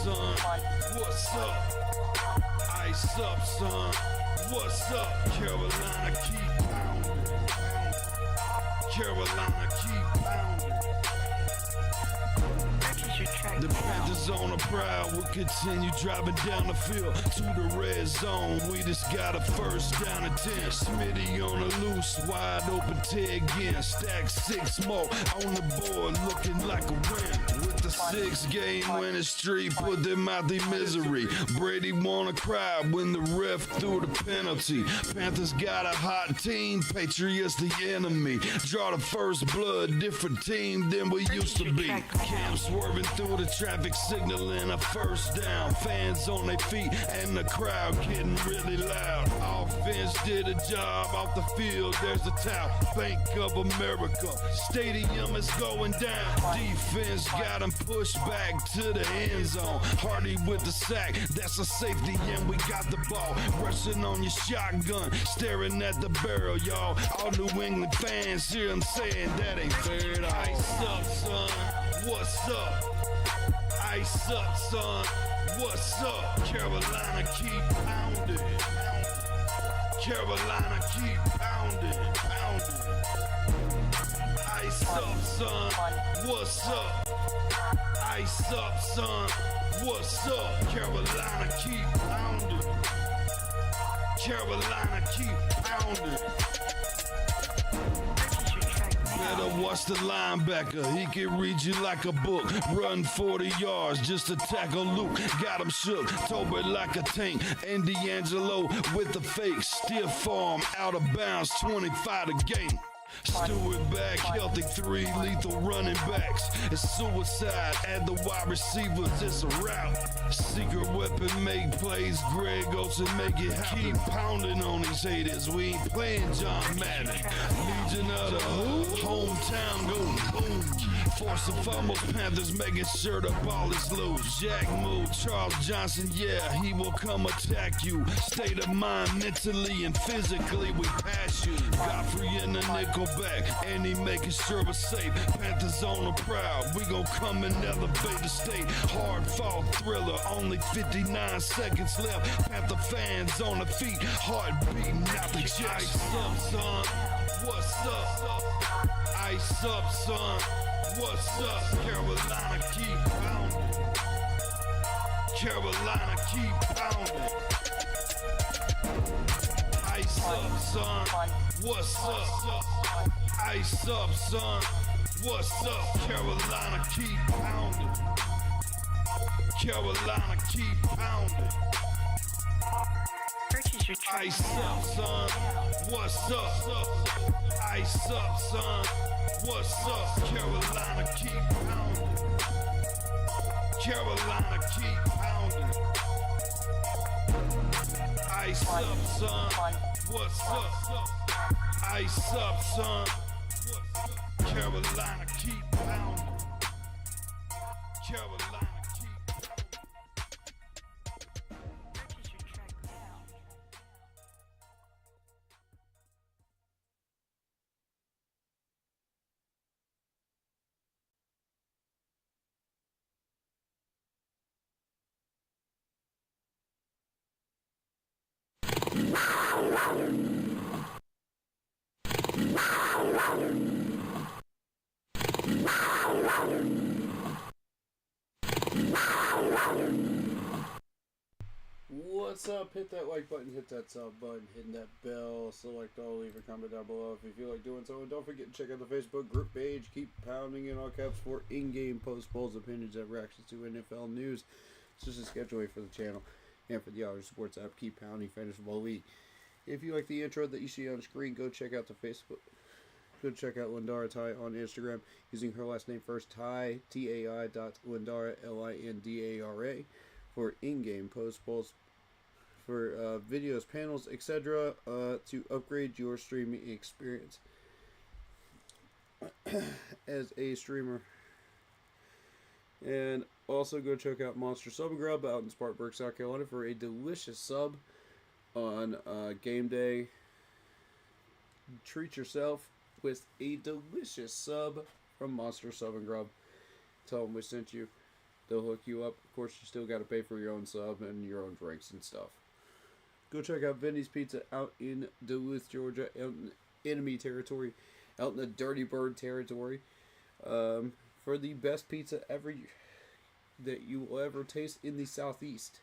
son? What's up? Ice up, son. What's up? Carolina, keep pounding. Carolina, keep pounding. The Panthers on a prowl will continue driving down the field to the red zone. We just got a first down and 10. Smitty on the loose, wide open Ted again. Stack 6 more on the board, looking like a win. With the 6-game winning streak, put them out their misery. Brady wanna cry when the ref threw the penalty. Panthers got a hot team, Patriots the enemy. Draw the first blood, different team than we used to be. Cam swerving through the traffic signal in a first down. Fans on their feet and the crowd getting really loud. Offense did a job off the field. There's the towel. Bank of America. Stadium is going down. Defense got him pushed back to the end zone. Hardy with the sack. That's a safety and we got the ball. Rushing on your shotgun. Staring at the barrel, y'all. All New England fans hear him saying that ain't fair at all. Ice up, son. What's up? Ice up, son. What's up? Carolina, keep pounding. Carolina, keep pounding. Ice up, son. What's up? Ice up, son. What's up? Carolina, keep pounding. Carolina, keep pounding. Better watch the linebacker, he can read you like a book. Run 40 yards just to tackle Luke. Got him shook, Tolbert like a tank. And D'Angelo with the fake. Stiff arm, out of bounds, 25 to game. Stewart back, healthy 3 lethal running backs. It's suicide, add the wide receivers, it's a rout. Secret weapon, make plays, Greg Olsen make it happen. Keep pounding on these haters, we ain't playing John Madden. Legion of the hometown go boom. Force the fumbles, Panthers making sure the ball is loose. Jack move, Charles Johnson, yeah, he will come attack you. State of mind, mentally and physically, we pass you. Godfrey in the nickel back, and he making sure we're safe. Panthers on the prowl, we gon' come and elevate the state. Hard fought thriller, only 59 seconds left. Panther fans on the feet, heart beating out the chest. Ice up, son. What's up? Ice up, son. What's up? Carolina, keep pounding. Carolina, keep pounding. Ice up, son. What's up? Ice up, son. What's up? Carolina, keep pounding. Carolina, keep pounding. Ice up, son. What's up? Ice up, son. What's up? Carolina, keep pounding. Carolina, keep pounding. Ice up, son. What's up? Ice up, son. Carolina, keep pounding. Carolina, keep pounding. What's up? Hit that like button, hit that sub button, hit that bell, select all, leave a comment down below if you feel like doing so, and don't forget to check out the Facebook group page. Keep pounding in all caps for in-game post polls, opinions, and reactions to NFL news. It's just a schedule for the channel and for the other sports app. Keep pounding Fantasy Football League. If you like the intro that you see on the screen, go check out the Facebook. Go check out Lindara Ty on Instagram using her last name first, Ty, T-A-I .Lindara, L-I-N-D-A-R-A, for in-game post polls, for videos, panels, etc. To upgrade your streaming experience as a streamer. And also go check out Monster Sub and Grub out in Spartanburg, South Carolina for a delicious sub on game day. Treat yourself with a delicious sub from Monster Sub and Grub. Tell them we sent you. They'll hook you up. Of course, you still got to pay for your own sub and your own drinks and stuff. Go check out Vinny's Pizza out in Duluth, Georgia, out in enemy territory, out in the Dirty Bird territory, for the best pizza ever that you will ever taste in the Southeast,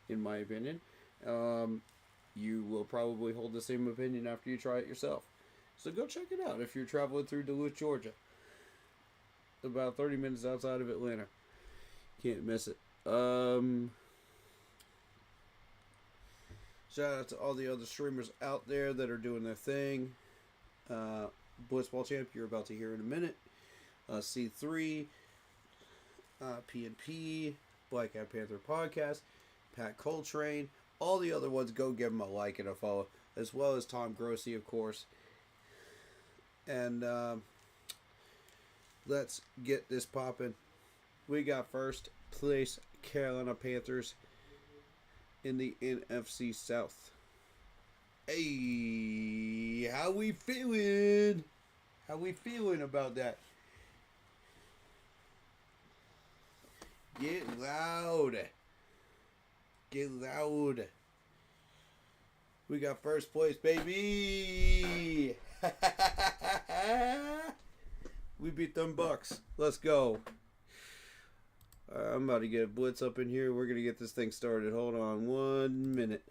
in my opinion. You will probably hold the same opinion after you try it yourself. So go check it out if you're traveling through Duluth, Georgia. About 30 minutes outside of Atlanta. Can't miss it. Shout out to all the other streamers out there that are doing their thing. Blitzball Champ, you're about to hear in a minute. C3, P&P, Black Cat Panther Podcast, Pat Coltrane, all the other ones, go give them a like and a follow, as well as Tom Grossi, of course. And let's get this popping. We got first place Carolina Panthers in the NFC South. Hey, how we feeling? How we feeling about that? Get loud. Get loud. We got first place, baby. We beat them Bucks. Let's go. I'm about to get a blitz up in here. We're going to get this thing started. Hold on 1 minute.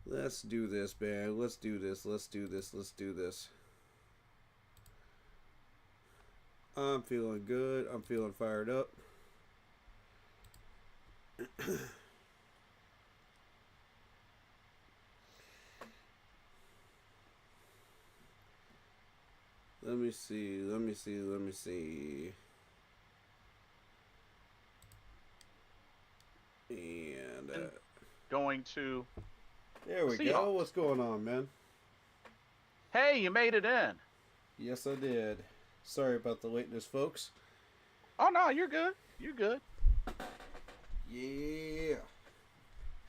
Let's do this, man. Let's do this. Let's do this. Let's do this. I'm feeling good. I'm feeling fired up. Let me see. Let me see. Let me see. And going to. There we Seahawks. go. What's going on, man? Hey, you made it in. Yes, I did. Sorry about the lateness, folks. Oh no, you're good. You're good. Yeah.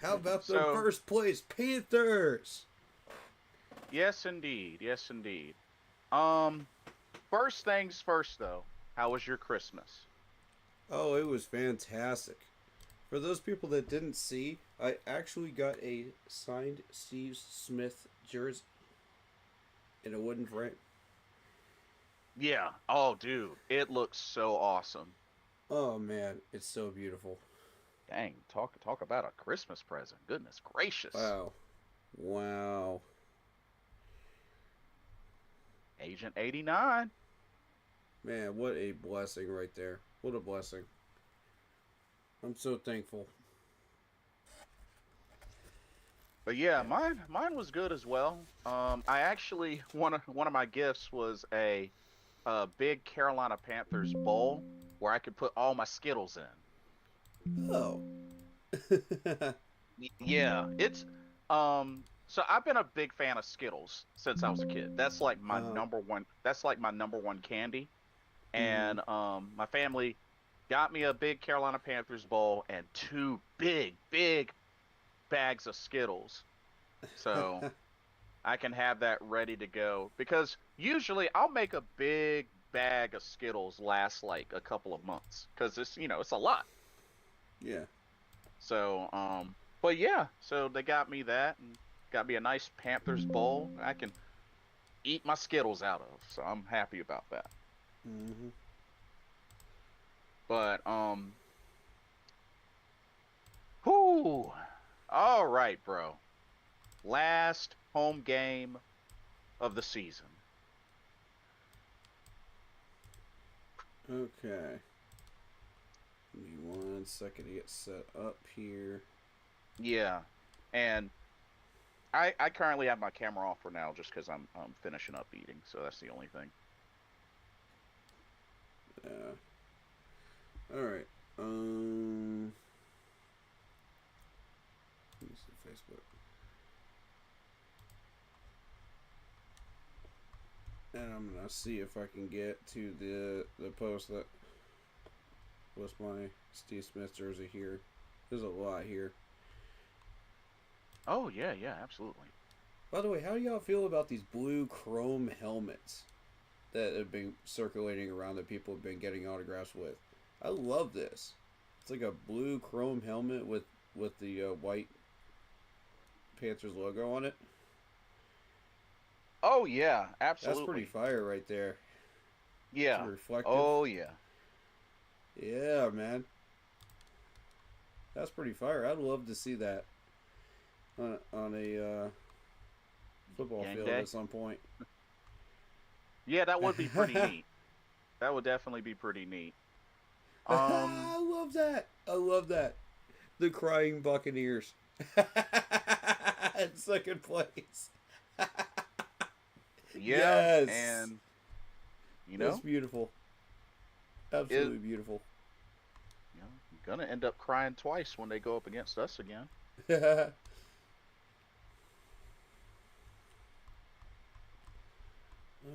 How about the So- first place Panthers? Yes, indeed. Yes, indeed. First things first, though. How was your Christmas? Oh, it was fantastic. For those people that didn't see, I actually got a signed Steve Smith jersey in a wooden frame. Yeah. Oh, dude, it looks so awesome. Oh man, it's so beautiful. Dang, talk about a Christmas present. Goodness gracious. Wow. Wow. Agent 89. Man, what a blessing right there. What a blessing. I'm so thankful. But yeah, mine was good as well. I actually one of my gifts was a big Carolina Panthers bowl where I could put all my Skittles in. Oh. Yeah, it's so I've been a big fan of Skittles since I was a kid. That's like my number one. That's like my number one candy. And my family got me a big Carolina Panthers bowl and two big bags of Skittles. So I can have that ready to go because usually I'll make a big bag of Skittles last like a couple of months because it's it's a lot. Yeah. So but yeah, so they got me that and got me a nice Panthers bowl I can eat my Skittles out of. So I'm happy about that. Mm-hmm. But whoo, all right, bro. Last home game of the season. Okay. Give me 1 second to get set up here. Yeah, and I currently have my camera off for now just because I'm finishing up eating, so that's the only thing. All right. Let me see Facebook. And I'm gonna see if I can get to the post that was my Steve Smith jersey here. There's a lot here. Oh yeah, absolutely. By the way, how do y'all feel about these blue chrome helmets? that have been circulating around that people have been getting autographs with. I love this. It's like a blue chrome helmet with the white Panthers logo on it. Oh yeah, absolutely. That's pretty fire right there. Yeah. It's reflective. Oh yeah. Yeah, man. That's pretty fire. I'd love to see that on a football Game field day? at some point. Yeah, that would be pretty neat. That would definitely be pretty neat. I love that. I love that. The crying Buccaneers in second place. Yeah, Yes. and That's beautiful. Absolutely beautiful. you know, you're gonna end up crying twice when they go up against us again.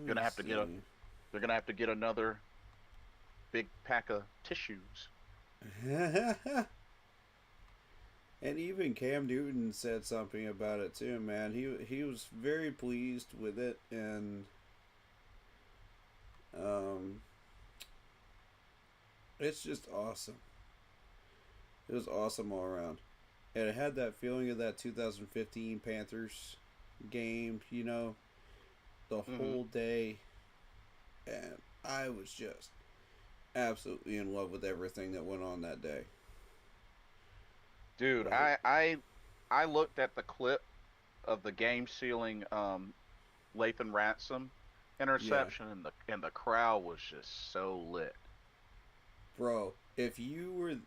Gonna have to get a. They're gonna have to get another big pack of tissues. And even Cam Newton said something about it too, man. He was very pleased with it, and it's just awesome. It was awesome all around, and it had that feeling of that 2015 Panthers game, you know, the whole day, and I was just absolutely in love with everything that went on that day. Dude, Right. I looked at the clip of the game sealing Lathan Ransom interception, and the crowd was just so lit. Bro, if you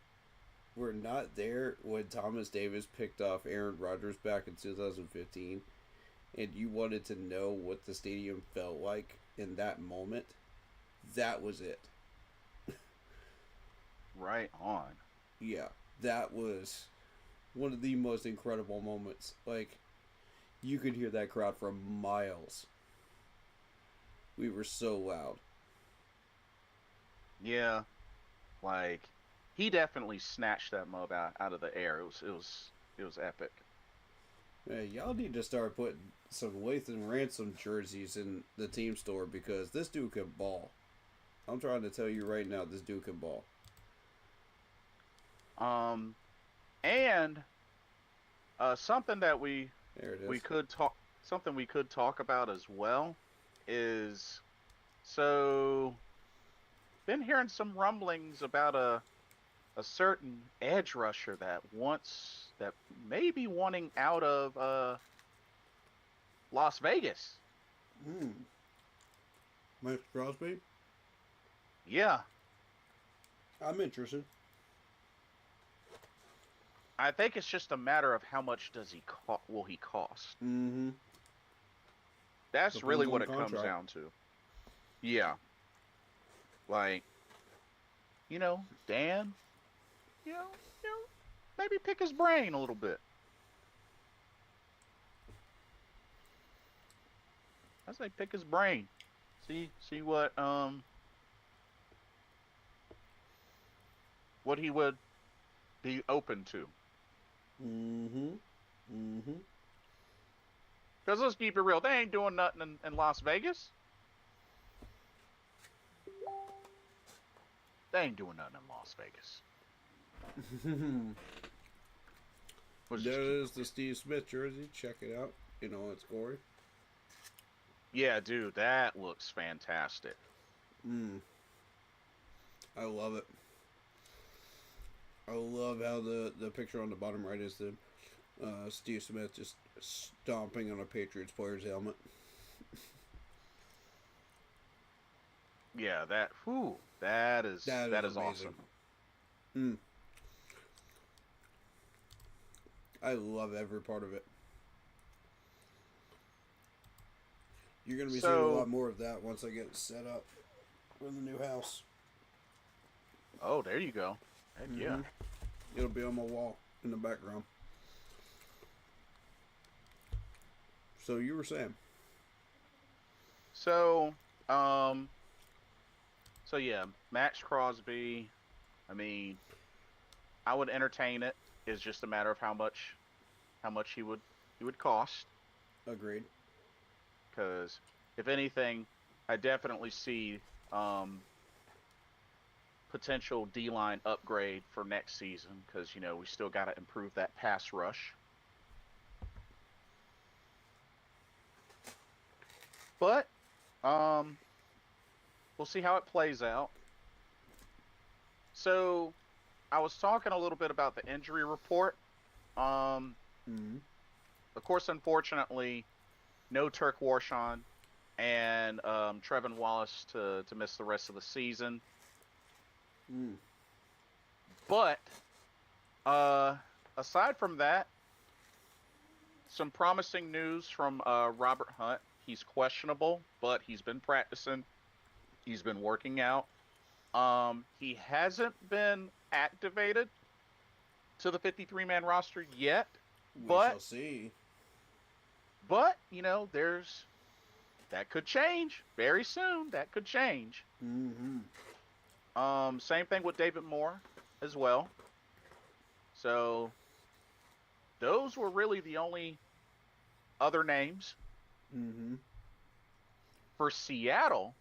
were not there when Thomas Davis picked off Aaron Rodgers back in 2015, and you wanted to know what the stadium felt like in that moment, that was it. Right on. Yeah, that was one of the most incredible moments. Like, you could hear that crowd for miles. We were so loud. Yeah, like he definitely snatched that mug out of the air. It was epic. Yeah, y'all need to start putting some Lathan Ransom jerseys in the team store because this dude can ball. I'm trying to tell you right now, this dude can ball. And something that There it is. we could talk about as well is so been hearing some rumblings about a certain edge rusher that may be wanting out of Las Vegas. Max Crosby? Yeah, I'm interested. I think it's just a matter of how much will he cost. Mm-hmm. That's Depends really on what the it comes contract. down to. Yeah, like Dan, you know, maybe pick his brain a little bit. I say pick his brain. See what he would be open to. Mm-hmm. Mm-hmm. Because let's keep it real, they ain't doing nothing in Las Vegas. They ain't doing nothing in Las Vegas. There is the Steve Smith jersey. Check it out. You know it's gory. Yeah, dude, that looks fantastic. I love it. I love how the picture on the bottom right is the Steve Smith just stomping on a Patriots player's helmet. Yeah, that is amazing. awesome. I love every part of it. You're going to be seeing a lot more of that once I get it set up in the new house. Oh, there you go. Heck yeah. It'll be on my wall in the background. So you were saying? So yeah, Max Crosby. I mean, I would entertain it. It's just a matter of how much he would cost. Agreed. Because if anything, I definitely see potential D line upgrade for next season because we still got to improve that pass rush. But um, we'll see how it plays out. So I was talking a little bit about the injury report. Um, Mm-hmm. of course, unfortunately, no Turk Warshawn and Trevin Wallace to miss the rest of the season. Mm. But uh, aside from that, some promising news from Robert Hunt. He's questionable, but he's been practicing. He's been working out. He hasn't been activated to the 53-man roster yet, We but shall see. there's that could change very soon. That could change. Mm-hmm. Same thing with David Moore as well. So those were really the only other names Mm-hmm. for Seattle.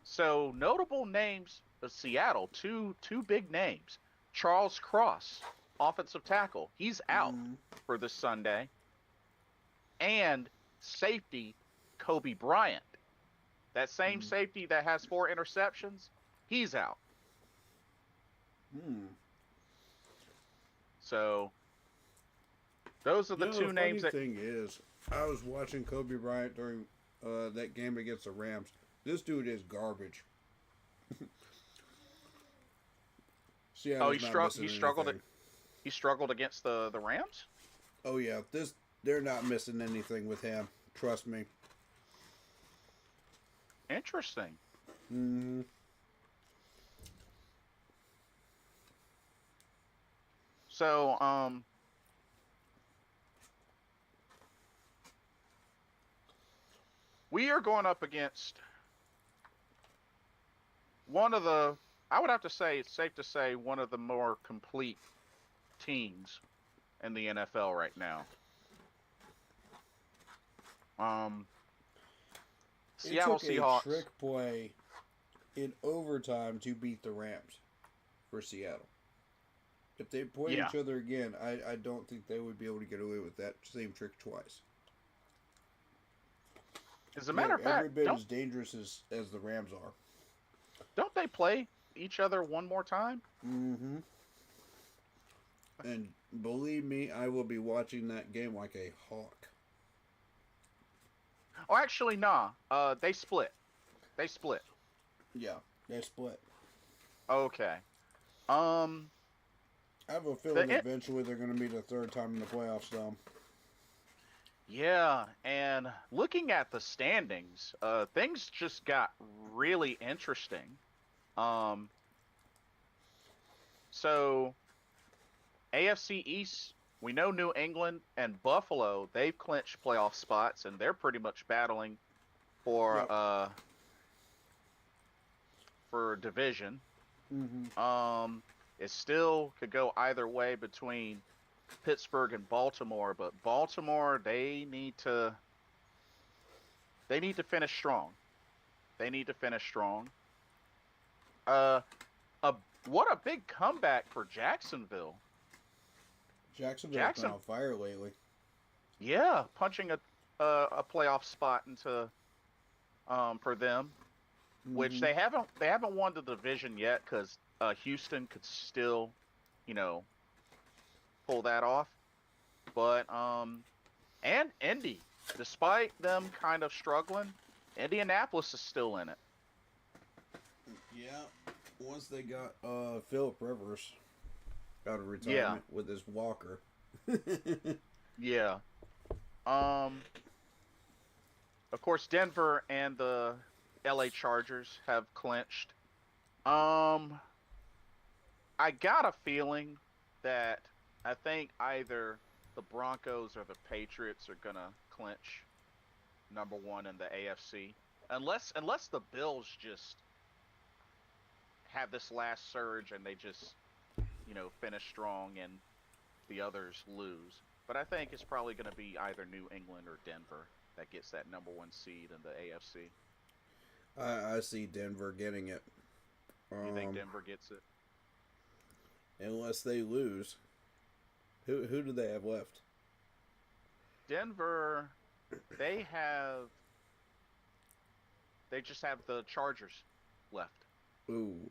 So notable names of Seattle, two big names. Charles Cross, offensive tackle. He's out Mm-hmm. for this Sunday. And safety Kobe Bryant. That same safety that has 4 interceptions, he's out. Hmm. So those are the two the names funny that thing is, I was watching Kobe Bryant during that game against the Rams. This dude is garbage. Oh, Seattle's not missing anything. he struggled against the Rams? Oh yeah, they're not missing anything with him. Trust me. Interesting. Mm-hmm. So, we are going up against I would have to say, it's safe to say, one of the more complete teams in the NFL right now. Seattle It took Seahawks. a trick play in overtime to beat the Rams for Seattle. If they played each other again, I don't think they would be able to get away with that same trick twice. As a matter of fact, every bit as dangerous as the Rams are. Don't they play each other one more time? Mm-hmm. And believe me, I will be watching that game like a hawk. Oh, actually, nah. They split. Yeah, they split. Okay. I have a feeling eventually they're going to meet a third time in the playoffs, though. Yeah, and looking at the standings, things just got really interesting. So AFC East, we know New England and Buffalo, they've clinched playoff spots, and they're pretty much battling for division. Mm-hmm. It still could go either way between Pittsburgh and Baltimore, but Baltimore, they need to finish strong. Uh, what a big comeback for Jacksonville. Jacksonville's been on fire lately. Yeah, punching a playoff spot into for them, which they haven't won the division yet because Houston could still, pull that off. But and Indy, despite them kind of struggling, Indianapolis is still in it. Yeah, once they got Philip Rivers out of retirement with his walker. Yeah. Of course, Denver and the LA Chargers have clinched. I got a feeling that I think either the Broncos or the Patriots are gonna clinch number 1 in the AFC, unless the Bills just have this last surge and they just finish strong and the others lose. But I think it's probably going to be either New England or Denver that gets that number 1 seed in the AFC. I see Denver getting it. You think Denver gets it? Unless they lose. Who do they have left? Denver, they have they just have the Chargers left. Ooh,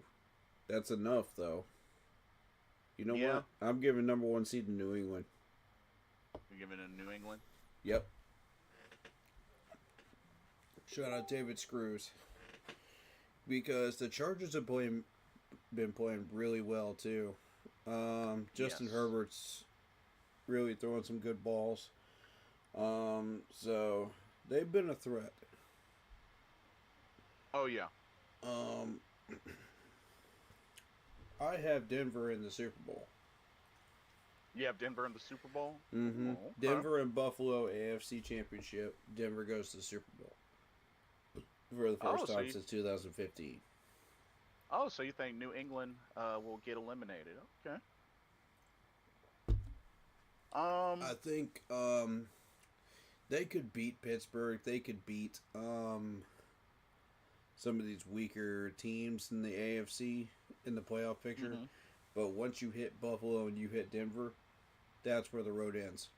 that's enough though. You know Yeah. what? I'm giving number 1 seed to New England. You're giving it to New England? Yep. Shout out David Screws. Because the Chargers have been playing really well too. Justin Yes. Herbert's really throwing some good balls. So they've been a threat. Oh yeah. Um, I have Denver in the Super Bowl. You have Denver in the Super Bowl? Mm-hmm. Oh, okay. Denver and Buffalo AFC Championship. Denver goes to the Super Bowl for the first time since 2015. Oh, so you think New England will get eliminated? Okay. I think they could beat Pittsburgh. They could beat some of these weaker teams in the AFC in the playoff picture. Mm-hmm. But once you hit Buffalo and you hit Denver, that's where the road ends.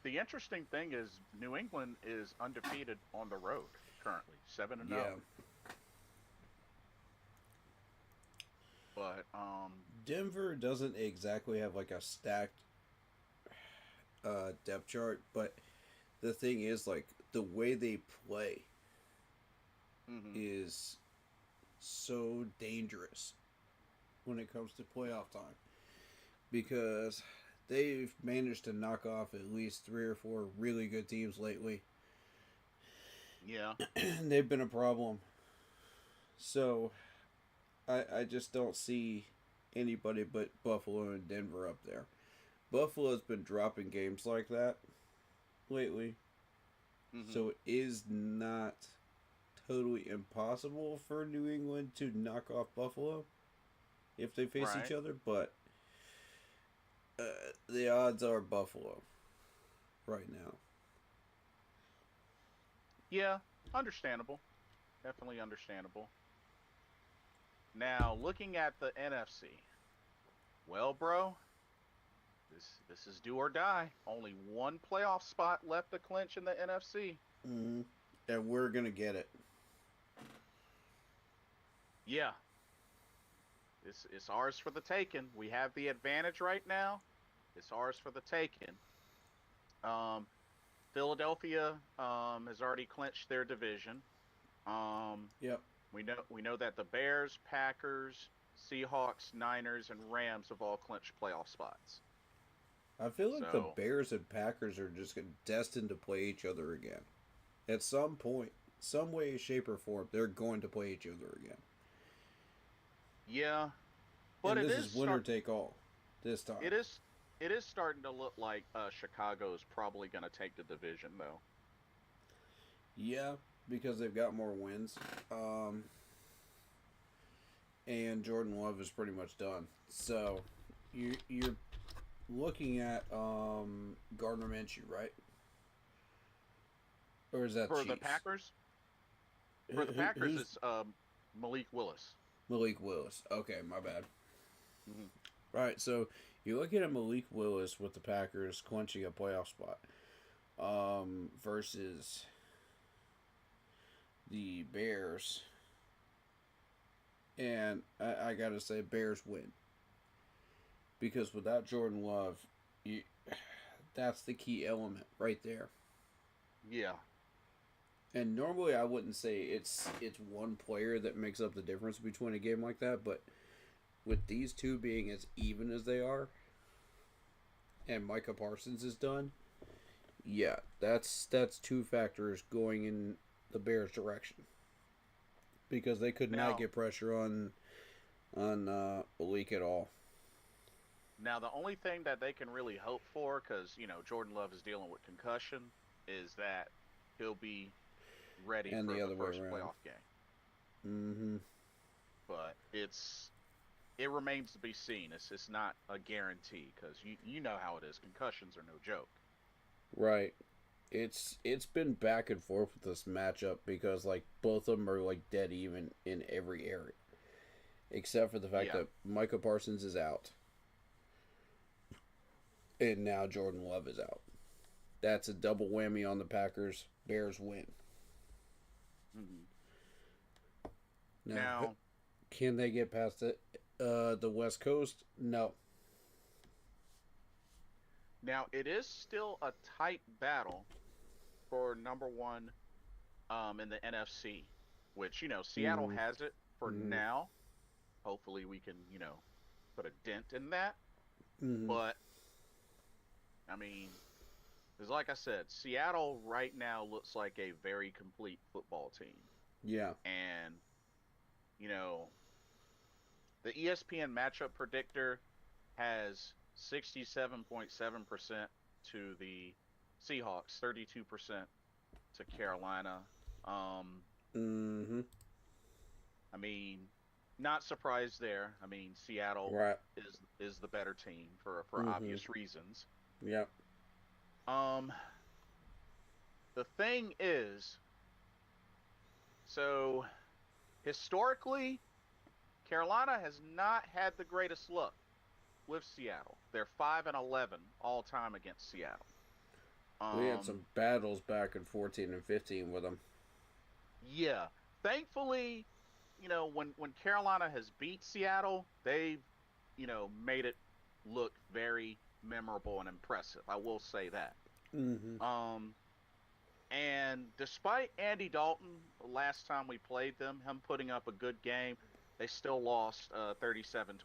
The interesting thing is New England is undefeated on the road currently, 7-0. Yeah. But Denver doesn't exactly have like a stacked depth chart, but the thing is, like, the way they play is so dangerous when it comes to playoff time, because they've managed to knock off at least 3 or 4 really good teams lately. yeah. They've been a problem. So I just don't see anybody but Buffalo and Denver up there. Buffalo's been dropping games like that lately. So it is not totally impossible for New England to knock off Buffalo if they face each other, but the odds are Buffalo right now. Yeah, understandable. Definitely understandable. Now, looking at the NFC. Well, bro, this is do or die. Only one playoff spot left to clinch in the NFC. Mm-hmm. And we're going to get it. Yeah. It's ours for the taking. We have the advantage right now. It's ours for the taking. Philadelphia has already clinched their division. Yep. We know that the Bears, Packers, Seahawks, Niners, and Rams have all clinched playoff spots. I feel like the Bears and Packers are just destined to play each other again. At some point, some way, shape, or form, they're going to play each other again. Yeah, but and this is winner take all this time. It is starting to look like Chicago is probably going to take the division, though. Yeah, because they've got more wins. And Jordan Love is pretty much done. So you're looking at Gardner Minshew, right? Or is that for Chiefs? the Packers? For the Packers, it's Malik Willis. Malik Willis. Okay, my bad. Mm-hmm. Right, so you're looking at Malik Willis with the Packers clinching a playoff spot versus the Bears. And I got to say, Bears win. Because without Jordan Love, that's the key element right there. Yeah. And normally I wouldn't say it's one player that makes up the difference between a game like that, but with these two being as even as they are, and Micah Parsons is done, yeah, that's 2 factors going in the Bears' direction. Because they could not get pressure on Malik at all. Now, the only thing that they can really hope for, because, Jordan Love is dealing with concussion, is that he'll be ready for the first playoff game. Mm-hmm. But it remains to be seen. It's not a guarantee, because you know how it is. Concussions are no joke. Right. It's been back and forth with this matchup because like both of them are like dead even in every area, except for the fact Yeah. that Micah Parsons is out, and now Jordan Love is out. That's a double whammy on the Packers. Bears win. Mhm. Now, Now, can they get past it? The West Coast? No. now it is still a tight battle for number one in the NFC, which Seattle Mm, has it for mm, now. Hopefully, we can put a dent in that. mm, But I mean, because like I said, Seattle right now looks like a very complete football team, yeah. and you know the ESPN matchup predictor has 67.7% to the Seahawks, 32% to Carolina. Um, Mm-hmm. I mean, not surprised there. I mean, Seattle Right. is the better team for Mm-hmm. obvious reasons. Yep. Um, the thing is, so historically, Carolina has not had the greatest luck with Seattle. They're 5-11 all time against Seattle. We had Um, some battles back in 14 and 15 with them. yeah. Thankfully, when Carolina has beat Seattle, they've, made it look very memorable and impressive. I will say that. Mm-hmm. Um, and despite Andy Dalton, the last time we played them, him putting up a good game, they still lost 37-27 in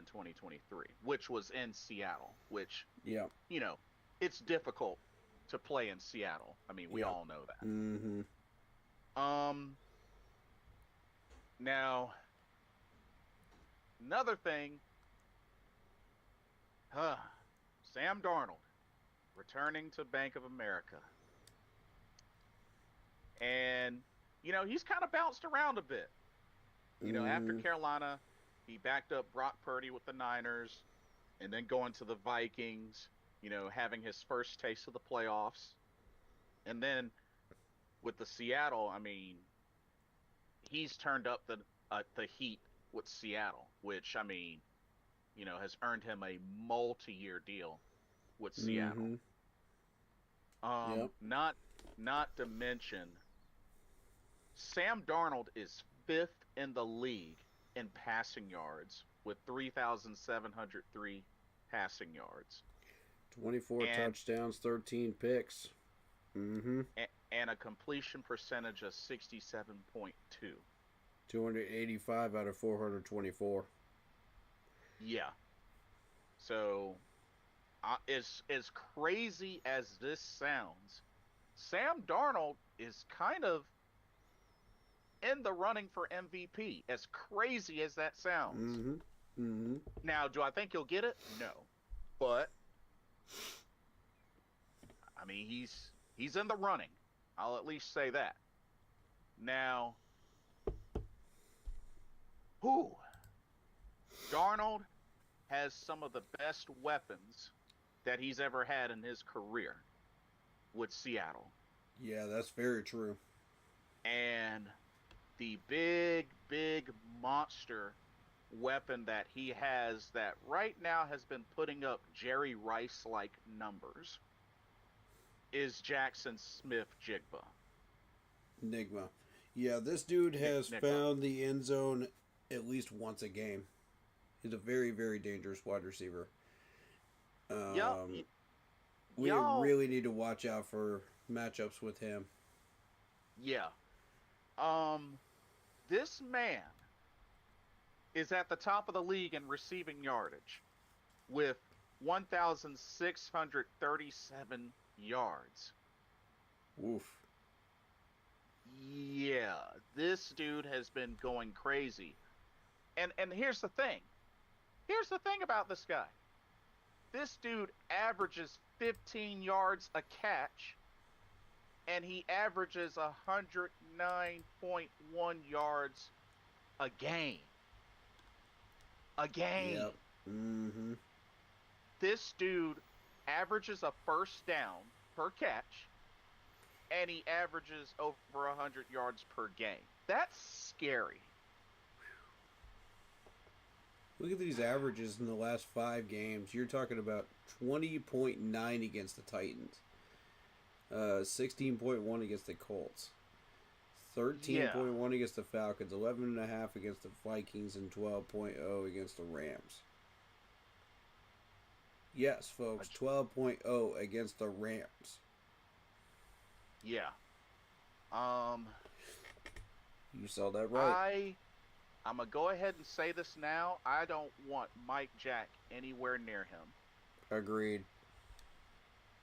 2023, which was in Seattle, which, Yep. you know, it's difficult to play in Seattle. I mean, we Yep. all know that. Mm-hmm. Um, Now, another thing, huh, Sam Darnold returning to Bank of America. And, he's kind of bounced around a bit. After Mm-hmm. Carolina, he backed up Brock Purdy with the Niners and then going to the Vikings, having his first taste of the playoffs. And then with the Seattle, I mean, he's turned up the heat with Seattle, which I mean, has earned him a multi-year deal with Seattle. Mm-hmm. Yep. Not to mention Sam Darnold is fifth in the league in passing yards with 3,703 passing yards 24 and touchdowns, 13 picks. Mm-hmm. and a completion percentage of 67.2. 285 out of 424. Yeah. So, as crazy as this sounds, Sam Darnold is kind of in the running for MVP, as crazy as that sounds. Mm-hmm. Mm-hmm. Now, do I think he'll get it? No. But I mean, he's in the running. I'll at least say that. Now, who? Darnold has some of the best weapons that he's ever had in his career with Seattle. Yeah, that's very true. And the big monster weapon that he has that right now has been putting up Jerry Rice like numbers is Jackson Smith Jigba. Enigma. Yeah, this dude has Nigma. found the end zone at least once a game. He's a very, very dangerous wide receiver. Y'all, We y'all, really need to watch out for matchups with him. yeah. Um, this man is at the top of the league in receiving yardage with 1,637 yards. Oof. Yeah, this dude has been going crazy. And here's the thing. Here's the thing about this guy. This dude averages 15 yards a catch and he averages 109.1 yards a game. A game. Yep. Mm-hmm. This dude averages a first down per catch and he averages over 100 yards per game. That's scary. Look at these averages in the last 5 games. You're talking about 20.9 against the Titans, 16.1 against the Colts, 13.1 against the Falcons, 11.5 against the Vikings, and 12.0 against the Rams. Yes, folks, 12.0 against the Rams. Yeah. You saw that right. I'm going to go ahead and say this now. I don't want Mike Jack anywhere near him. Agreed.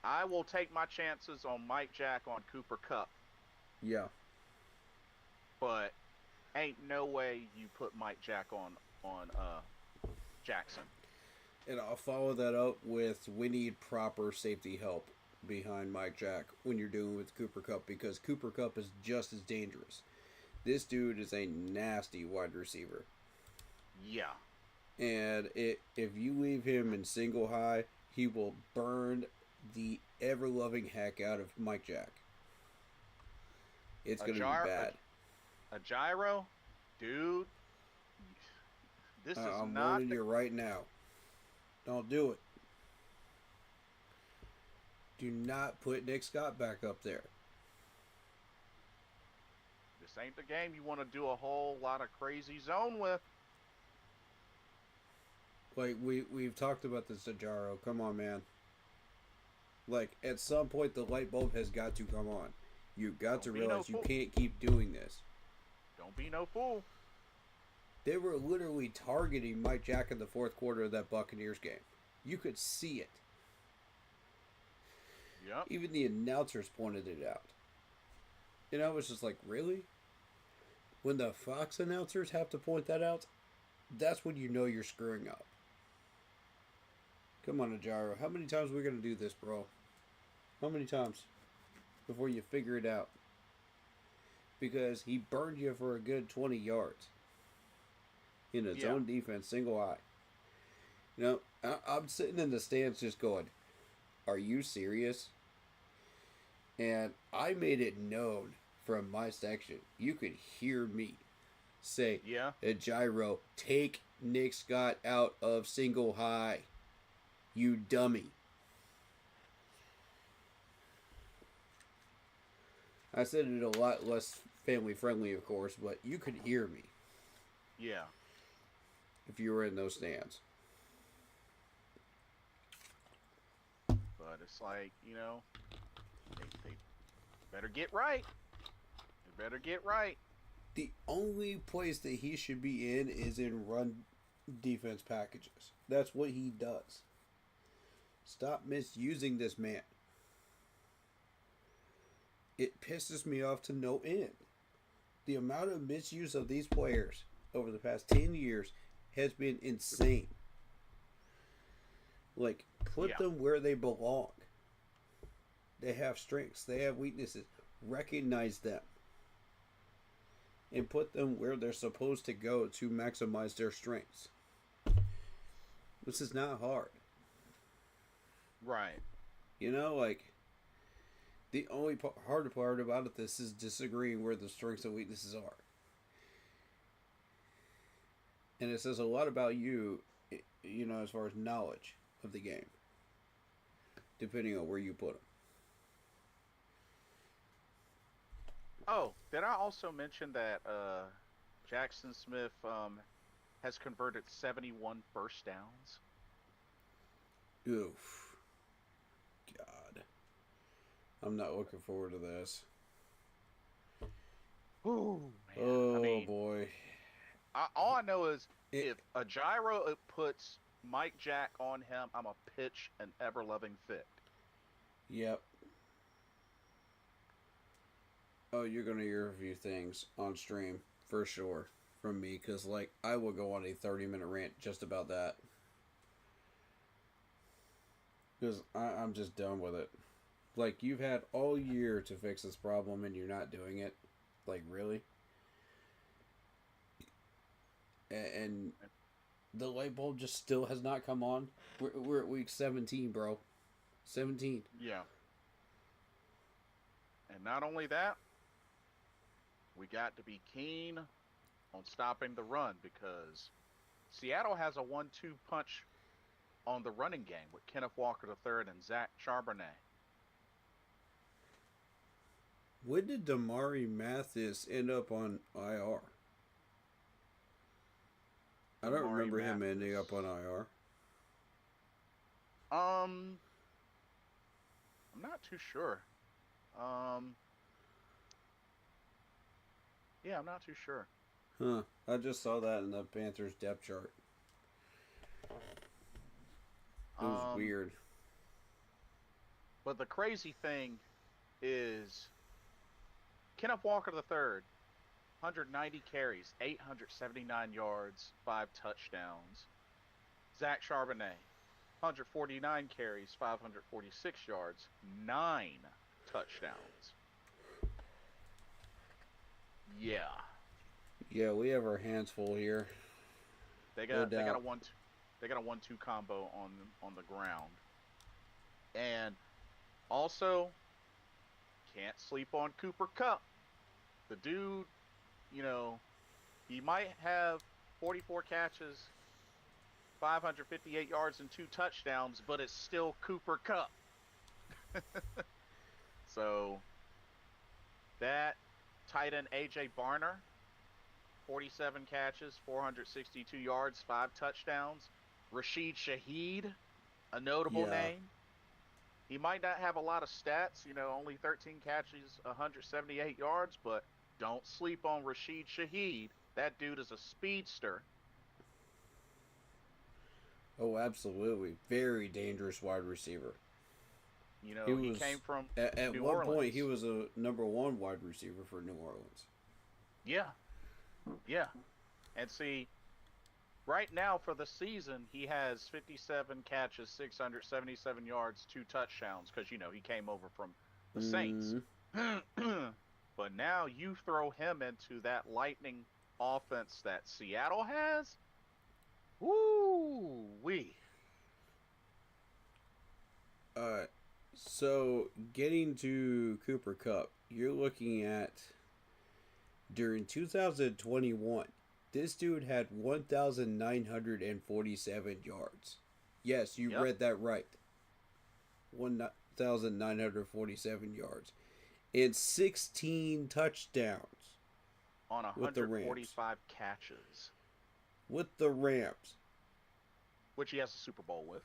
I will take my chances on Mike Jack on Cooper Kupp. Yeah. But ain't no way you put Mike Jack on Jackson. And I'll follow that up with we need proper safety help behind Mike Jack when you're doing with Cooper Kupp, because Cooper Kupp is just as dangerous. This dude is a nasty wide receiver. Yeah. And if you leave him in single high, he will burn the ever-loving heck out of Mike Jack. It's going to be bad. A gyro? Dude, this is I'm not... warning you right now. Don't do it. Do not put Nick Scott back up there. This ain't the game you want to do a whole lot of crazy zone with. Like, we've talked about this, Ajaro. Come on, man. Like, at some point, the light bulb has got to come on. You've got to realize you can't keep doing this. Don't be no fool. They were literally targeting Mike Jack in the fourth quarter of that Buccaneers game. You could see it. Yep. Even the announcers pointed it out. And I was just like, really? When the Fox announcers have to point that out, that's when you know you're screwing up. Come on, Ajaro. How many times are we going to do this, bro? How many times before you figure it out? Because he burned you for a good 20 yards in a zone defense, single eye. You know, I'm sitting in the stands just going, are you serious? And I made it known from my section. You could hear me say, Gyro, take Nick Scott out of single high. You dummy. I said it a lot less family friendly, of course, but you could hear me. Yeah. If you were in those stands. But it's like, you know, they better get right. They better get right. The only place that he should be in is in run defense packages. That's what he does. Stop misusing this man. It pisses me off to no end. The amount of misuse of these players over the past 10 years has been insane. Like, put them where they belong. They have strengths. They have weaknesses. Recognize them. And put them where they're supposed to go to maximize their strengths. This is not hard. Right. You know, like, the only hard part about this is disagreeing where the strengths and weaknesses are. And it says a lot about you, you know, as far as knowledge of the game. Depending on where you put them. Oh, did I also mention that Jackson Smith has converted 71 first downs? Oof. God. I'm not looking forward to this. Ooh, man. Oh, I mean, boy. All I know is if a gyro puts Mike Jack on him, I'm a pitch an ever-loving fit. Yep. Oh, you're going to hear a few things on stream, for sure, from me, because, like, I will go on a 30-minute rant just about that. Because I'm just done with it. Like, you've had all year to fix this problem, and you're not doing it. Like, really? And the light bulb just still has not come on. We're at week 17, bro. 17. Yeah. And not only that, we got to be keen on stopping the run because Seattle has a 1-2 punch on the running game with Kenneth Walker III and Zach Charbonnet. When did Damari Mathis end up on IR? I don't remember him ending up on IR. I'm not too sure. Yeah, I'm not too sure. Huh. I just saw that in the Panthers depth chart. It was weird. But the crazy thing is Kenneth Walker III, 190 carries, 879 yards, 5 touchdowns. Zach Charbonnet, 149 carries, 546 yards, 9 touchdowns. Yeah. Yeah, we have our hands full here. They got a 1-2 combo on the ground. And also can't sleep on Cooper Kupp. The dude, he might have 44 catches, 558 yards and 2 touchdowns, but it's still Cooper Kupp. So that tight end AJ Barner, 47 catches, 462 yards, 5 touchdowns. Rashid Shaheed, a notable name. He might not have a lot of stats, only 13 catches, 178 yards, but don't sleep on Rashid Shaheed. That dude is a speedster. Oh, absolutely. Very dangerous wide receiver. He came from at New one Orleans. point he was a number 1 wide receiver for New Orleans. Yeah. And see, right now for the season, he has 57 catches, 677 yards, 2 touchdowns, because, he came over from the Saints. But now you throw him into that lightning offense that Seattle has. Woo-wee. So getting to Cooper Kupp, you're looking at during 2021, this dude had 1,947 yards. Yes, you read that right. 1,947 yards. And 16 touchdowns. On 145 catches. With the Rams. Which he has a Super Bowl with.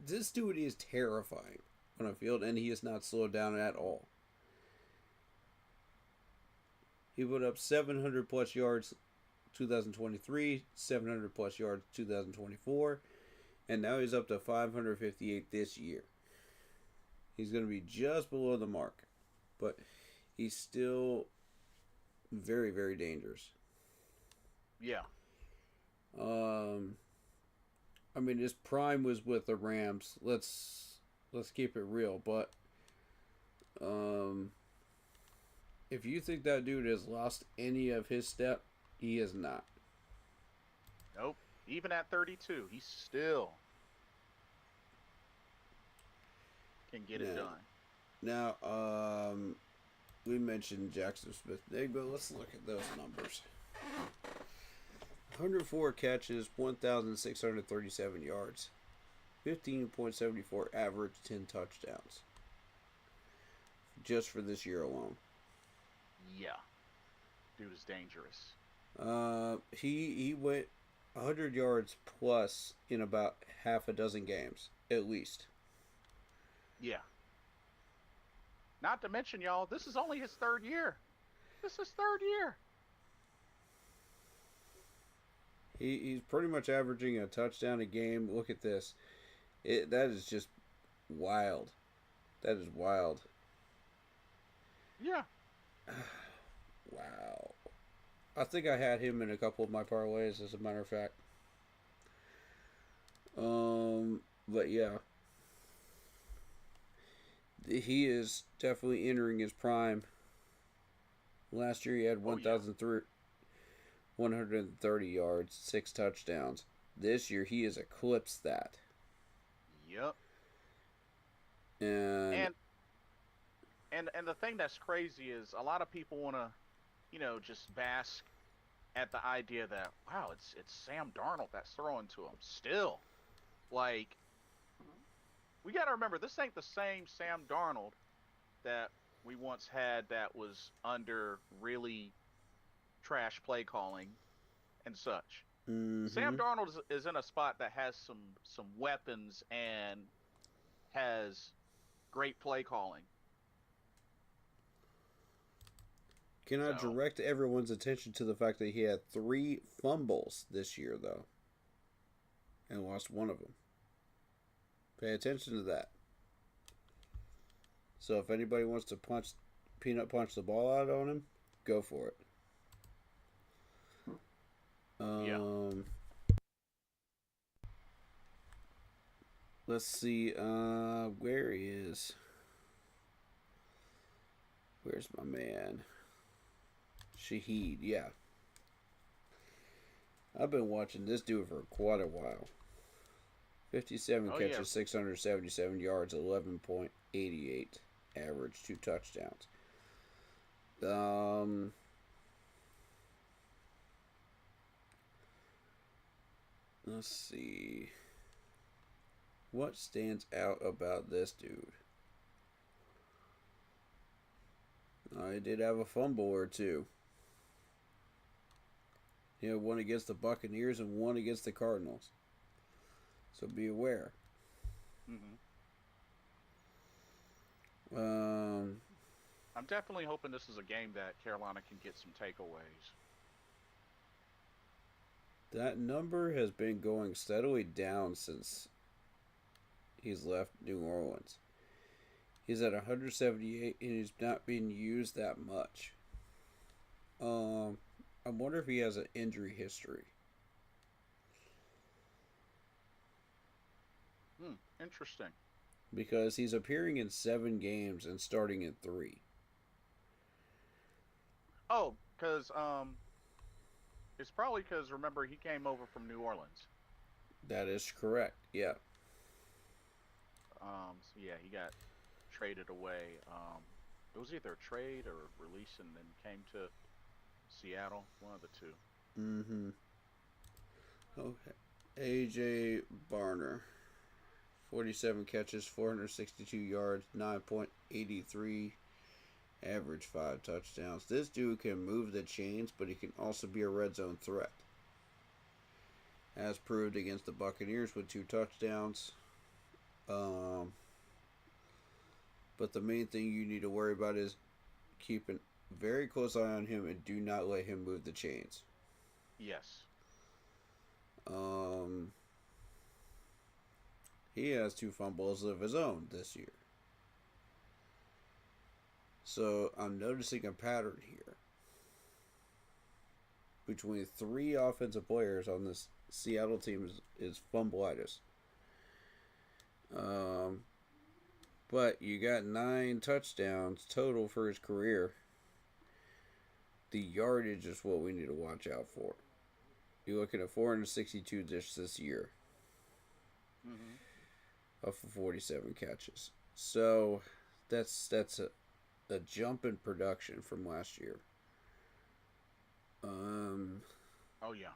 This dude is terrifying on a field, and he is not slowed down at all. He put up 700 plus yards 2023, 700 plus yards 2024, and now he's up to 558 this year. He's going to be just below the mark, but he's still very, very dangerous. Yeah. I mean, his prime was with the Rams. Let's keep it real, but if you think that dude has lost any of his step, he has not. Nope. Even at 32, he still can get it done. Now, we mentioned Jackson Smith-Njigba. Let's look at those numbers. 104 catches, 1,637 yards, 15.74 average, 10 touchdowns. Just for this year alone. Yeah. Dude is dangerous. He went 100 yards plus in about half a dozen games, at least. Yeah. Not to mention, y'all, this is only his 3rd year. This is 3rd year. He's pretty much averaging a touchdown a game. Look at this. That is just wild. That is wild. Yeah. Wow. I think I had him in a couple of my parlays, as a matter of fact. But yeah. He is definitely entering his prime. Last year he had 1,130 yards, 6 touchdowns. This year he has eclipsed that. Yep. And and the thing that's crazy is a lot of people want to, just bask at the idea that wow, it's Sam Darnold that's throwing to him. Still, like we got to remember this ain't the same Sam Darnold that we once had that was under really trash play calling and such. Mm-hmm. Sam Darnold is in a spot that has some weapons and has great play calling. Can I So, direct everyone's attention to the fact that he had 3 fumbles this year, though, and lost one of them? Pay attention to that. So if anybody wants to peanut punch the ball out on him, go for it. yeah. Let's see where he is. Where's my man? Shaheed, yeah. I've been watching this dude for quite a while. 57 Oh catches, yeah. 677 yards, 11.88 average, 2 touchdowns. Let's see. What stands out about this dude? I did have a fumble or two. He had one against the Buccaneers and one against the Cardinals. So be aware. hmm Um, I'm definitely hoping this is a game that Carolina can get some takeaways. that number has been going steadily down since he's left New Orleans. He's at 178 and he's not being used that much. I wonder if he has an injury history. Interesting. Because he's appearing in 7 games and starting in 3. Oh, because it's probably because remember he came over from New Orleans. That is correct. Yeah. So yeah, he got traded away. It was either a trade or release, and then came to Seattle. One of the two. Mm-hmm. Okay. AJ Barner. 47 catches, 462 yards, 9.83 average, 5 touchdowns. This dude can move the chains, but he can also be a red zone threat. As proved against the Buccaneers with 2 touchdowns. But the main thing you need to worry about is keeping very close eye on him and do not let him move the chains. Yes. He has 2 fumbles of his own this year. So I'm noticing a pattern here between 3 offensive players on this Seattle team is fumbleitis. But you got 9 touchdowns total for his career. The yardage is what we need to watch out for. You're looking at 462 this year. Mm-hmm. Off of 47 catches. So that's a jump in production from last year. Oh yeah.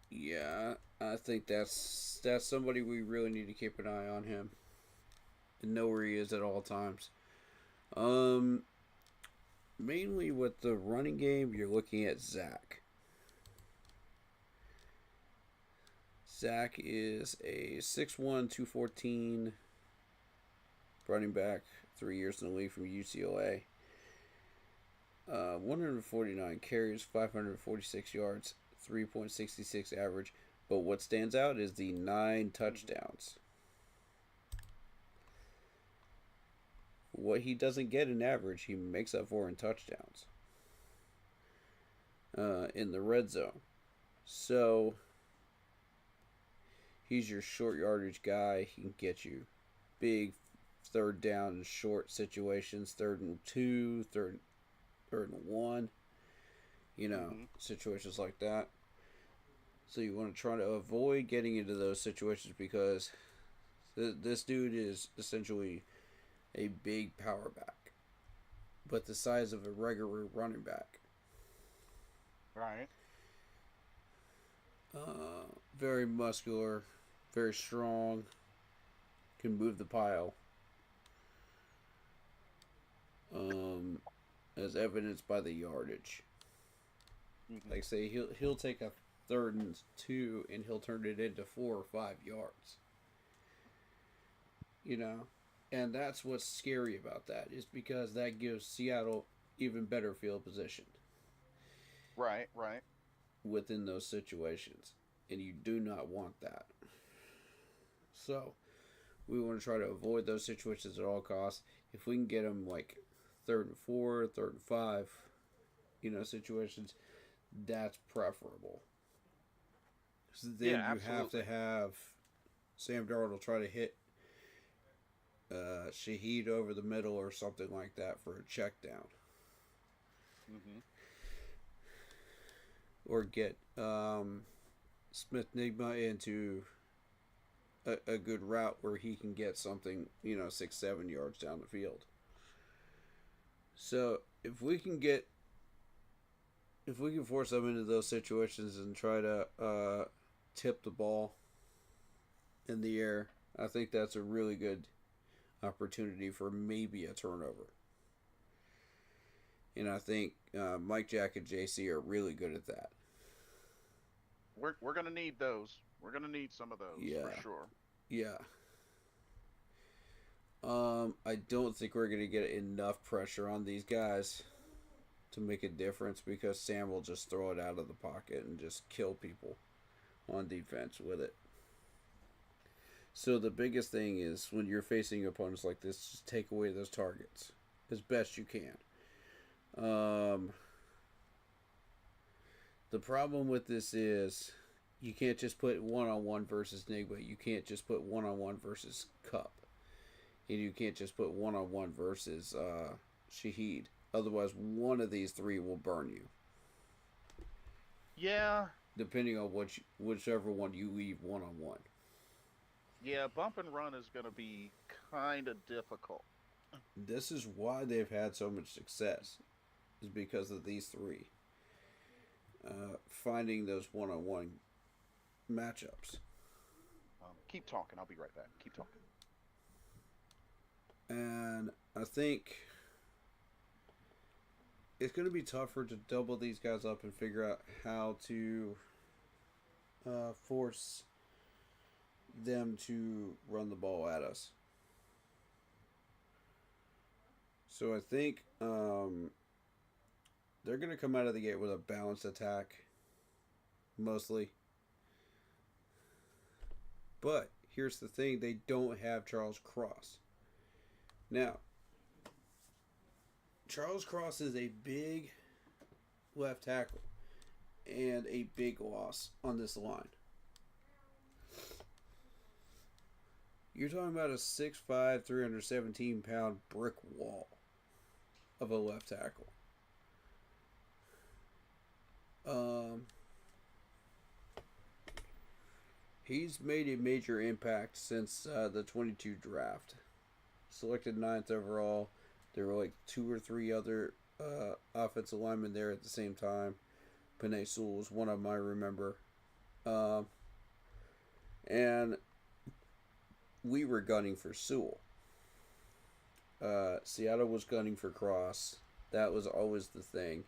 Yeah, I think that's somebody we really need to keep an eye on him and know where he is at all times. Mainly with the running game, you're looking at Zach. Zach is a 6'1", 214 running back, 3 years in the league from UCLA. 149 carries, 546 yards, 3.66 average. But what stands out is the 9 touchdowns. What he doesn't get in average, he makes up for in touchdowns. In the red zone. So he's your short yardage guy. He can get you big 3rd down and short situations, 3rd and 2, 3rd and 1. Situations like that. So you want to try to avoid getting into those situations because This dude is essentially a big power back, but the size of a regular running back. Right. Very muscular, very strong, can move the pile. As evidenced by the yardage. Mm-hmm. Like say he'll take a 3rd and 2 and he'll turn it into 4 or 5 yards. You know, and that's what's scary about that is because that gives Seattle even better field position Right. Right. within those situations, and you do not want that. So we want to try to avoid those situations at all costs. If we can get them like 3rd and 4, 3rd and 5, situations, that's preferable. So then Yeah. you have Absolutely. to have Sam Darnold try to hit Shaheed over the middle or something like that for a check down. Mm-hmm. Or get Smith Nigma into a good route where he can get something, 6, 7 yards down the field. So if we can force them into those situations and try to tip the ball in the air, I think that's a really good opportunity for maybe a turnover. And I think Mike, Jack, and JC are really good at that. We're gonna need those. We're gonna need some of those Yeah, for sure. yeah. I don't think we're gonna get enough pressure on these guys to make a difference because Sam will just throw it out of the pocket and just kill people on defense with it. So the biggest thing is when you're facing opponents like this, just take away those targets as best you can. The problem with this is you can't just put 1-on-1 versus Nigba. You can't just put 1-on-1 versus Cup. And you can't just put 1-on-1 versus Shaheed. Otherwise, one of these 3 will burn you. Yeah. Depending on whichever one you leave 1-on-1. Yeah. Bump and run is gonna be kind of difficult. This is why they've had so much success. Is because of these 3. Finding those 1-on-1 matchups. Keep talking. I'll be right back. Keep talking. And I think it's going to be tougher to double these guys up and figure out how to force them to run the ball at us. So I think they're going to come out of the gate with a balanced attack, mostly. But here's the thing, they don't have Charles Cross. Now, Charles Cross is a big left tackle and a big loss on this line. You're talking about a 6'5", 317-pound brick wall of a left tackle. He's made a major impact since the 22 draft. Selected 9th overall. There were like 2 or 3 other offensive linemen there at the same time. Penei Sewell was one of them, I remember. And we were gunning for Sewell. Seattle was gunning for Cross. That was always the thing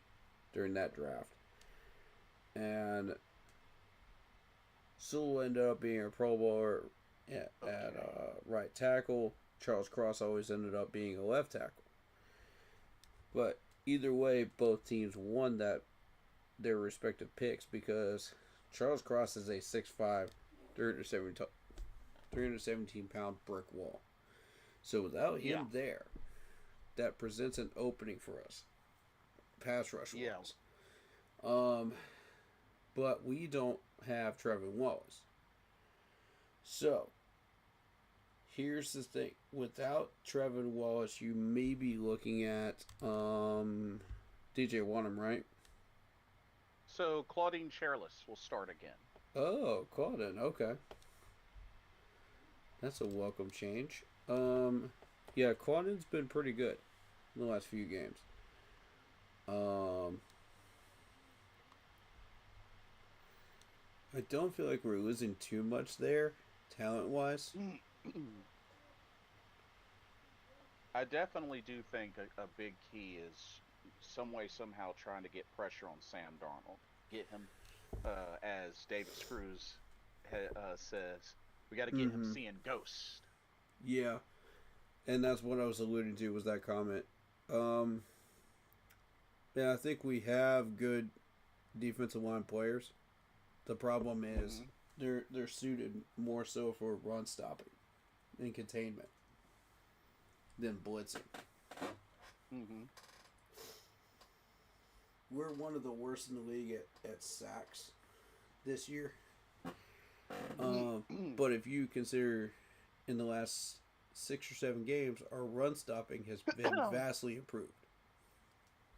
during that draft. And Sewell ended up being a Pro Bowler at right tackle. Charles Cross always ended up being a left tackle. But either way, both teams won their respective picks because Charles Cross is a 6'5", 317-pound brick wall. So without him there, that presents an opening for us, pass rush wise. But we don't have Trevin Wallace. So here's the thing: without Trevin Wallace, you may be looking at DJ Wanham, right? So Claudine Chairless will start again. Oh, Claudine. Okay. That's a welcome change. Yeah, Quaden's been pretty good in the last few games. I don't feel like we're losing too much there, talent wise. I definitely do think a big key is some way, somehow trying to get pressure on Sam Darnold. Get him, as David Screws says, we got to get him Mm-hmm. seeing ghosts. Yeah, and that's what I was alluding to was that comment. Um, yeah, I think we have good defensive line players. The problem is Hmm. they're suited more so for run stopping and containment than blitzing. Hmm. We're one of the worst in the league at sacks this year. But if you consider in the last 6 or 7 games, our run stopping has been vastly improved.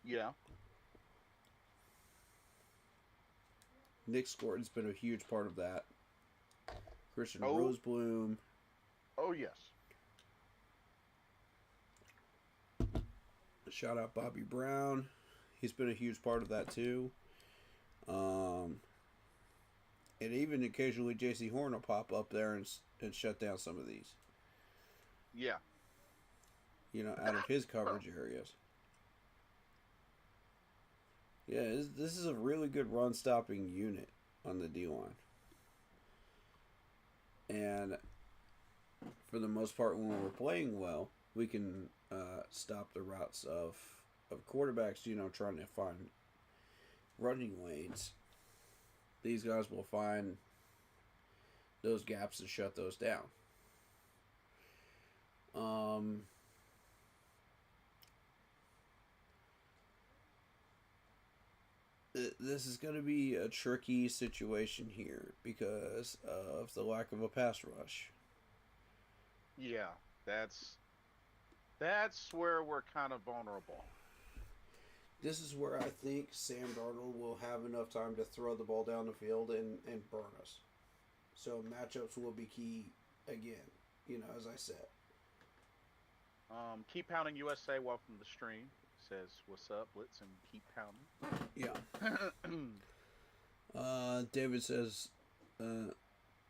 Yeah. Nick Scorton's been a huge part of that. Christian Oh. Rosebloom. Oh yes. Shout out Bobby Brown. He's been a huge part of that too. And even occasionally J.C. Horn will pop up there and shut down some of these. Yeah. Out of his coverage areas. Yeah, this is a really good run stopping unit on the D line. And for the most part, when we're playing well, we can stop the routes of quarterbacks, trying to find running lanes. These guys will find those gaps and shut those down. This is going to be a tricky situation here because of the lack of a pass rush. Yeah. That's where we're kind of vulnerable. This is where I think Sam Darnold will have enough time to throw the ball down the field and burn us. So matchups will be key again, as I said. Keep pounding USA. Welcome to the stream. Says what's up, Blitz, and keep pounding. Yeah. David says,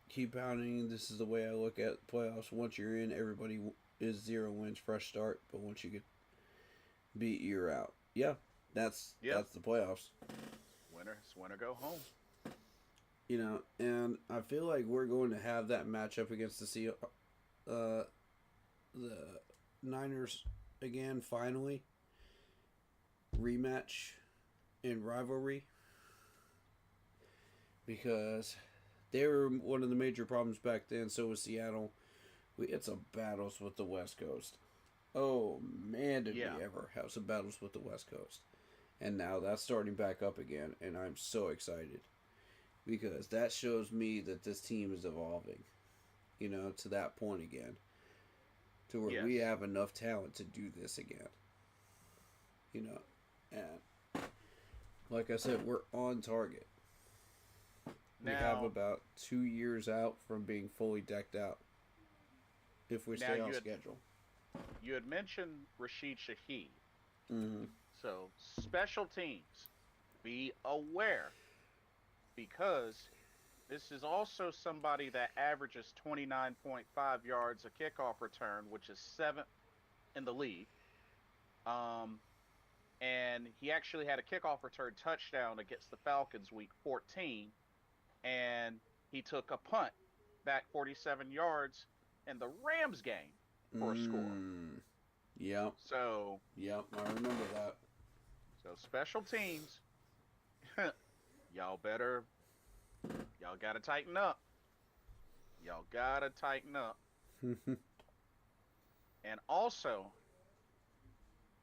keep pounding. This is the way I look at playoffs. Once you're in, everybody is 0 wins, fresh start. But once you get beat, you're out. Yeah, that's the playoffs. Winner go home. And I feel like we're going to have that matchup against the Niners again, finally. Rematch in rivalry. Because they were one of the major problems back then, so was Seattle. We had some battles with the West Coast. Oh, man, did we ever have some battles with the West Coast. And now that's starting back up again, and I'm so excited. Because that shows me that this team is evolving, to that point again. To where we have enough talent to do this again. And like I said, we're on target. We have about 2 years out from being fully decked out. If we stay on schedule. You had mentioned Rashid Shaheed. Mm-hmm. So, special teams, be aware. Because this is also somebody that averages 29.5 yards a kickoff return, which is 7th in the league. And he actually had a kickoff return touchdown against the Falcons week 14. And he took a punt back 47 yards in the Rams game for a score. Yep. So. Yep, I remember that. So special teams, y'all gotta tighten up. Y'all gotta tighten up. And also,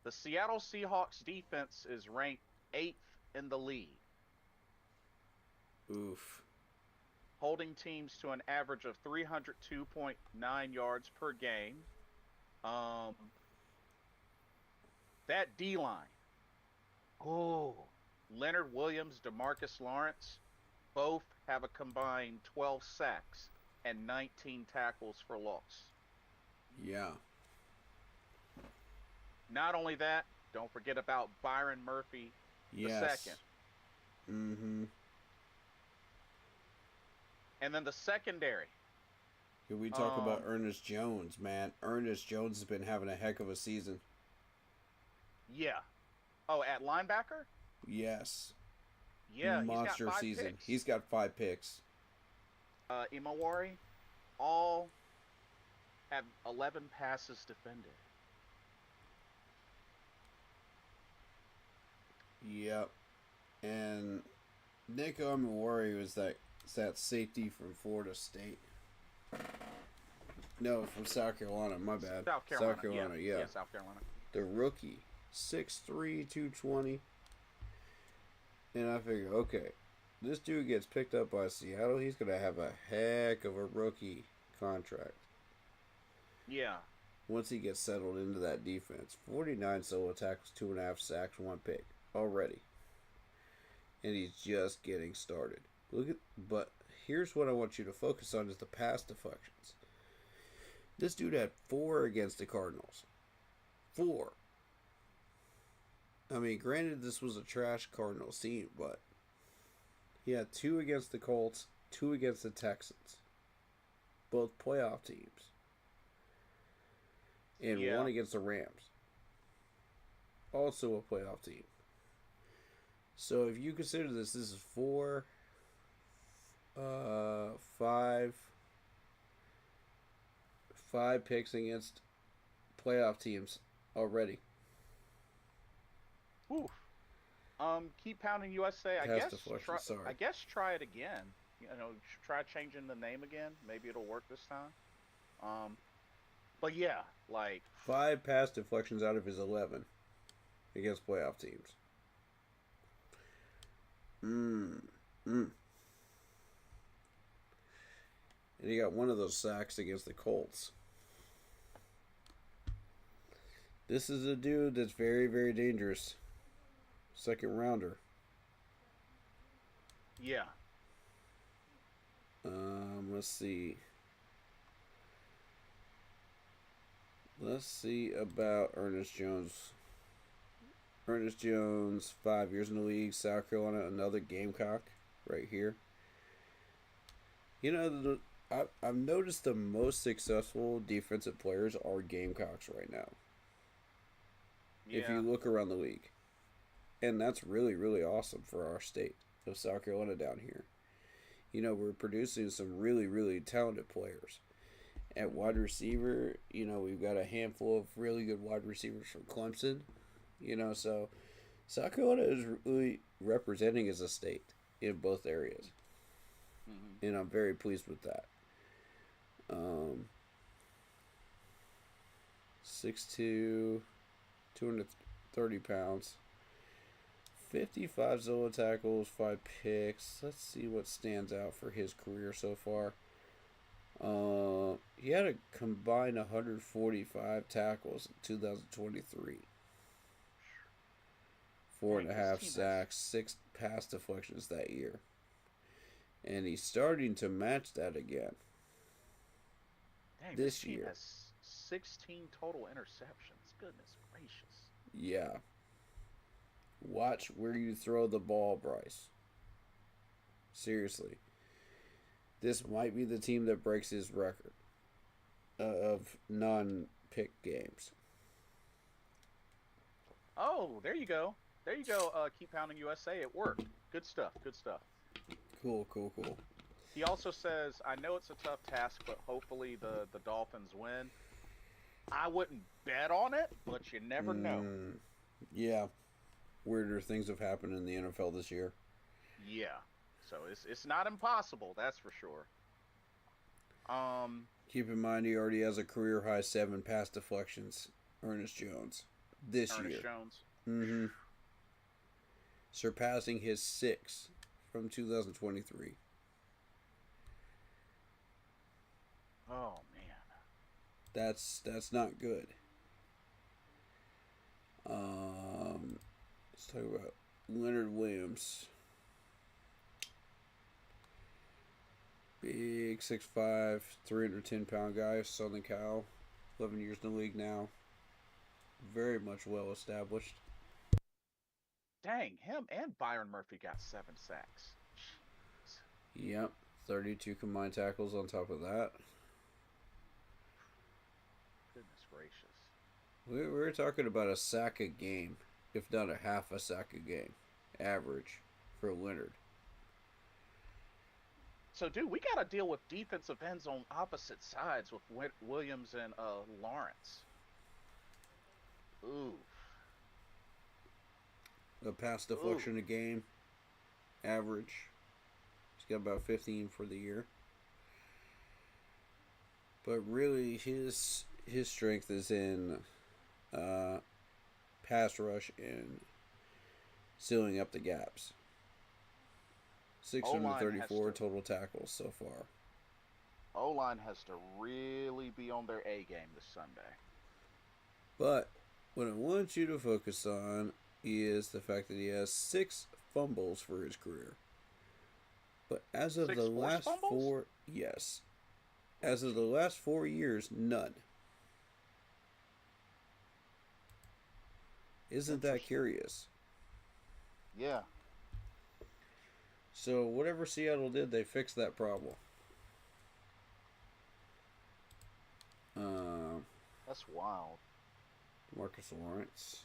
the Seattle Seahawks defense is ranked 8th in the league. Oof. Holding teams to an average of 302.9 yards per game. That D-line. Oh, Leonard Williams, DeMarcus Lawrence, both have a combined 12 sacks and 19 tackles for loss. Yeah. Not only that, don't forget about Byron Murphy the second. Yes. Mm-hmm. And then the secondary. Can we talk about Ernest Jones, man? Ernest Jones has been having a heck of a season. Yeah. Oh, at linebacker? Yes. Yeah, Monster he's got 5 season. picks. He's got 5 picks. Imawari, all have 11 passes defended. Yep. And Nick Imawari was that safety from Florida State. No, from South Carolina. My bad. South Carolina. Yeah. Yeah, South Carolina. The rookie, 6'3", 220. And I figure, okay, this dude gets picked up by Seattle. He's going to have a heck of a rookie contract. Yeah. Once he gets settled into that defense. 49 solo tackles, 2.5 sacks, 1 pick already. And he's just getting started. But here's what I want you to focus on is the pass deflections. This dude had 4 against the Cardinals. 4. I mean, granted, this was a trash Cardinals team, but he had 2 against the Colts, 2 against the Texans. Both playoff teams. And 1 against the Rams. Also a playoff team. So if you consider this is 4, 5 picks against playoff teams already. Oof. Keep pounding USA. I guess try it again. You know, try changing the name again. Maybe it'll work this time. But yeah, like 5 pass deflections out of his 11 against playoff teams. And he got 1 of those sacks against the Colts. This is a dude that's very, very dangerous. 2nd rounder. Yeah. Let's see. Let's see about Ernest Jones. Ernest Jones, 5 years in the league. South Carolina, another Gamecock right here. You know, I've noticed the most successful defensive players are Gamecocks right now. Yeah. If you look around the league. And that's really, really awesome for our state of South Carolina down here. You know, we're producing some really, really talented players. At wide receiver, you know, we've got a handful of really good wide receivers from Clemson. You know, so South Carolina is really representing as a state in both areas. Mm-hmm. And I'm very pleased with that. 6'2", 230 pounds. 55 solo tackles, 5 picks. Let's see what stands out for his career so far. He had a combined 145 tackles in 2023. 4.5 sacks, 6 pass deflections that year. And he's starting to match that again. Dang, this year. year. Has 16 total interceptions. Goodness gracious. Yeah. Watch where you throw the ball, Bryce. Seriously. This might be the team that breaks his record of non-pick games. Oh, there you go. There you go. Keep pounding USA. It worked. Good stuff. Good stuff. Cool. He also says, I know it's a tough task, but hopefully the Dolphins win. I wouldn't bet on it, but you never know. Yeah. Weirder things have happened in the NFL this year. Yeah. So it's not impossible, that's for sure. Keep in mind he already has a career high 7 pass deflections. Ernest Jones. This year. Ernest Jones. Mm-hmm. Surpassing his 6 from 2023. Oh man. That's not good. Let's talk about Leonard Williams. big 6'5", 310-pound guy, Southern Cal, 11 years in the league now. Very much well established. Dang, him and Byron Murphy got 7 sacks. Jeez. Yep, 32 combined tackles on top of that. Goodness gracious. We were talking about a sack a game, if not a half a sack a game, average for Leonard. So, dude, we got to deal with defensive ends on opposite sides with Williams and Lawrence. Ooh. A pass deflection a game, average. He's got about 15 for the year. But really, his strength is in pass rush and sealing up the gaps. 634 total tackles so far. O-line has to really be on their A game this Sunday. But what I want you to focus on is the fact that he has 6 fumbles for his career. But as of the last fumbles? 4, yes. As of the last 4 years, none. Isn't that curious? Yeah. So whatever Seattle did, they fixed that problem. That's wild. Marcus Lawrence.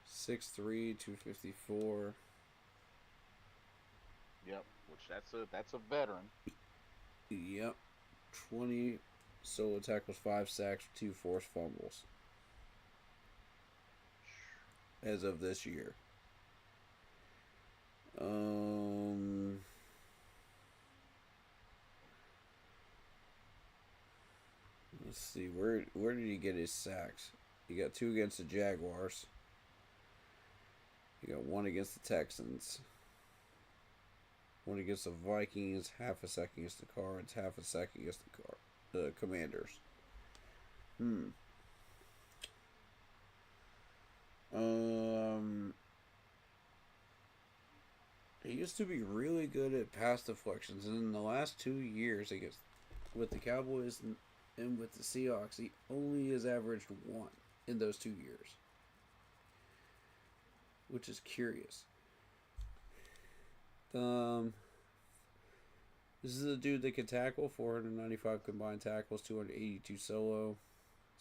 6'3", 254. Yep, which that's a veteran. Yep. 20 solo tackles, 5 sacks, 2 forced fumbles. As of this year. Let's see, where did he get his sacks? He got 2 against the Jaguars. He got 1 against the Texans. 1 against the Vikings, half a sack against the Cards, half a sack against the Commanders. He used to be really good at pass deflections, and in the last 2 years, against with the Cowboys and with the Seahawks, he only has averaged 1 in those 2 years, which is curious. This is a dude that can tackle, 495 combined tackles, 282 solo,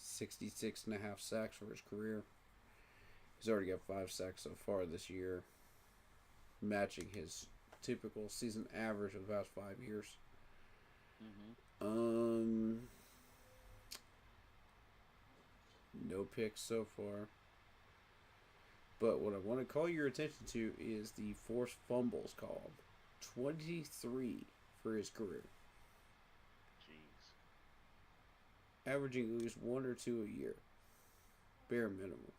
66.5 sacks for his career. He's already got 5 sacks so far this year, matching his typical season average of the past 5 years. No picks so far. But what I want to call your attention to is the forced fumbles column. 23 for his career. Jeez. Averaging at least 1 or 2 a year. Bare minimum.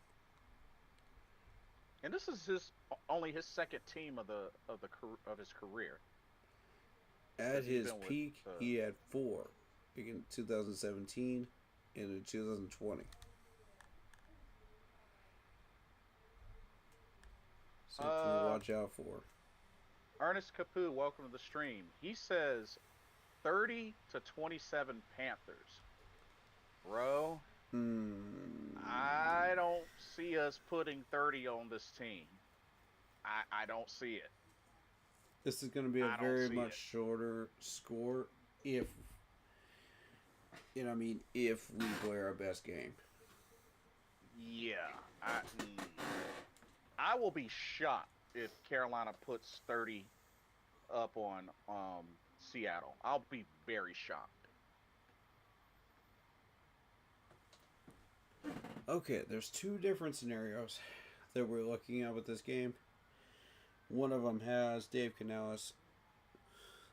And this is only his second team of his career. At his peak, he had 4 in 2017 and in 2020. Something to watch out for. Ernest Capu, welcome to the stream. He says 30 to 27 Panthers. Bro, I don't see us putting 30 on this team. I don't see it. This is going to be a very much shorter score if we play our best game. Yeah. I will be shocked if Carolina puts 30 up on Seattle. I'll be very shocked. Okay, there's 2 different scenarios that we're looking at with this game. One of them has Dave Canales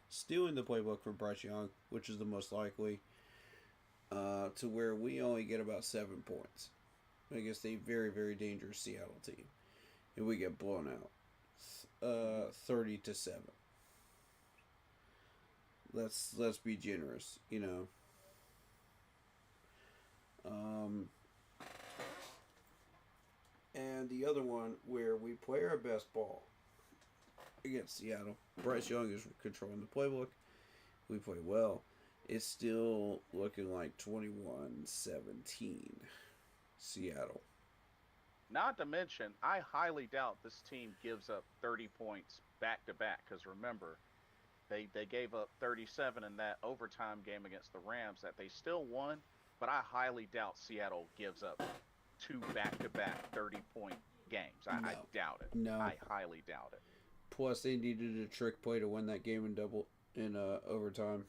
stealing the playbook from Bryce Young, which is the most likely, to where we only get about 7 points against a very, very dangerous Seattle team. And we get blown out 30 to 7. Let's be generous, you know. And the other one where we play our best ball against Seattle. Bryce Young is controlling the playbook. We play well. It's still looking like 21-17 Seattle. Not to mention, I highly doubt this team gives up 30 points back to back. Because remember, they gave up 37 in that overtime game against the Rams that they still won. But I highly doubt Seattle gives up 2 back to back 30-point games. I doubt it. No. I highly doubt it. Plus, they needed a trick play to win that game in overtime.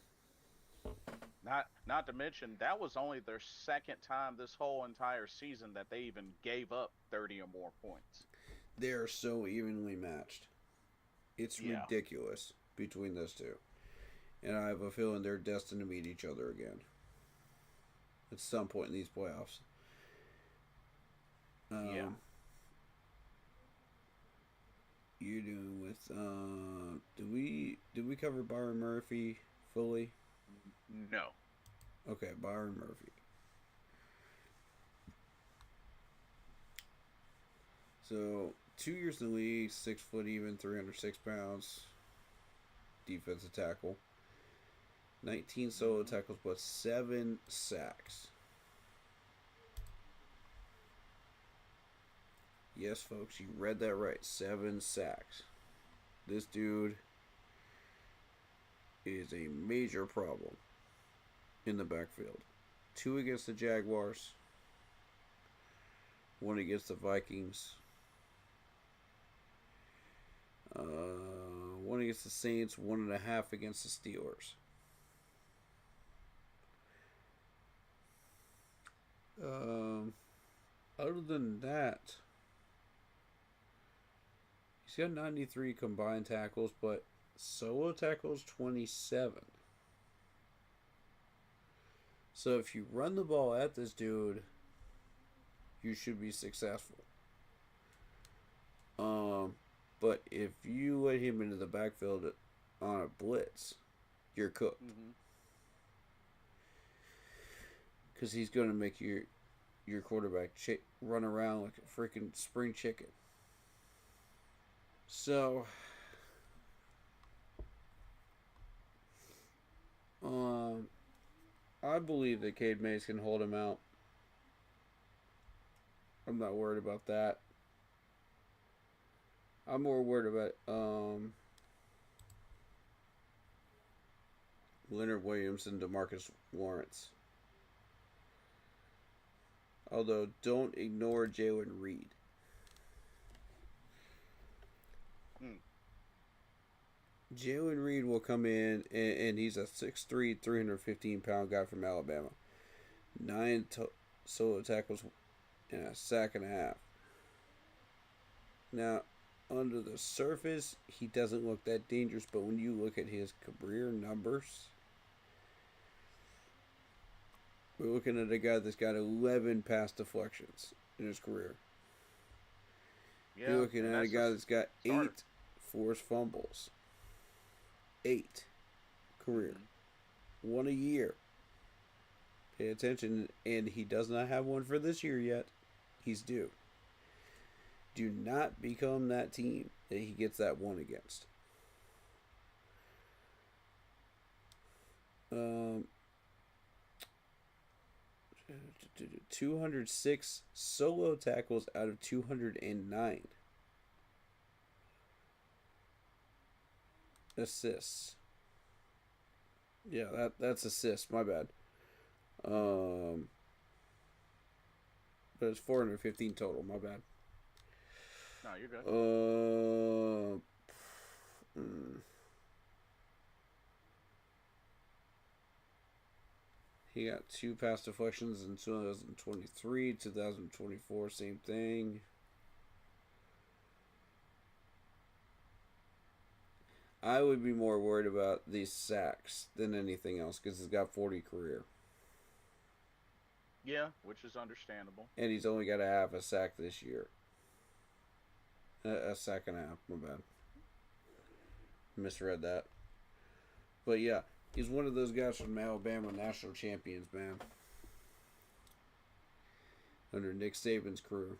Not to mention that was only their second time this whole entire season that they even gave up 30 or more points. They are so evenly matched. It's ridiculous between those two. And I have a feeling they're destined to meet each other again at some point in these playoffs. You're doing with did we cover Byron Murphy fully? No. Okay, Byron Murphy. So 2 years in the league, 6 foot even, 306 pounds. Defensive tackle. 19 solo tackles, but 7 sacks. Yes, folks, you read that right. 7 sacks. This dude is a major problem in the backfield. 2 against the Jaguars. 1 against the Vikings. 1 against the Saints. 1.5 against the Steelers. Other than that, he's got 93 combined tackles, but solo tackles 27. So if you run the ball at this dude, you should be successful. But if you let him into the backfield on a blitz, you're cooked. Because he's going to make your quarterback run around like a freaking spring chicken. So, I believe that Cade Mays can hold him out. I'm not worried about that. I'm more worried about Leonard Williams and DeMarcus Lawrence. Although, don't ignore Jalen Reed. Jalen Reed will come in, and he's a 6'3", 315-pound guy from Alabama. 9 solo tackles and a sack and a half. Now, under the surface, he doesn't look that dangerous, but when you look at his career numbers, we're looking at a guy that's got 11 pass deflections in his career. You're looking at a guy that's got 8 forced fumbles. 8 career. 1 a year. Pay attention, and he does not have one for this year yet. He's due. Do not become that team that he gets that one against. 206 solo tackles out of 209. Assists. Yeah, that's assists. My bad. But it's 415 total. My bad. No, you're good. He got 2 pass deflections in 2023, 2024, same thing. I would be more worried about these sacks than anything else because he's got 40 career. Yeah, which is understandable. And he's only got a half a sack this year. A sack and a half, my bad. Misread that. But yeah, he's one of those guys from Alabama, national champions, man. Under Nick Saban's crew.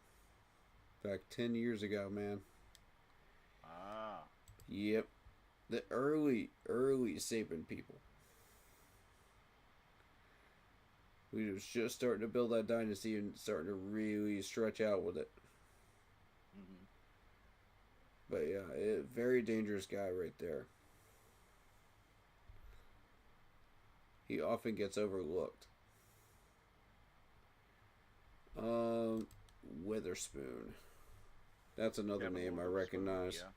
Back 10 years ago, man. Yep. The early Saban people. We was just starting to build that dynasty and starting to really stretch out with it. Mm-hmm. But yeah, very dangerous guy right there. He often gets overlooked. Witherspoon. That's another Kevin name I Witherspoon, recognize. yeah.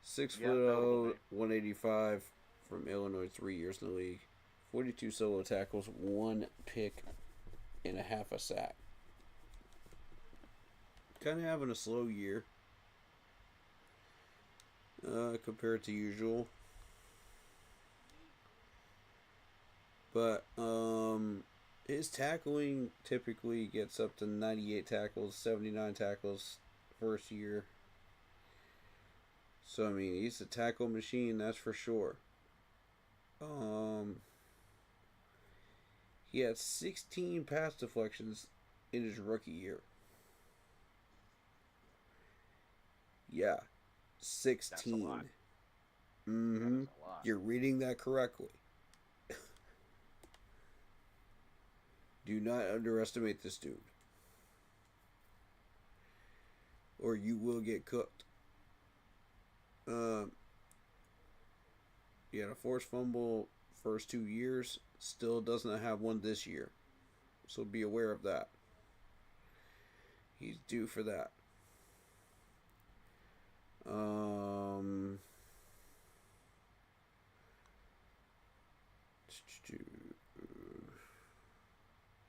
6 Yeah, foot notable name. 185 from Illinois, 3 years in the league. 42 solo tackles, 1 pick, and a half a sack. Kind of having a slow year compared to usual. But his tackling typically gets up to 98 tackles, 79 tackles first year. So, I mean, he's a tackle machine, that's for sure. He had 16 pass deflections in his rookie year. Yeah, 16. That's a lot. Mm-hmm. That's a lot. You're reading that correctly. Do not underestimate this dude, or you will get cooked. He had a forced fumble first 2 years. Still doesn't have one this year, so be aware of that. He's due for that.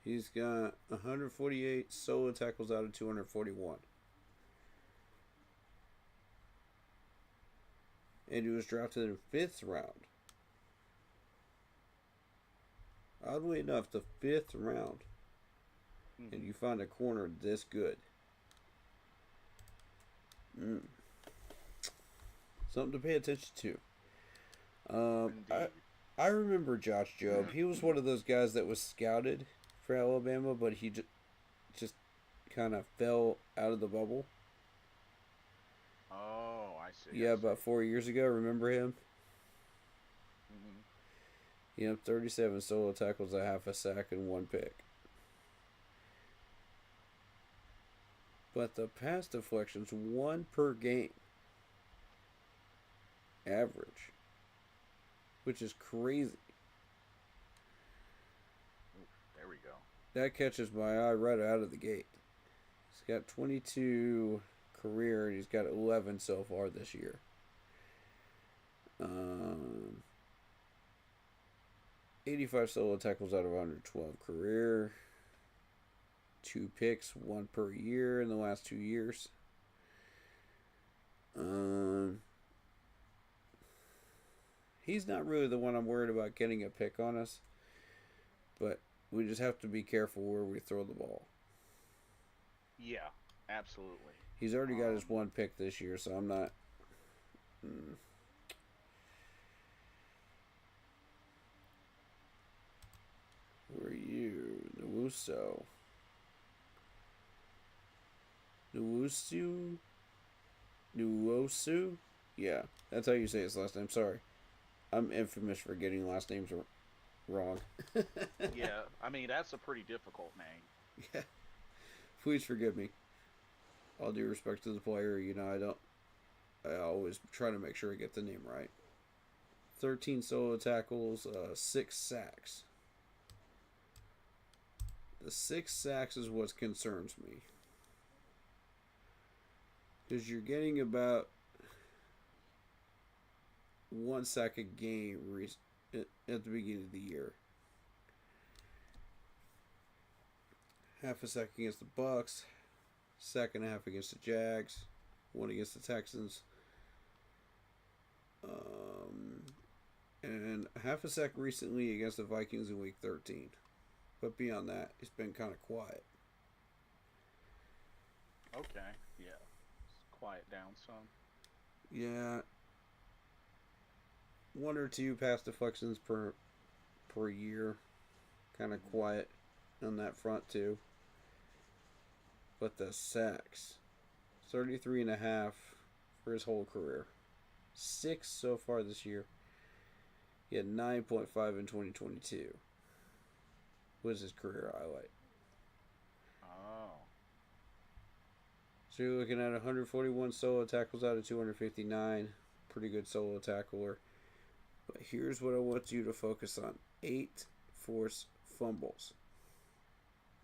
He's got 148 solo tackles out of 241. And he was drafted in 5th round. Oddly enough, the 5th round. Mm-hmm. And you find a corner this good. Something to pay attention to. I remember Josh Jobe. He was one of those guys that was scouted for Alabama, but he just kind of fell out of the bubble. Oh, I see. Yeah, about 4 years ago. Remember him? Mm-hmm. You know, 37 solo tackles, a half a sack, and 1 pick. But the pass deflections, 1 per game. Average. Which is crazy. There we go. That catches my eye right out of the gate. He's got 22 career, and he's got 11 so far this year. 85 solo tackles out of 112 career. 2 picks, 1 per year in the last 2 years. He's not really the one I'm worried about getting a pick on us, but we just have to be careful where we throw the ball. Yeah, absolutely. He's already got his 1 pick this year, so I'm not. Who are you? Nwosu? Yeah, that's how you say his last name. Sorry. I'm infamous for getting last names wrong. Yeah, I mean, that's a pretty difficult name. Yeah. Please forgive me. All due respect to the player, I always try to make sure I get the name right. 13 solo tackles, 6 sacks. The 6 sacks is what concerns me. Because you're getting about 1 sack a game at the beginning of the year. Half a sack against the Bucks, sack and a half against the Jags, 1 against the Texans, and half a sack recently against the Vikings in Week 13. But beyond that, it's been kind of quiet. Okay, yeah. Quiet down some. Yeah. 1 or 2 pass deflections per year. Kind of quiet on that front too. But the sacks, 33.5 for his whole career. 6 so far this year. He had 9.5 in 2022. Was his career highlight. Oh. So you're looking at 141 solo tackles out of 259. Pretty good solo tackler. But here's what I want you to focus on. 8 forced fumbles.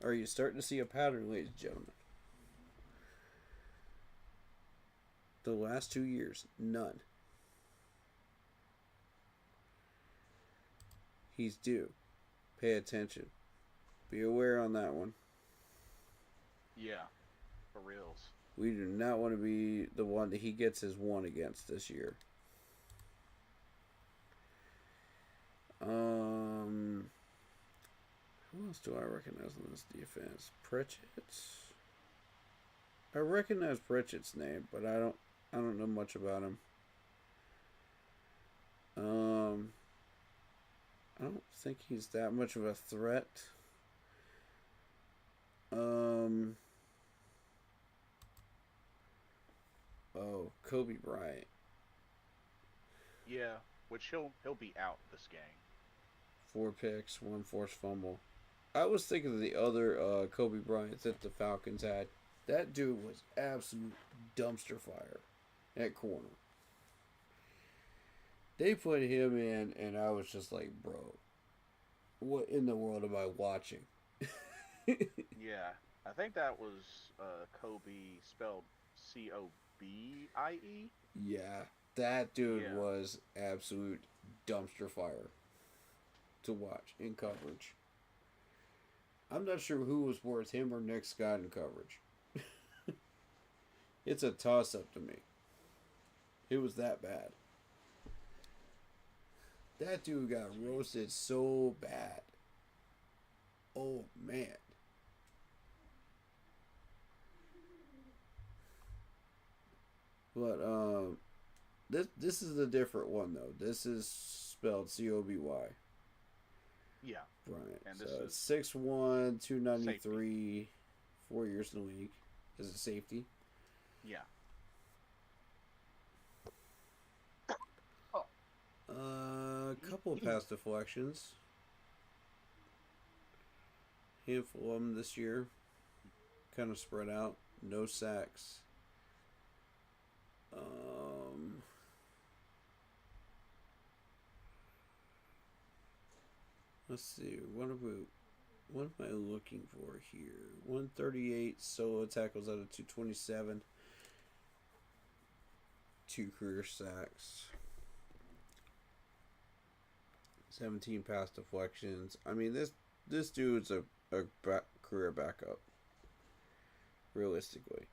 Are you starting to see a pattern, ladies and gentlemen? The last 2 years, none. He's due. Pay attention. Be aware on that one. Yeah. For reals. We do not want to be the one that he gets his one against this year. Who else do I recognize on this defense? Pritchett. I recognize Pritchett's name, but I don't know much about him. I don't think he's that much of a threat. Kobe Bryant. Yeah, which he'll be out this game. 4 picks, 1 forced fumble. I was thinking of the other Kobe Bryant that the Falcons had. That dude was absolute dumpster fire at corner. They put him in, and I was just like, bro, what in the world am I watching? Yeah, I think that was Kobe spelled Cobie. Yeah, that dude was absolute dumpster fire to watch in coverage. I'm not sure who was worse, him or Nick Scott in coverage. It's a toss-up to me. It was that bad. That dude got roasted so bad. Oh, man. But, this is a different one, though. This is spelled Coby. Yeah. Bryant. And So this it's 6'1", 293, safety. 4 years in the league as a safety. Yeah. A couple of pass deflections. Handful of them this year. Kind of spread out. No sacks. Let's see. What am I looking for here? 138 solo tackles out of 227. 2 career sacks. 17 pass deflections. I mean, this dude's a career backup. Realistically,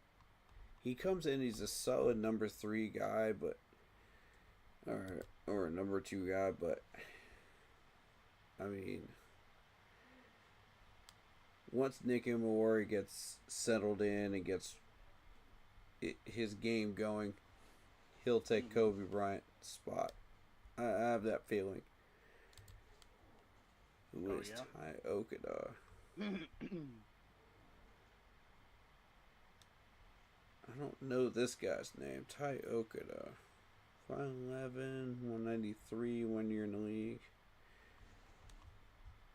he comes in. He's a solid number 3 guy, but or a number 2 guy, but I mean, once Nick Imawari gets settled in and gets his game going, he'll take Kobe Bryant's spot. I have that feeling. Who is Ty Okada? I don't know this guy's name. Ty Okada. 5'11", 193, 1 year in the league.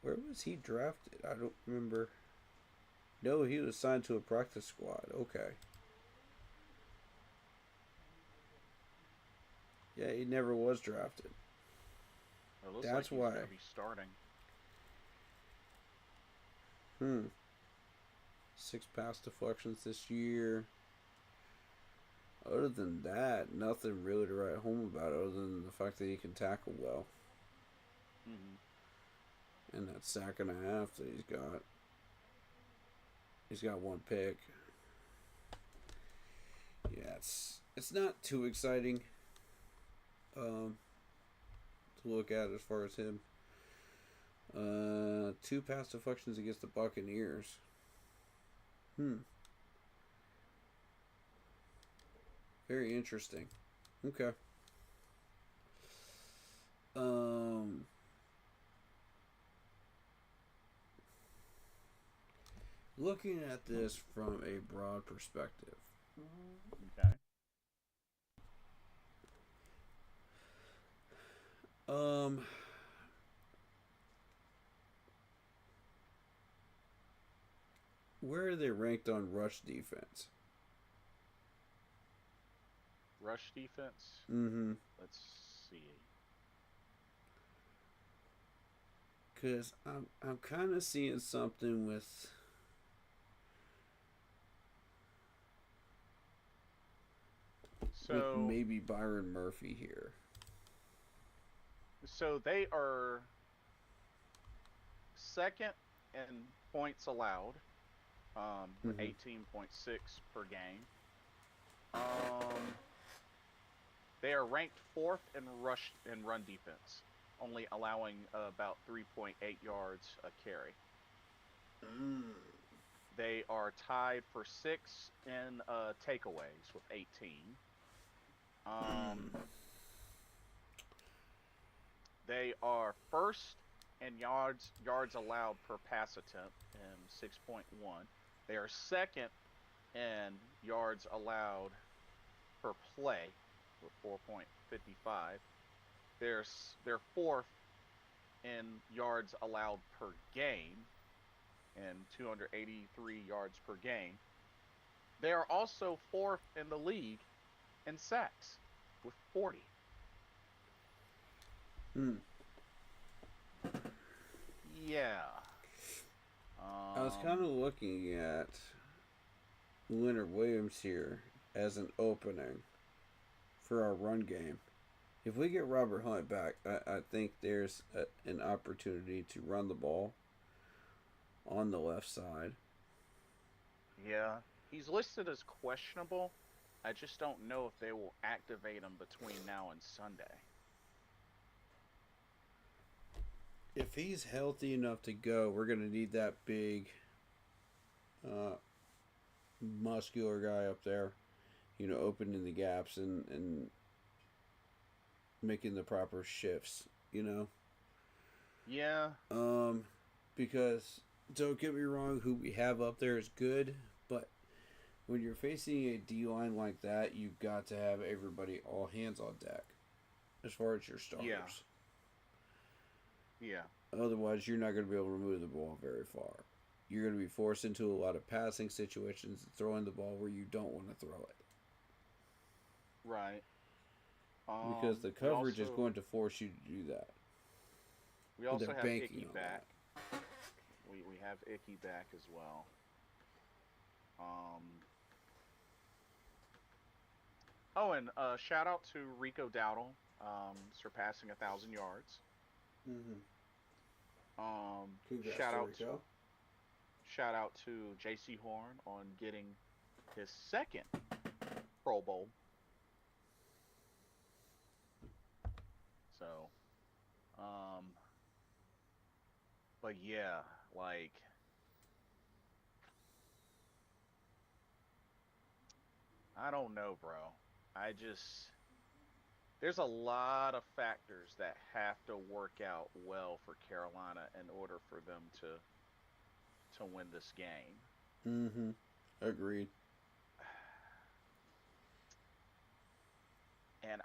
Where was he drafted? I don't remember. No, he was signed to a practice squad. Okay. Yeah, he never was drafted. It looks That's like he's why. gonna be starting. 6 pass deflections this year. Other than that, nothing really to write home about other than the fact that he can tackle well. And that sack and a half that he's got. He's got 1 pick. Yeah, it's not too exciting to look at as far as him. 2 pass deflections against the Buccaneers. Very interesting. Okay. Looking at this from a broad perspective. Okay. Um, where are they ranked on rush defense? Rush defense. Mm-hmm. Let's see. Cause I'm kind of seeing something with So maybe Byron Murphy here. so they are second in points allowed, with Mm-hmm. 18.6 per game. Um, they are ranked fourth in rush and run defense, only allowing about 3.8 yards a carry. Mm. They are tied for sixth in takeaways with 18. Um, they are first in yards allowed per pass attempt in 6.1. They are second in yards allowed per play with 4.55. They're fourth in yards allowed per game and 283 yards per game. They are also fourth in the league in sacks with 40. Mm. Yeah. I was kind of Um, looking at Leonard Williams here as an opening for our run game. If we get Robert Hunt back, I think there's an opportunity to run the ball on the left side. yeah. He's listed as questionable. I just don't know if they will activate him between now and Sunday. If he's healthy enough to go, we're going to need that big, uh, muscular guy up there, opening the gaps and making the proper shifts. Yeah. Um, because don't get me wrong, who we have up there is good, but when you're facing a D line like that, you've got to have everybody all hands on deck as far as your Yeah. starters. Yeah. Otherwise, you're not going to be able to move the ball very far. You're going to be forced into a lot of passing situations and throwing the ball where you don't want to throw it. Right. Because the We coverage is also going to force you to do that. we And they're also have banking Icky on back. that. We have Icky back as well. Um. Oh, and shout out to Rico Dowdle, surpassing 1,000 yards. Mm-hmm. Um. Congrats Shout to out to Rico. shout out to J.C. Horn on getting his second Pro Bowl. So, um, but yeah, like I don't know, bro. I just there's a lot of factors that have to work out well for Carolina in order for them to win this game. Mm-hmm. Agreed. And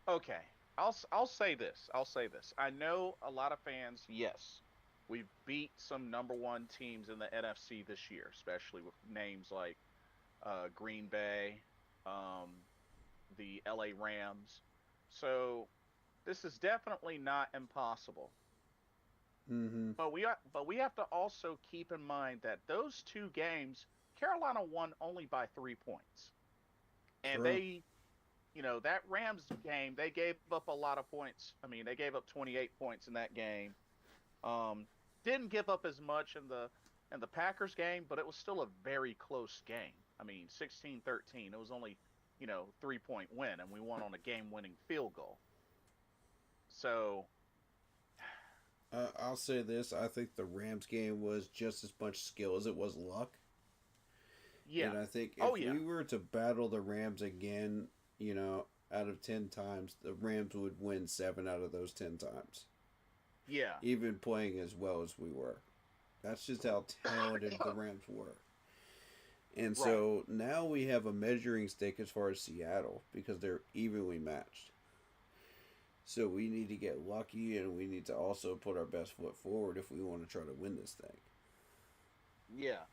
okay, I'll say this. I'll say this. I know a lot of fans. Yes, we've beat some number one teams in the NFC this year, especially with names like Green Bay, um, the LA Rams. So this is definitely not impossible. Mm-hmm. But we have to also keep in mind that those two games, Carolina won only by 3 points, and True. that Rams game, they gave up a lot of points. I mean, they gave up 28 points in that game. Um, didn't give up as much in the Packers game, but it was still a very close game. I mean, 16-13. It was only 3-point win, and we won on a game-winning field goal. So I'll say this. I think the Rams game was just as much skill as it was luck. yeah, And I think oh if yeah, we were to battle the Rams again, out of 10 times, the Rams would win 7 out of those 10 times. yeah, Even playing as well as we were. That's just how talented the Rams were. And right, so now we have a measuring stick as far as Seattle because they're evenly matched. So we need to get lucky, and we need to also put our best foot forward if we want to try to win this thing. Yeah.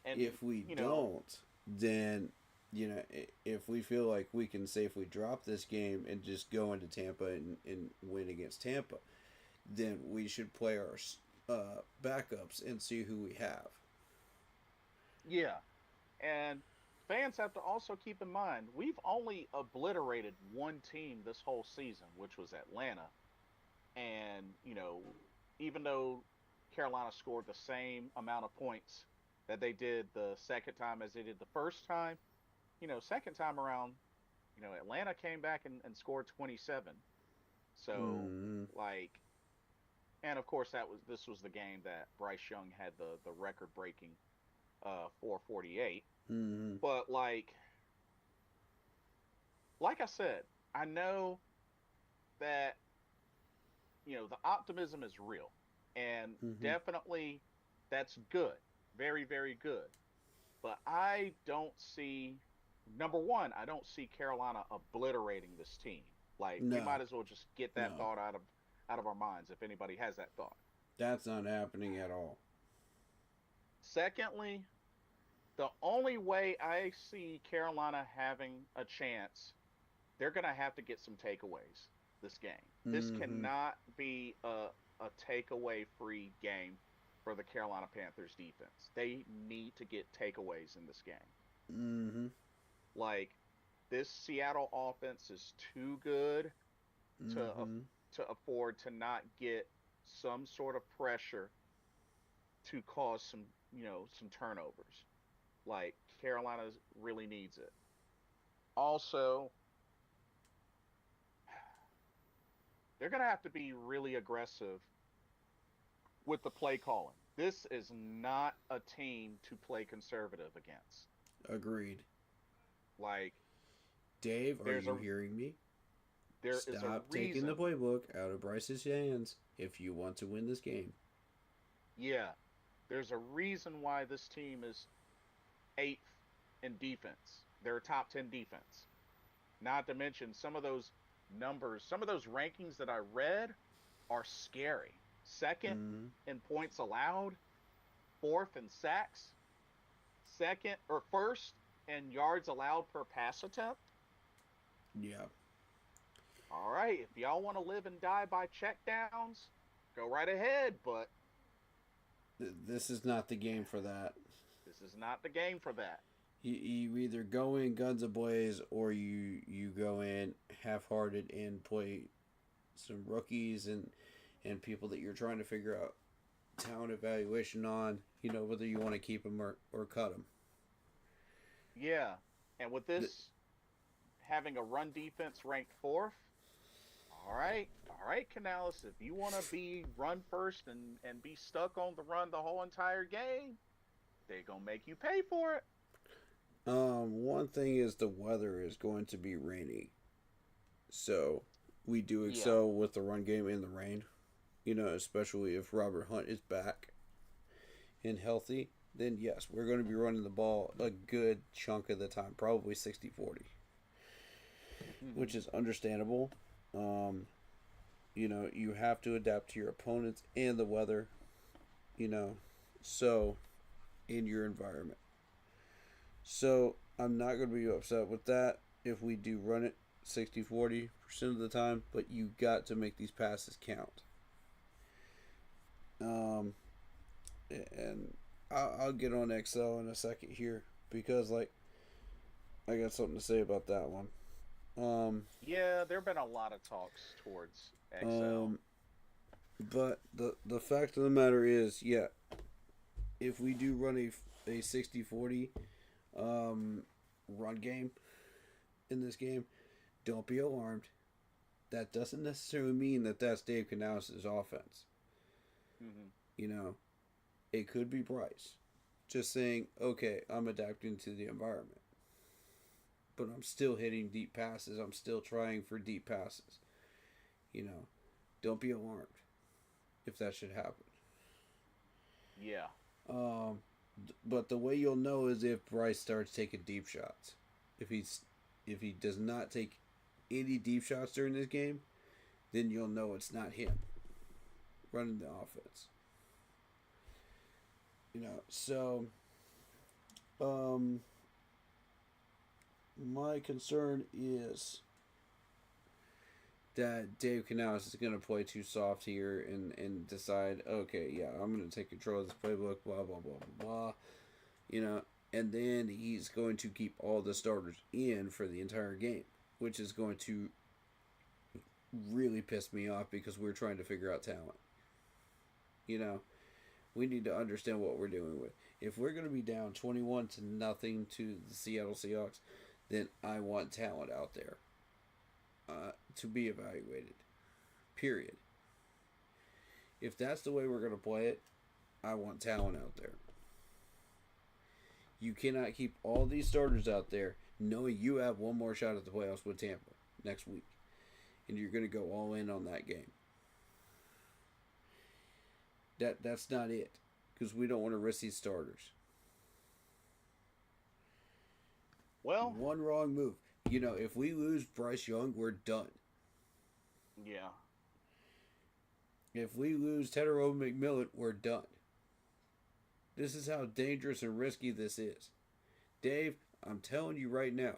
And If we don't, then if we feel like we can safely drop this game and just go into Tampa and win against Tampa, then we should play our backups and see who we have. Yeah. And fans have to also keep in mind we've only obliterated one team this whole season, which was Atlanta. And, even though Carolina scored the same amount of points that they did the second time as they did the first time, second time around, Atlanta came back and scored 27. So, Mm-hmm. like, and of course this was the game that Bryce Young had the record breaking 448. Mm-hmm. But like I said, I know that the optimism is real, and Mm-hmm. definitely that's good, very very good. But I don't see, number one, I don't see Carolina obliterating this team. Like, we No, might as well just get that no, thought out of our minds if anybody has that thought. that's not happening at all. Secondly, the only way I see Carolina having a chance, they're going to have to get some takeaways this game. This Mm-hmm. cannot be a takeaway free game for the Carolina Panthers defense. They need to get takeaways in this game. Mm-hmm. Like, this Seattle offense is too good to Mm-hmm. to afford to not get some sort of pressure to cause some turnovers. Like, Carolina really needs it. Also, they're going to have to be really aggressive with the play calling. This is not a team to play conservative against. Agreed. Like, Dave, are there's you a hearing me? there is a Stop taking the reason. playbook out of Bryce's hands if you want to win this game. Yeah, there's a reason why this team is eighth in defense. They're a top 10 defense. Not to mention some of those numbers, some of those rankings that I read are scary. Second Mm-hmm. in points allowed, fourth in sacks, second or first in yards allowed per pass attempt. Yeah. All right, if y'all want to live and die by checkdowns, go right ahead, but This is not the game for that. this is not the game for that. You either go in guns ablaze or you go in half-hearted and play some rookies and people that you're trying to figure out talent evaluation on, whether you want to keep them or cut them. Yeah, and with this having a run defense ranked fourth, all right, Canales, if you want to be run first and be stuck on the run the whole entire game, they're gonna make you pay for it. One thing is the weather is going to be rainy, so we do Yeah. excel with the run game in the rain. Especially if Robert Hunt is back and healthy, then yes, we're going to be running the ball a good chunk of the time, probably 60-40, which Hmm. is understandable. You have to adapt to your opponents and the weather, you know, so in your environment. So I'm not going to be upset with that if we do run it 60-40% of the time, but you got to make these passes count. Um, and I'll get on Excel in a second here because, like, I got something to say about that one. Um, Yeah, there have been a lot of talks towards XL. um, but the fact of the matter is, yeah, if we do run a 60-40 run game in this game, don't be alarmed. That doesn't necessarily mean that that's Dave Canales' offense. Hmm. You know, it could be Bryce. Just saying, okay, I'm adapting to the environment. But I'm still hitting deep passes. I'm still trying for deep passes. Don't be alarmed if that should happen. Yeah. Um, but the way you'll know is if Bryce starts taking deep shots. If he does not take any deep shots during this game, then you'll know it's not him running the offense. So my concern is that Dave Canales is going to play too soft here and decide, okay, yeah, I'm going to take control of this playbook, blah, blah, blah, blah, blah, and then he's going to keep all the starters in for the entire game, which is going to really piss me off because we're trying to figure out talent. We need to understand what we're doing with. If we're going to be down 21-0 to the Seattle Seahawks, then I want talent out there to be evaluated. Period. If that's the way we're going to play it, I want talent out there. You cannot keep all these starters out there knowing you have one more shot at the playoffs with Tampa next week. And you're going to go all in on that game. That's not it. Because we don't want to risk these starters. Well, one wrong move. If we lose Bryce Young, we're done. Yeah. If we lose Tedero McMillan, we're done. This is how dangerous and risky this is. Dave, I'm telling you right now,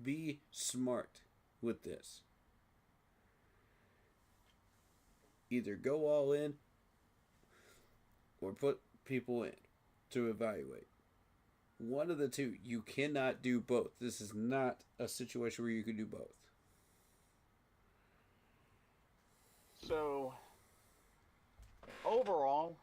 be smart with this. Either go all in or put people in to evaluate. One of the two. You cannot do both. This is not a situation where you can do both. So, overall,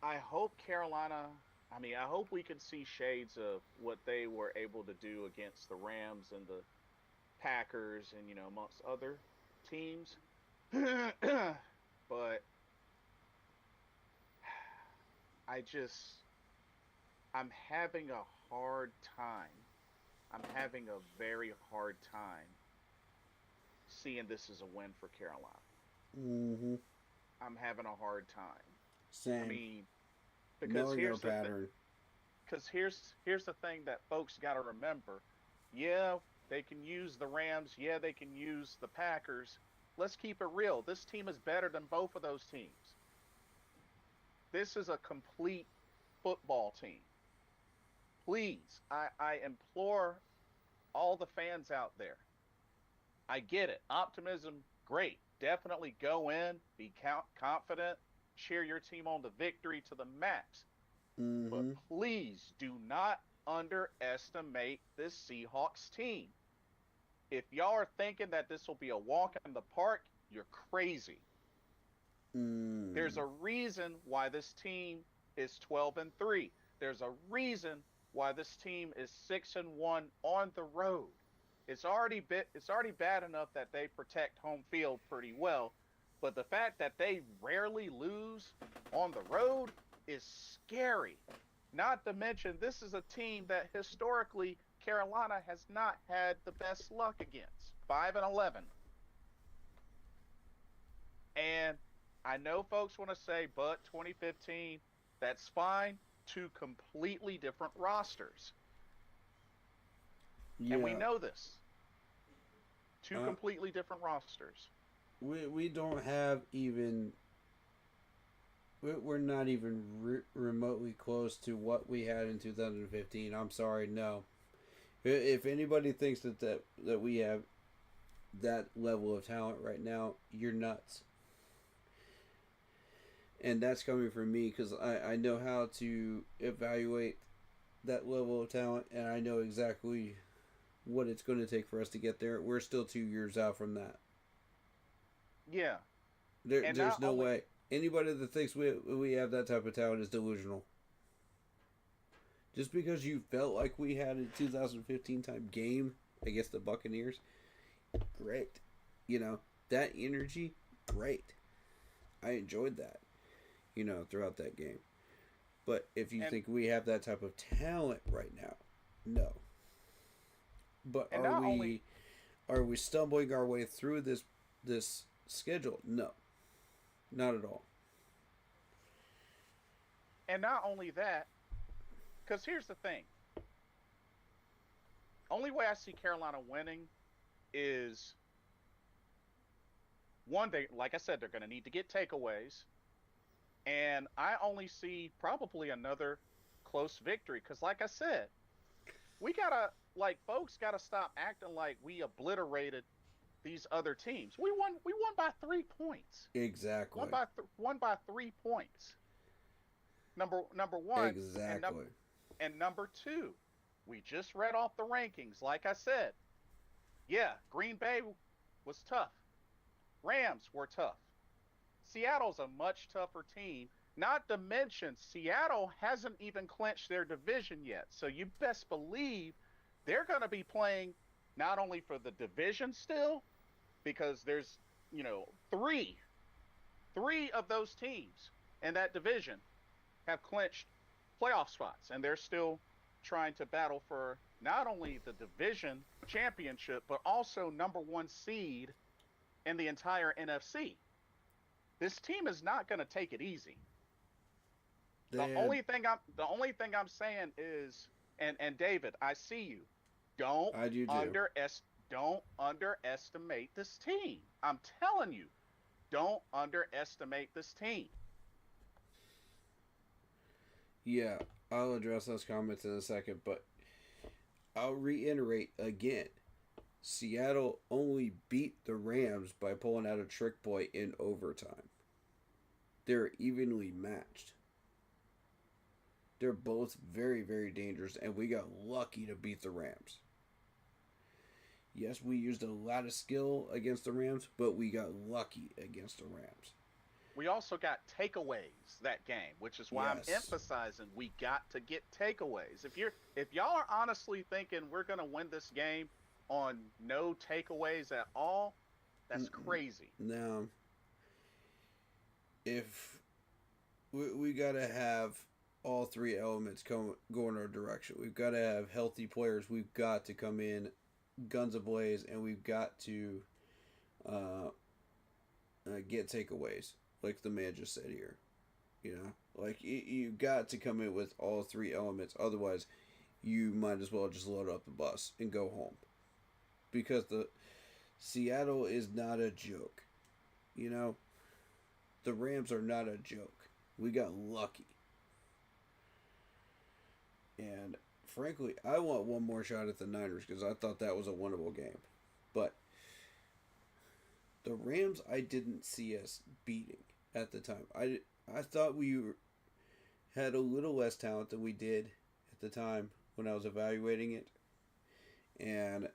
I hope I hope we can see shades of what they were able to do against the Rams and the Packers and, amongst other teams. But I'm having a hard time. I'm having a very hard time seeing this as a win for Carolina. Mm-hmm. I'm having a hard time. Same. I mean, because here's the pattern. Because here's the thing that folks got to remember. Yeah, they can use the Rams. Yeah, they can use the Packers. Let's keep it real. This team is better than both of those teams. This is a complete football team. Please, I implore all the fans out there. I get it. Optimism, great. Definitely go in, be confident, cheer your team on to victory to the max. Mm-hmm. But please do not underestimate this Seahawks team. If y'all are thinking that this will be a walk in the park, you're crazy. There's a reason why this team is 12-3. There's a reason why this team is 6-1 on the road. It's already bad enough that they protect home field pretty well, but the fact that they rarely lose on the road is scary. Not to mention, this is a team that historically Carolina has not had the best luck against. 5-11. And I know folks want to say, but 2015, that's fine. Two completely different rosters. Yeah. And we know this. Two completely different rosters. We don't have even... We're not even remotely close to what we had in 2015. I'm sorry, no. If anybody thinks that we have that level of talent right now, you're nuts. And that's coming from me because I know how to evaluate that level of talent, and I know exactly what it's going to take for us to get there. We're still 2 years out from that. Yeah. There's no way. Anybody that thinks we have that type of talent is delusional. Just because you felt like we had a 2015 type game against the Buccaneers, great. That energy, great. I enjoyed that, throughout that game. But if you think we have that type of talent right now, no. But are we stumbling our way through this schedule? No. Not at all. And not only that, because here's the thing. only way I see Carolina winning is one. They, like I said, they're going to need to get takeaways, and I only see probably another close victory. Because, like I said, we gotta folks gotta stop acting like we obliterated these other teams. We won. We won by 3 points. Exactly. Won by 3 points. Number one, Exactly. and number two, we just read off the rankings. Like I said, yeah, Green Bay was tough. Rams were tough. Seattle's a much tougher team. Not to mention, Seattle hasn't even clinched their division yet. So you best believe they're going to be playing not only for the division still, because there's, three of those teams in that division have clinched playoff spots, and they're still trying to battle for not only the division championship, but also number one seed in the entire NFC. This team is not going to take it easy. The only thing I'm saying is, and David, I see you. Don't underestimate this team. I'm telling you, don't underestimate this team. Yeah, I'll address those comments in a second, but I'll reiterate again. Seattle only beat the Rams by pulling out a trick play in overtime. They're evenly matched. They're both very, very dangerous, and we got lucky to beat the Rams. Yes, we used a lot of skill against the Rams, but we got lucky against the Rams. We also got takeaways that game, which is why I'm emphasizing we got to get takeaways. If y'all are honestly thinking we're going to win this game on no takeaways at all, that's crazy. Now, if we got to have all three elements go in our direction. We've got to have healthy players. We've got to come in guns ablaze, and we've got to get takeaways, like the man just said here. You got to come in with all three elements. Otherwise, you might as well just load up the bus and go home, because the Seattle is not a joke. The Rams are not a joke. We got lucky. And frankly, I want one more shot at the Niners because I thought that was a winnable game. But the Rams, I didn't see us beating at the time. I thought we had a little less talent than we did at the time when I was evaluating it. And,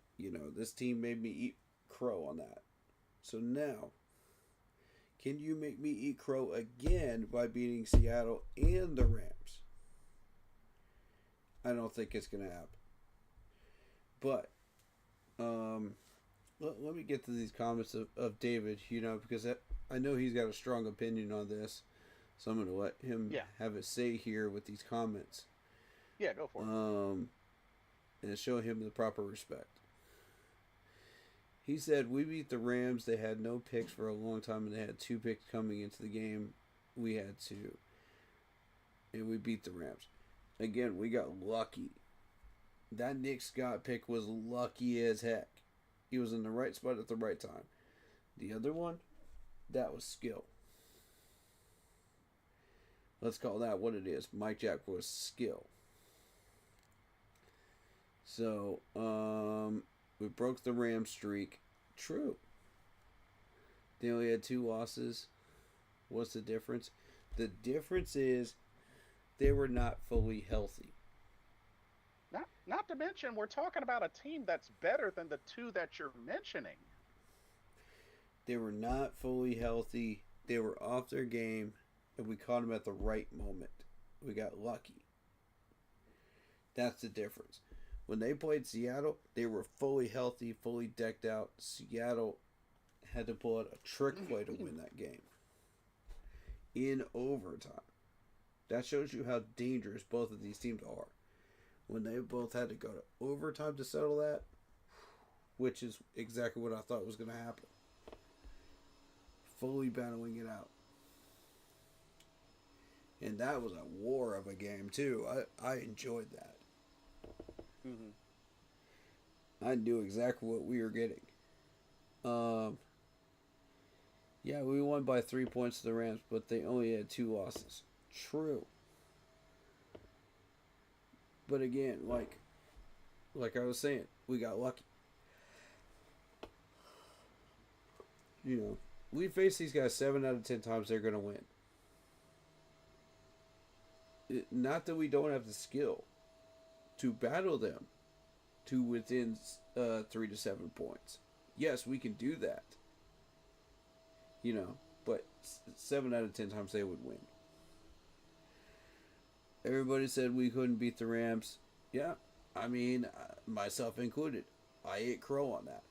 this team made me eat crow on that. So now, can you make me eat crow again by beating Seattle and the Rams? I don't think it's going to happen. But, let me get to these comments of David, because I know he's got a strong opinion on this. So I'm going to let him have a say here with these comments. Yeah, go for it. And show him the proper respect. He said, we beat the Rams. They had no picks for a long time, and they had 2 picks coming into the game. We had 2. And we beat the Rams. Again, we got lucky. That Nick Scott pick was lucky as heck. He was in the right spot at the right time. The other one, that was skill. Let's call that what it is. Mike Jack was skill. So, we broke the Rams streak. True. They only had 2 losses. What's the difference? The difference is they were not fully healthy. Not to mention, we're talking about a team that's better than the 2 that you're mentioning. They were not fully healthy. They were off their game, and we caught them at the right moment. We got lucky. That's the difference. When they played Seattle, they were fully healthy, fully decked out. Seattle had to pull out a trick play to win that game in overtime. That shows you how dangerous both of these teams are. When they both had to go to overtime to settle that, which is exactly what I thought was going to happen. Fully battling it out. And that was a war of a game, too. I enjoyed that. Mm-hmm. I knew exactly what we were getting. Um, yeah, we won by 3 points to the Rams, but they only had 2 losses. True. But again, like I was saying, we got lucky. You know, we face these guys 7 out of 10 times. They're gonna win. Not that we don't have the skill to battle them to within 3 to 7 points. Yes, we can do that. You know, but 7 out of 10 times they would win. Everybody said we couldn't beat the Rams. Yeah, I mean, myself included. I ate crow on that.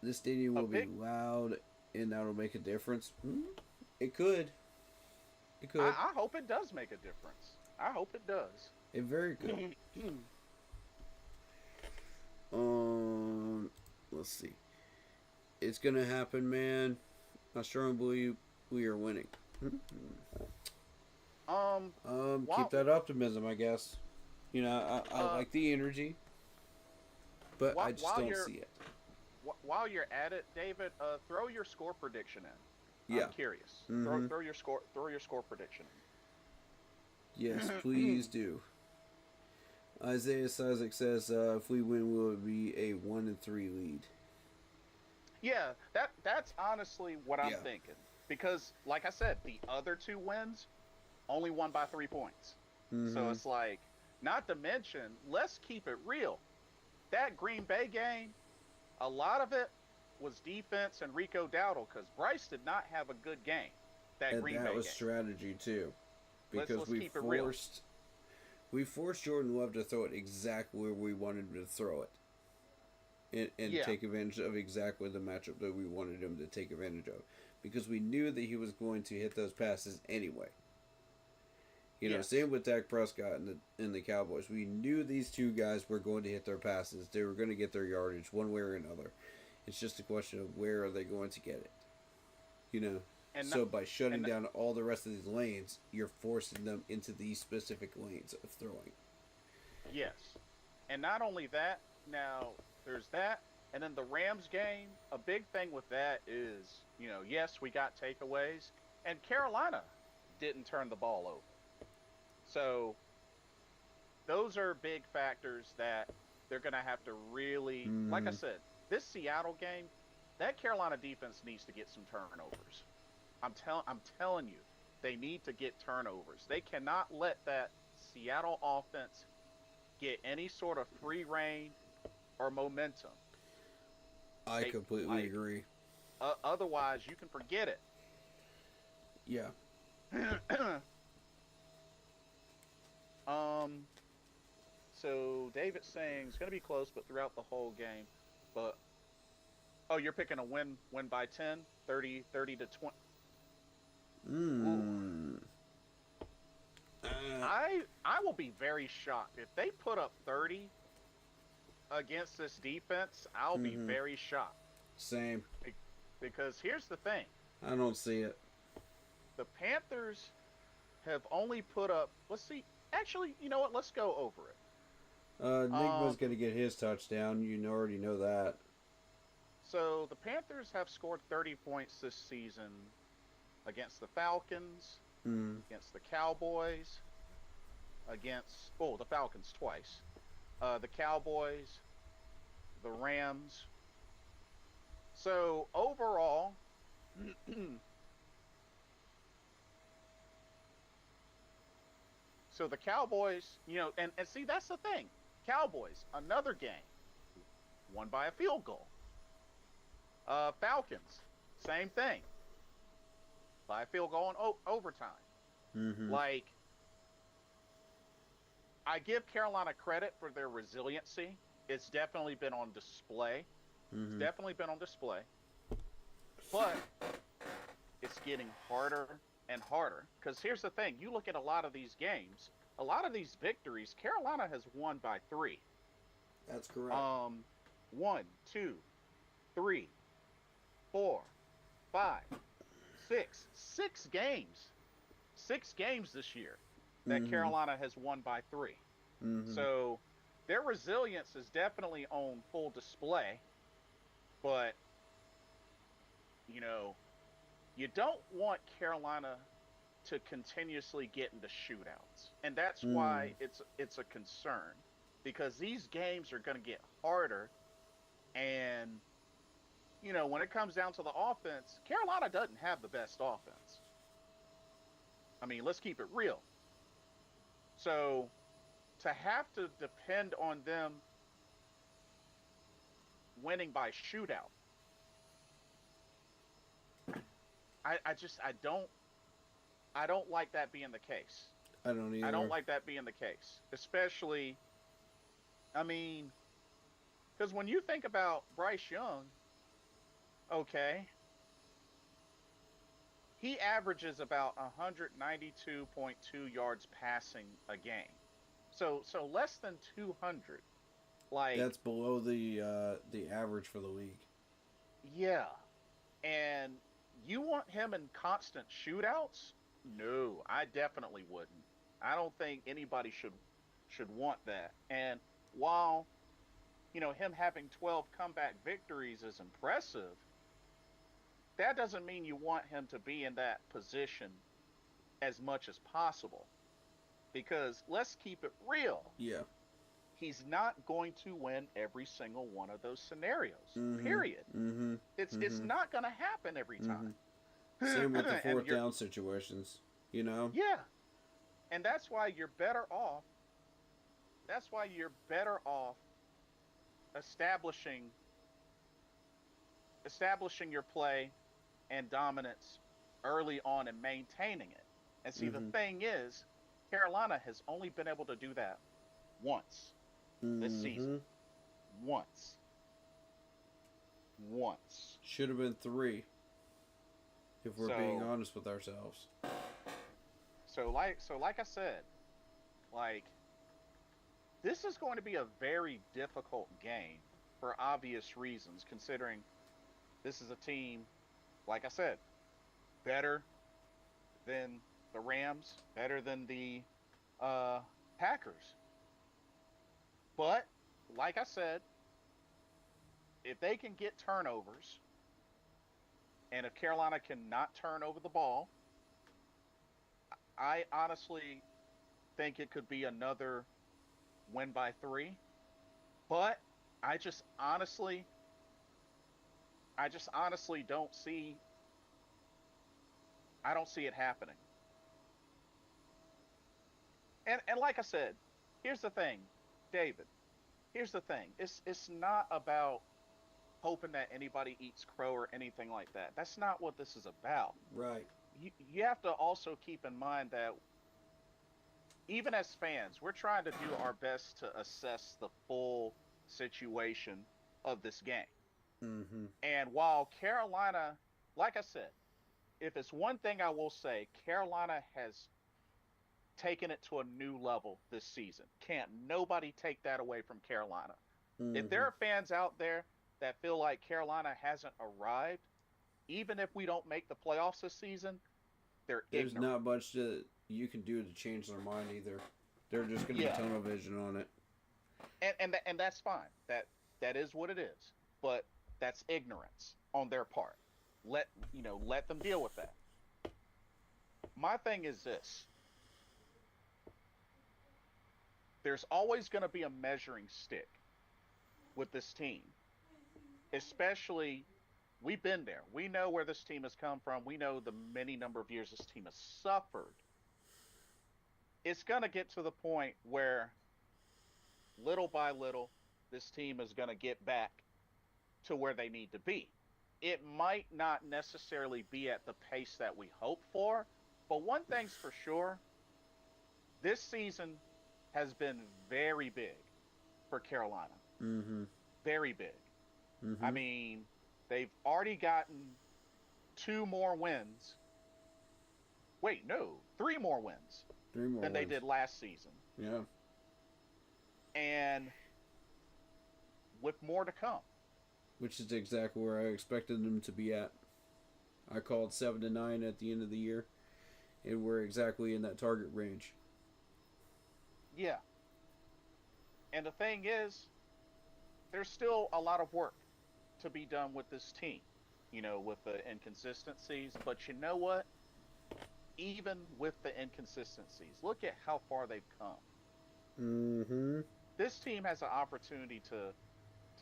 This stadium will be loud, and that'll make a difference. It could. It could. I hope it does make a difference. I hope it does. It very good. Let's see. It's gonna happen, man. I strongly believe we are winning. Keep that optimism, I guess. You know, I like the energy, but I just don't see it. While you're at it, David, throw your score prediction in. Yeah. I'm curious. Mm-hmm. Throw your score prediction in. Yes, please do. Isaiah Sizik says, "If we win, will it be a 1-3 lead?" Yeah, that's honestly what I'm thinking. Because, like I said, the other 2 wins only won by 3 points. Mm-hmm. So it's like, not to mention, let's keep it real. That Green Bay game, a lot of it was defense and Rico Dowdle, because Bryce did not have a good game. That Green Bay game. That was strategy too, because let's keep it real. We forced Jordan Love to throw it exactly where we wanted him to throw it, and take advantage of exactly the matchup that we wanted him to take advantage of, because we knew that he was going to hit those passes anyway. You know, same with Dak Prescott and the Cowboys. We knew these 2 guys were going to hit their passes. They were going to get their yardage one way or another. It's just a question of where are they going to get it. You know, so by shutting down all the rest of these lanes, you're forcing them into these specific lanes of throwing. Yes. And not only that, now there's that, and then the Rams game, a big thing with that is, you know, yes, we got takeaways, and Carolina didn't turn the ball over. So those are big factors that they're going to have to really, like I said, this Seattle game, that Carolina defense needs to get some turnovers. I'm telling you, they need to get turnovers. They cannot let that Seattle offense get any sort of free reign or momentum. I completely agree. Otherwise, you can forget it. Yeah. So David's saying it's going to be close, but throughout the whole game. But you're picking a win by 10, 30 to 20. I will be very shocked if they put up 30 against this defense. I'll be very shocked. Same. Because here's the thing. I don't see it. The Panthers have only put up. Let's see. Actually, you know what? Let's go over it. Nigma's going to get his touchdown. You already know that. So the Panthers have scored 30 points this season against the Falcons, against the Cowboys, the Falcons twice, the Cowboys, the Rams. So overall, so the Cowboys, you know, and see, that's the thing. Cowboys, another game, won by a field goal. Falcons, same thing, by a field goal in overtime. Like, I give Carolina credit for their resiliency. It's definitely been on display. It's definitely been on display. But it's getting harder and harder. Because here's the thing. You look at a lot of these games, a lot of these victories, Carolina has won by 3. That's correct. 1, 2, 3, 4, 5, 6. 6 games. 6 games this year that Carolina has won by 3. So their resilience is definitely on full display, but you know, you don't want Carolina to continuously get into shootouts. And that's why it's a concern because these games are going to get harder and when it comes down to the offense, Carolina doesn't have the best offense. I mean, let's keep it real. So to have to depend on them winning by shootout, I don't like that being the case. I don't I don't either. like that being the case. Especially, I mean, because when you think about Bryce Young, okay, he averages about 192.2 yards passing a game. So less than 200. Like, That's below the average for the league. yeah. And you want him in constant shootouts? No, I definitely wouldn't. I don't think anybody should want that. And while, him having 12 comeback victories is impressive, that doesn't mean you want him to be in that position as much as possible. Because let's keep it real. Yeah. He's not going to win every single one of those scenarios. Period. It's not going to happen every time. Same with the And fourth down situations. yeah, and that's why you're better off. That's why you're better off establishing your play and dominance early on and maintaining it. And see, the thing is, Carolina has only been able to do that once this season. Once. Should have been 3. If we're being honest with ourselves. So like I said, like this is going to be a very difficult game for obvious reasons, considering this is a team, like I said, better than the Rams, better than the Packers. But like I said, if they can get turnovers, and if Carolina cannot turn over the ball, I honestly think it could be another win by 3. But I just honestly don't see it happening. And like I said, here's the thing, David. Here's the thing. It's not about hoping that anybody eats crow or anything like that. That's not what this is about. Right. You have to also keep in mind that even as fans, we're trying to do our best to assess the full situation of this game. And while Carolina, like I said, if it's one thing I will say, Carolina has taken it to a new level this season. Can't nobody take that away from Carolina. If there are fans out there that feel like Carolina hasn't arrived, even if we don't make the playoffs this season, they're There's ignorant. not much that you can do to change their mind either. They're just going to be tunnel vision on it. And that's fine. That is what it is. But that's ignorance on their part. Let them deal with that. My thing is this. There's always going to be a measuring stick with this team. Especially, we've been there. We know where this team has come from. We know the many number of years this team has suffered. It's going to get to the point where, little by little, this team is going to get back to where they need to be. It might not necessarily be at the pace that we hope for, but one thing's for sure, this season has been very big for Carolina. Very big. I mean, they've already gotten 2 more wins. Wait, no, 3 more wins. 3 more than they wins. did last season. Yeah. And with more to come. Which is exactly where I expected them to be at. I called 7-9 at the end of the year, and we're exactly in that target range. Yeah. And the thing is, there's still a lot of work to be done with this team, with the inconsistencies. But you know what? Even with the inconsistencies, look at how far they've come. Mm-hmm. This team has an opportunity to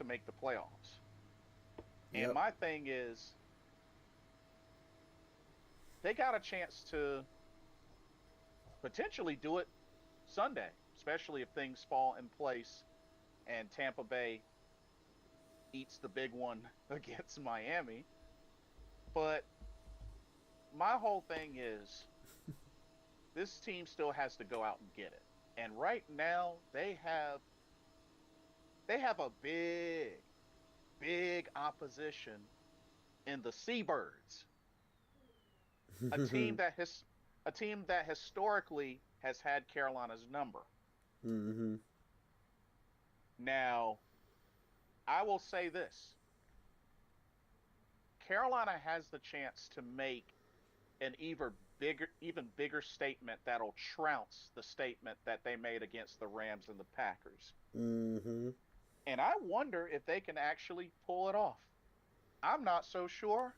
make the playoffs. And Yep. my thing is, they got a chance to potentially do it Sunday, especially if things fall in place and Tampa Bay eats the big one against Miami. But my whole thing is, this team still has to go out and get it. And right now they have a big opposition in the Seabirds, a team that has a team that historically has had Carolina's number. Mm-hmm. Now, I will say this. Carolina has the chance to make an even bigger statement that'll trounce the statement that they made against the Rams and the Packers. Mm-hmm. And I wonder if they can actually pull it off. I'm not so sure,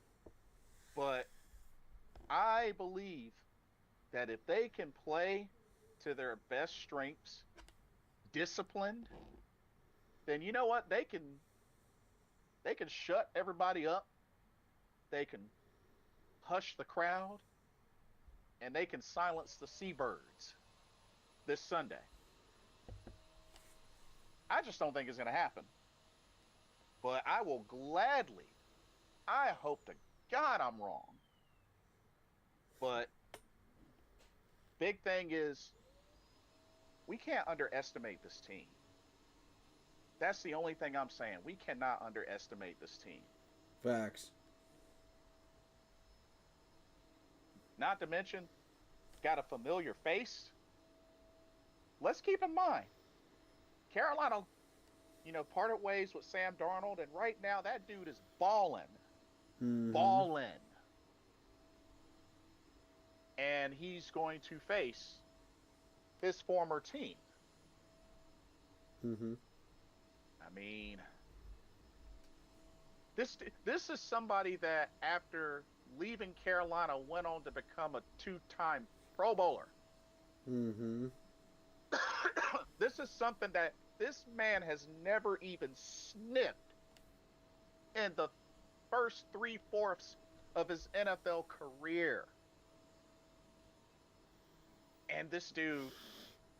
but I believe that if they can play to their best strengths, disciplined, then you know what? They can shut everybody up. They can hush the crowd, and they can silence the Seabirds this Sunday. I just don't think it's going to happen. But I will gladly, I hope to God I'm wrong. But big thing is, we can't underestimate this team. That's the only thing I'm saying. We cannot underestimate this team. Facts. Not to mention, got a familiar face. Let's keep in mind, Carolina, parted ways with Sam Darnold, and right now that dude is balling. Mm-hmm. Balling. And he's going to face his former team. Mm-hmm. I mean, this is somebody that after leaving Carolina went on to become a two-time Pro Bowler. Mm-hmm. This is something that this man has never even sniffed in the first 3/4 of his NFL career. And this dude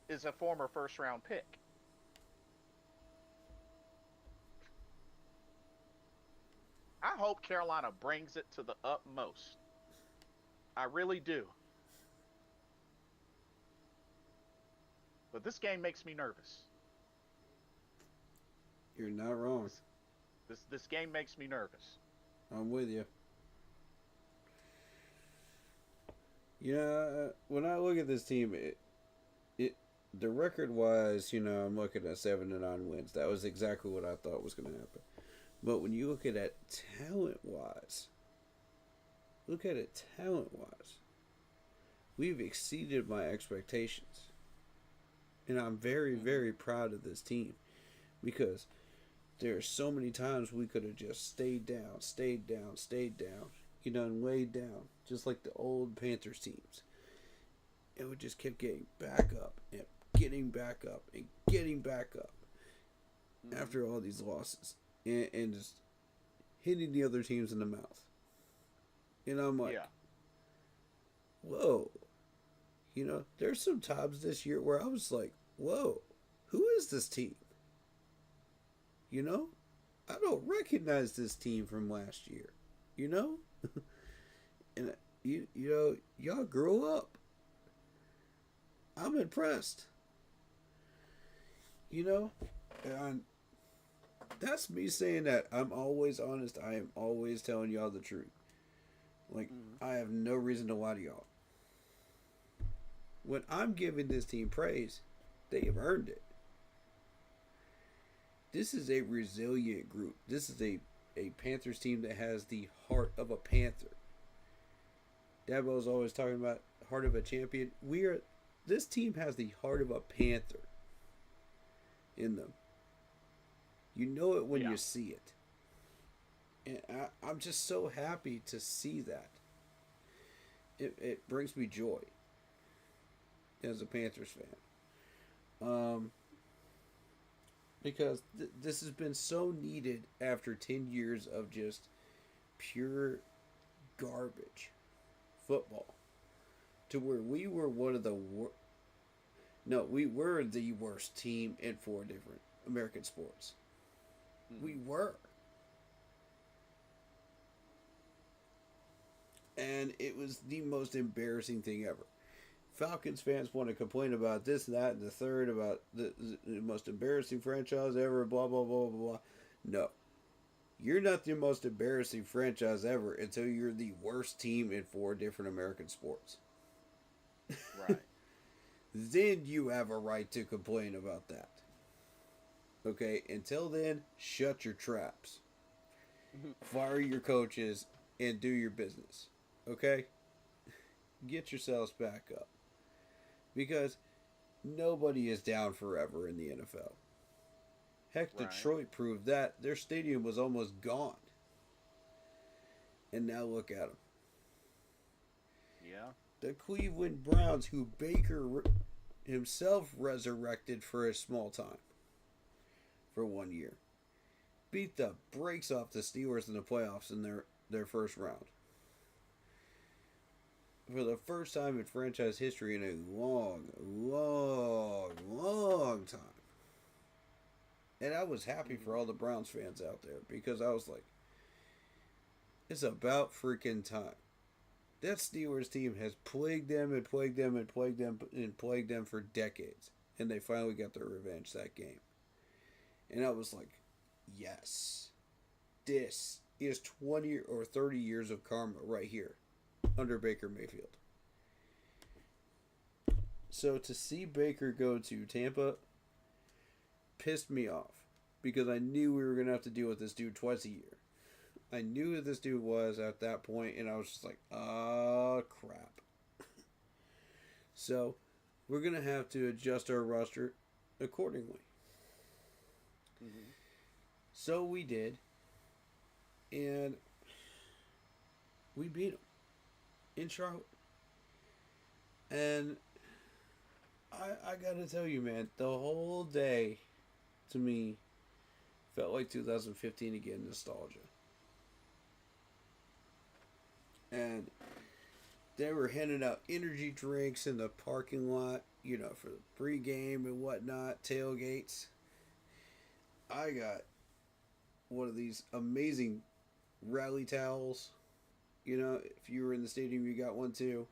is a former first-round pick. I hope Carolina brings it to the utmost. I really do. But this game makes me nervous. You're not wrong. This game makes me nervous. I'm with you. Yeah, when I look at this team, the record wise, I'm looking at 7-9 wins. That was exactly what I thought was going to happen. But when you look at it talent wise, we've exceeded my expectations. And I'm very, very proud of this team, because there are so many times we could have just stayed down, and laid down, just like the old Panthers teams. And we just kept getting back up and getting back up and getting back up after all these losses, and just hitting the other teams in the mouth. And I'm like, whoa. There's some times this year where I was like, whoa, who is this team? I don't recognize this team from last year. And y'all grew up. I'm impressed. And that's me saying that I'm always honest. I am always telling y'all the truth. I have no reason to lie to y'all. When I'm giving this team praise, they have earned it. This is a resilient group. This is a Panthers team that has the heart of a Panther. Dabo's always talking about heart of a champion. This team has the heart of a Panther. in them. You know it when Yeah. you see it. And I'm just so happy to see that. It brings me joy as a Panthers fan. Because this has been so needed after 10 years of just pure garbage football. To where we were one of the we were the worst team in 4 different American sports. We were. And it was the most embarrassing thing ever. Falcons fans want to complain about this and that and the third about the most embarrassing franchise ever, blah, blah, blah, blah, blah. No. You're not the most embarrassing franchise ever until you're the worst team in 4 different American sports. Right. Then you have a right to complain about that. Okay? Until then, shut your traps. Fire your coaches and do your business. Okay? Get yourselves back up. Because nobody is down forever in the NFL. Heck, Right. Detroit proved that. Their stadium was almost gone. And now look at them. Yeah. The Cleveland Browns, who Baker himself resurrected for a small time. For 1 year. Beat the brakes off the Steelers in the playoffs in their first round. For the first time in franchise history in a long, long, long time. And I was happy for all the Browns fans out there because I was like, it's about freaking time. That Steelers team has plagued them and plagued them and plagued them and plagued them for decades. And they finally got their revenge that game. And I was like, yes. This is 20 or 30 years of karma right here under Baker Mayfield. So to see Baker go to Tampa pissed me off because I knew we were going to have to deal with this dude twice a year. I knew who this dude was at that point, and I was just like, oh, crap. So we're going to have to adjust our roster accordingly. Mm-hmm. So we did, and we beat him in Charlotte. And I gotta tell you, man, the whole day, to me, felt like 2015 again, nostalgia. And they were handing out energy drinks in the parking lot, you know, for the pregame and whatnot, tailgates. I got one of these amazing rally towels. You know, if you were in the stadium, you got one too.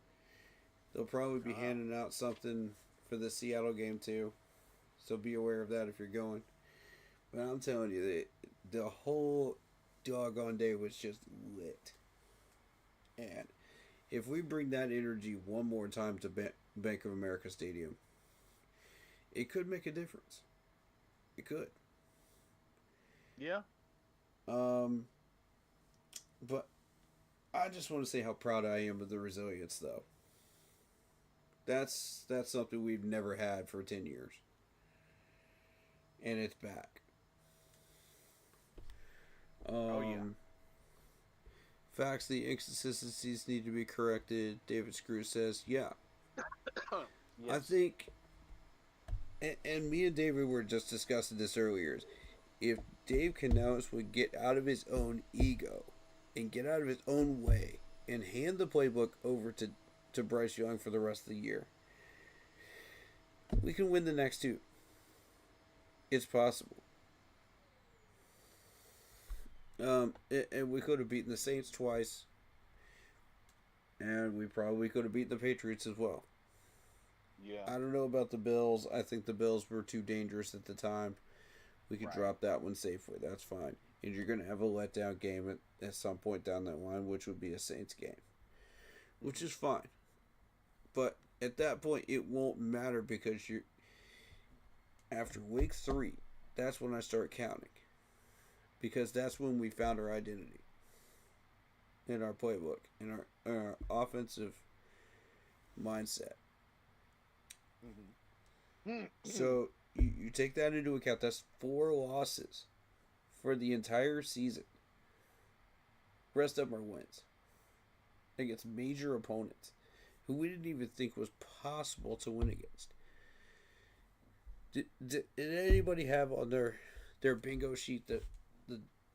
They'll probably be handing out something for the Seattle game too. So be aware of that if you're going. But I'm telling you, the whole doggone day was just lit. And if we bring that energy one more time to Bank of America Stadium, it could make a difference. It could. Yeah. But I just want to say how proud I am of the resilience, though. That's something we've never had for 10 years. And it's back. Oh, yeah. Facts, the inconsistencies need to be corrected. David Screw says, yeah. Yes. I think, and me and David were just discussing this earlier, if Dave Canales would get out of his own ego and get out of his own way and hand the playbook over to Bryce Young for the rest of the year, we can win the next 2. It's possible. And we could have beaten the Saints twice. And we probably could have beaten the Patriots as well. Yeah. I don't know about the Bills. I think the Bills were too dangerous at the time. We could drop that one safely. That's fine. And you're going to have a letdown game at some point down that line, which would be a Saints game. Which is fine. But at that point, it won't matter because after week 3, that's when I start counting. Because that's when we found our identity in our playbook, in our offensive mindset. Mm-hmm. So you take that into account. That's 4 losses for the entire season. Rest of them are wins against major opponents who we didn't even think was possible to win against. Did anybody have on their bingo sheet that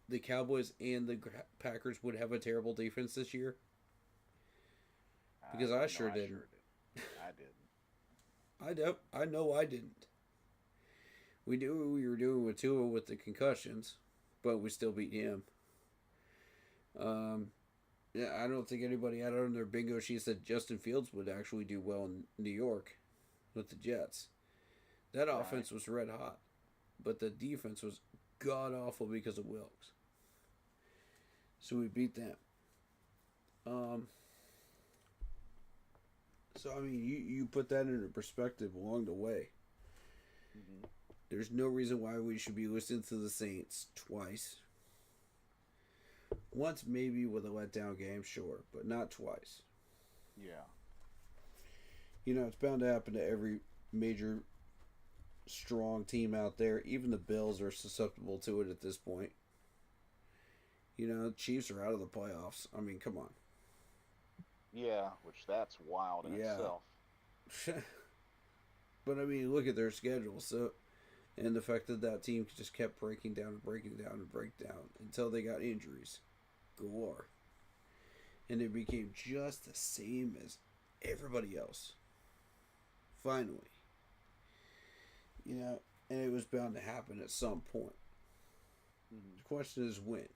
the Cowboys and the Packers would have a terrible defense this year? Because I sure didn't. I didn't. I know I didn't. We knew what we were doing with Tua with the concussions, but we still beat him. Yeah, I don't think anybody had on their bingo sheets that Justin Fields would actually do well in New York with the Jets. That offense was red hot, but the defense was god awful because of Wilkes. So we beat them. So I mean, you put that into perspective along the way. Mm-hmm. There's no reason why we should be listening to the Saints twice. Once maybe with a letdown game, sure, but not twice. Yeah. You know, it's bound to happen to every major strong team out there. Even the Bills are susceptible to it at this point. You know, Chiefs are out of the playoffs. I mean, come on. Yeah, which that's wild in itself. But I mean, look at their schedule. So, and the fact that team just kept breaking down until they got injuries galore, and it became just the same as everybody else. Finally, you know, and it was bound to happen at some point. Mm-hmm. The question is when.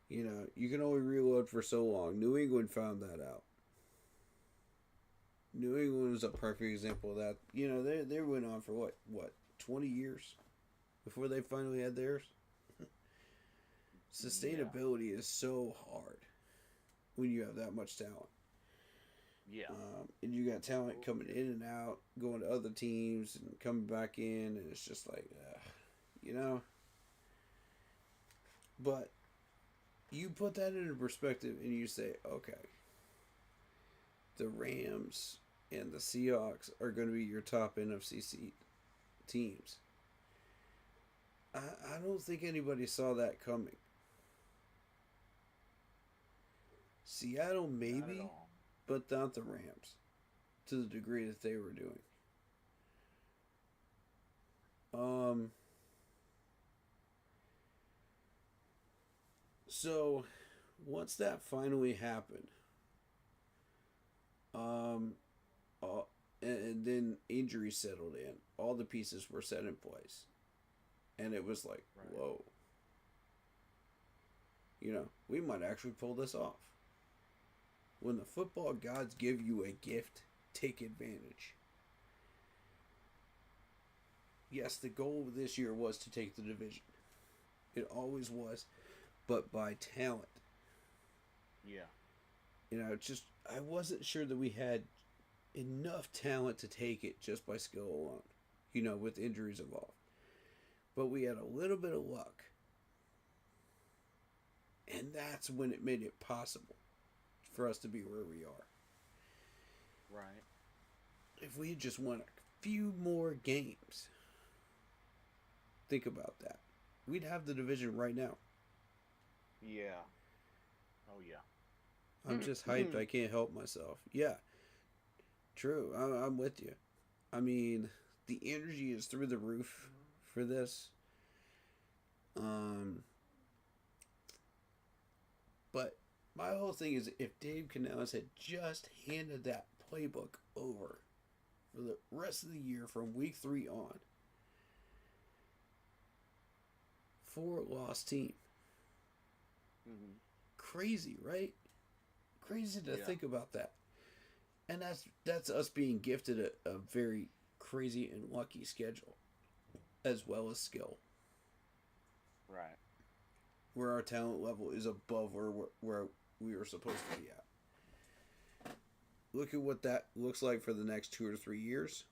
You know, you can only reload for so long. New England found that out. New England was a perfect example of that. You know, they went on for what 20 years before they finally had theirs. Sustainability is so hard when you have that much talent. Yeah. And you got talent coming in and out, going to other teams and coming back in, and it's just like, you know. But you put that into perspective and you say, okay, the Rams and the Seahawks are going to be your top NFC teams. I don't think anybody saw that coming. Seattle maybe, but not the Rams to the degree that they were doing. So once that finally happened, and then injuries settled in, all the pieces were set in place, and it was like, whoa, you know, we might actually pull this off. When the football gods give you a gift, take advantage. Yes, the goal of this year was to take the division. It always was, but by talent. Yeah. You know, just I wasn't sure that we had enough talent to take it just by skill alone. You know, with injuries involved. But we had a little bit of luck. And that's when it made it possible for us to be where we are. Right. If we had just won a few more games, think about that. We'd have the division right now. Yeah. Oh, yeah. I'm just hyped. I can't help myself. Yeah. True. I'm with you. I mean, the energy is through the roof for this. But my whole thing is, if Dave Canales had just handed that playbook over for the rest of the year from week 3 on, 4-loss team. Mm-hmm. Crazy, right? Crazy to think about that. And that's us being gifted a very crazy and lucky schedule, as well as skill. Right. Where our talent level is above where we were supposed to be at. Look at what that looks like for the next 2 or 3 years.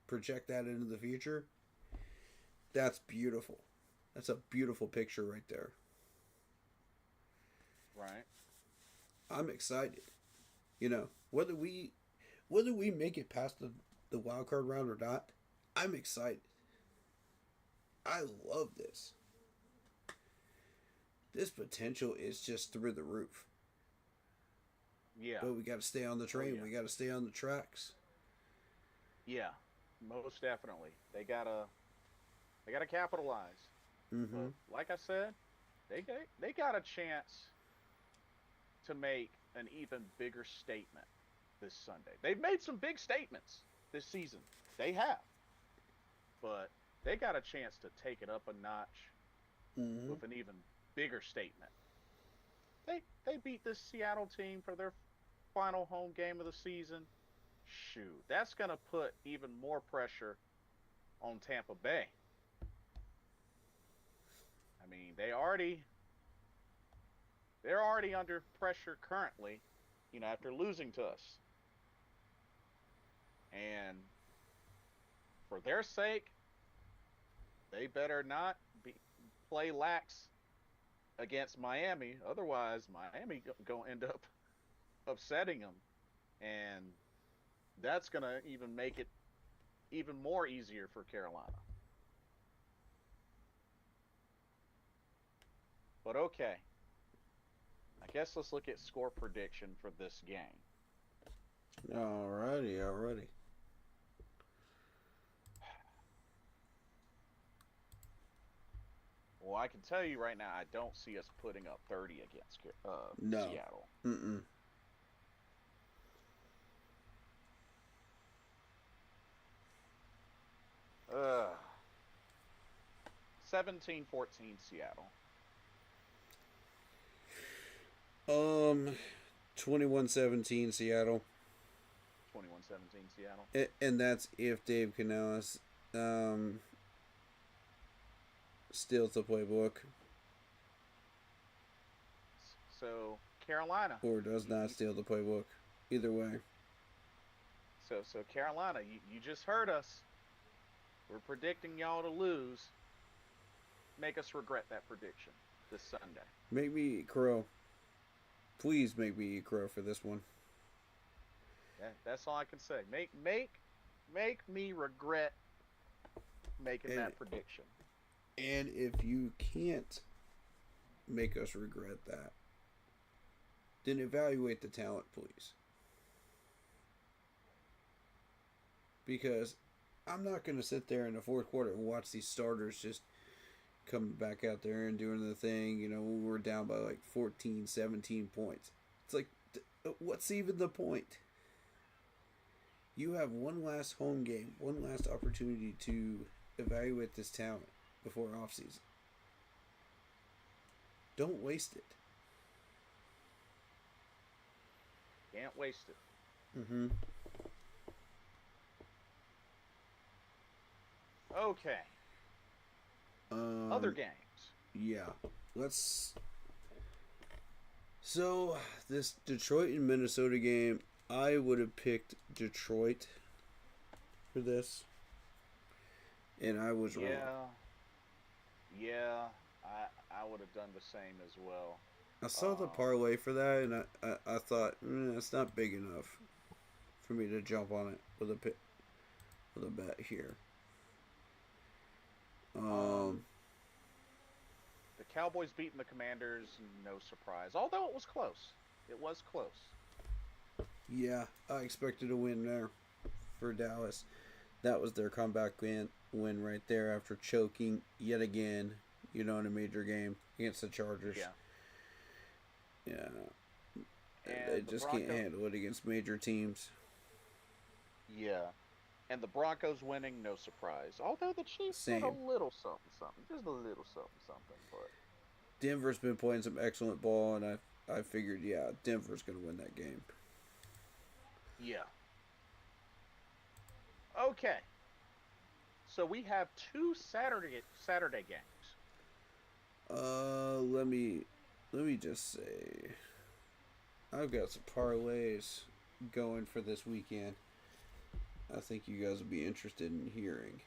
Project that into the future. That's beautiful. That's a beautiful picture right there. Right. I'm excited. You know, whether we make it past the the wild card round or not, I'm excited. I love this. This potential is just through the roof. Yeah. But we got to stay on the train. Yeah. We got to stay on the tracks. Yeah, most definitely. They gotta capitalize. Mm-hmm. But like I said, they got a chance to make an even bigger statement this Sunday. They've made some big statements this season. They have, but they got a chance to take it up a notch with an even bigger statement. They beat this Seattle team for their final home game of the season. Shoot, that's going to put even more pressure on Tampa Bay. I mean, they're already under pressure currently, after losing to us. And for their sake, they better not play lax against Miami. Otherwise, Miami going to end up upsetting them. And that's going to even make it even more easier for Carolina. But okay. I guess let's look at score prediction for this game. Alrighty. Well, I can tell you right now, I don't see us putting up 30 against Seattle. Mm-mm. 17-14 Seattle. 21-17 Seattle. 21-17 Seattle. And that's if Dave Canales steals the playbook. So Carolina. Or does not steal the playbook. Either way. So Carolina, you just heard us. We're predicting y'all to lose. Make us regret that prediction this Sunday. Make me eat crow. Please make me eat crow for this one. Yeah, that's all I can say. Make me regret making that prediction. And if you can't make us regret that, then evaluate the talent, please. Because I'm not going to sit there in the fourth quarter and watch these starters just coming back out there and doing the thing. When we're down by like 14, 17 points. It's like, what's even the point? You have one last home game, one last opportunity to evaluate this talent before offseason. Don't waste it. Can't waste it. Mm-hmm. Okay. Other games. Yeah. So, this Detroit and Minnesota game, I would have picked Detroit for this. And I was wrong. Yeah. I would have done the same as well. I saw the parlay for that, and I thought, it's not big enough for me to jump on it with a bet here. The Cowboys beating the Commanders, no surprise. Although it was close. It was close. Yeah, I expected a win there for Dallas. That was their comeback win right there after choking yet again, in a major game against the Chargers. Yeah. And they just can't handle it against major teams. Yeah. And the Broncos winning, no surprise. Although the Chiefs did a little something. Just a little something. But Denver's been playing some excellent ball, and I figured, Denver's going to win that game. Yeah. Okay. So we have two Saturday games. Let me just say, I've got some parlays going for this weekend. I think you guys will be interested in hearing.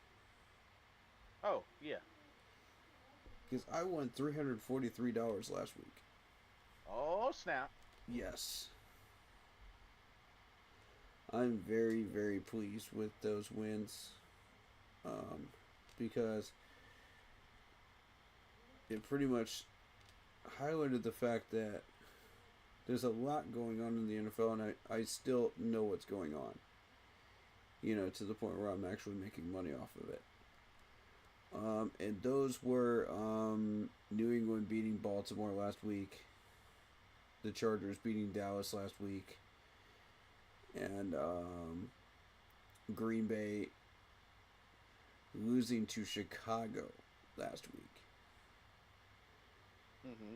Oh, yeah. Because I won $343 last week. Oh, snap. Yes. I'm very, very pleased with those wins, because it pretty much highlighted the fact that there's a lot going on in the NFL, and I still know what's going on. To the point where I'm actually making money off of it. And those were New England beating Baltimore last week, the Chargers beating Dallas last week, and Green Bay losing to Chicago last week. Mm-hmm.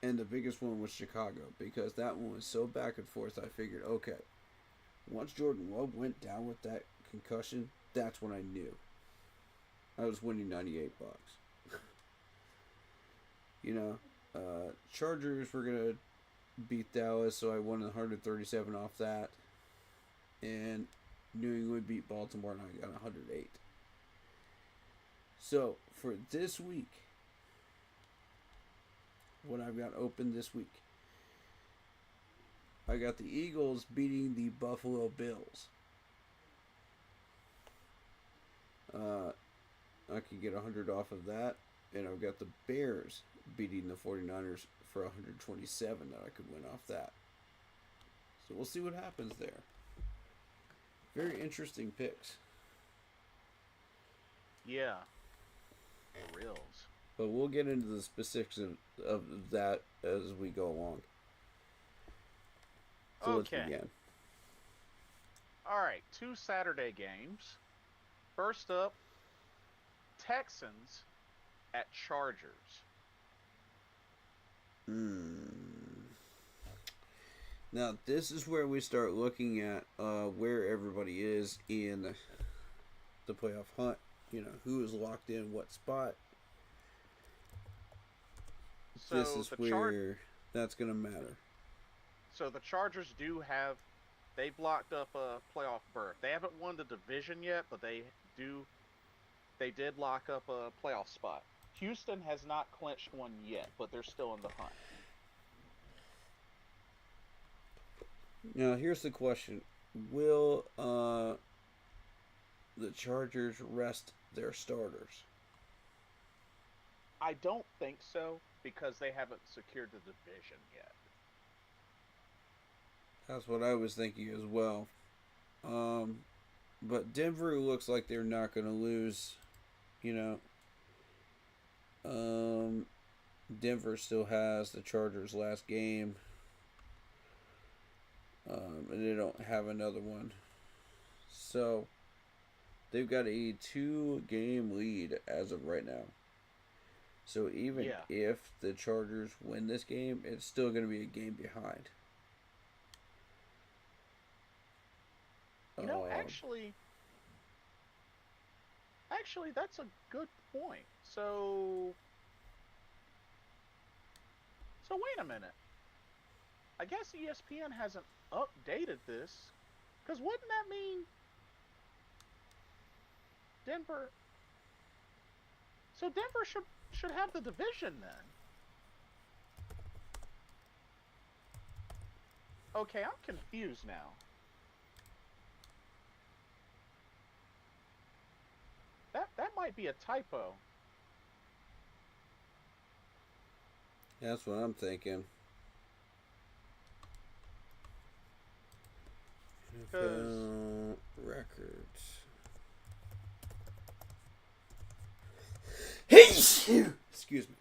And the biggest one was Chicago, because that one was so back and forth. I figured, okay, once Jordan Love went down with that concussion, that's when I knew I was winning $98. Chargers were gonna beat Dallas, so I won 137 off that, and New England beat Baltimore, and I got 108. So for this week, what I've got open this week, I got the Eagles beating the Buffalo Bills. I could get 100 off of that, and I've got the Bears beating the 49ers for 127 that I could win off that. So we'll see what happens there. Very interesting picks. Yeah. For reals. But we'll get into the specifics of that as we go along. So let's begin. All right, 2 Saturday games. First up, Texans at Chargers. Now, this is where we start looking at where everybody is in the playoff hunt. Who is locked in what spot. So this is where that's going to matter. So the Chargers they've locked up a playoff berth. They haven't won the division yet, but they did lock up a playoff spot. Houston has not clinched one yet, but they're still in the hunt. Now, here's the question. Will the Chargers rest their starters? I don't think so, because they haven't secured the division yet. That's what I was thinking as well. But Denver looks like they're not going to lose. Denver still has the Chargers' last game. And they don't have another one. So, they've got a 2-game lead as of right now. So, even if the Chargers win this game, it's still going to be a game behind. Actually, that's a good point. So wait a minute. I guess ESPN hasn't updated this, because wouldn't that mean Denver? So Denver should have the division then. Okay, I'm confused now. That might be a typo. That's what I'm thinking. NFL records. Excuse me.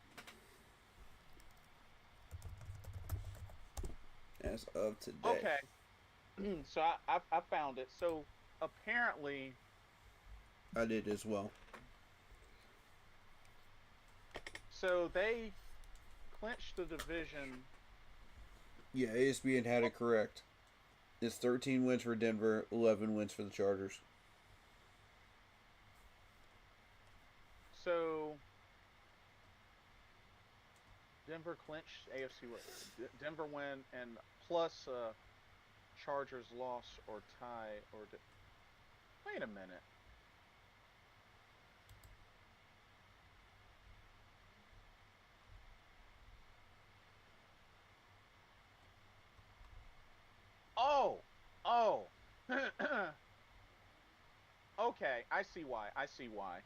As of today. Okay. So I found it. So apparently, I did as well. So they clinched the division. Yeah, ESPN had it correct. It's 13 wins for Denver, 11 wins for the Chargers. So Denver clinched AFC West. Denver win, and plus Chargers loss or tie or. Wait a minute. Oh. Okay, I see why. I see why.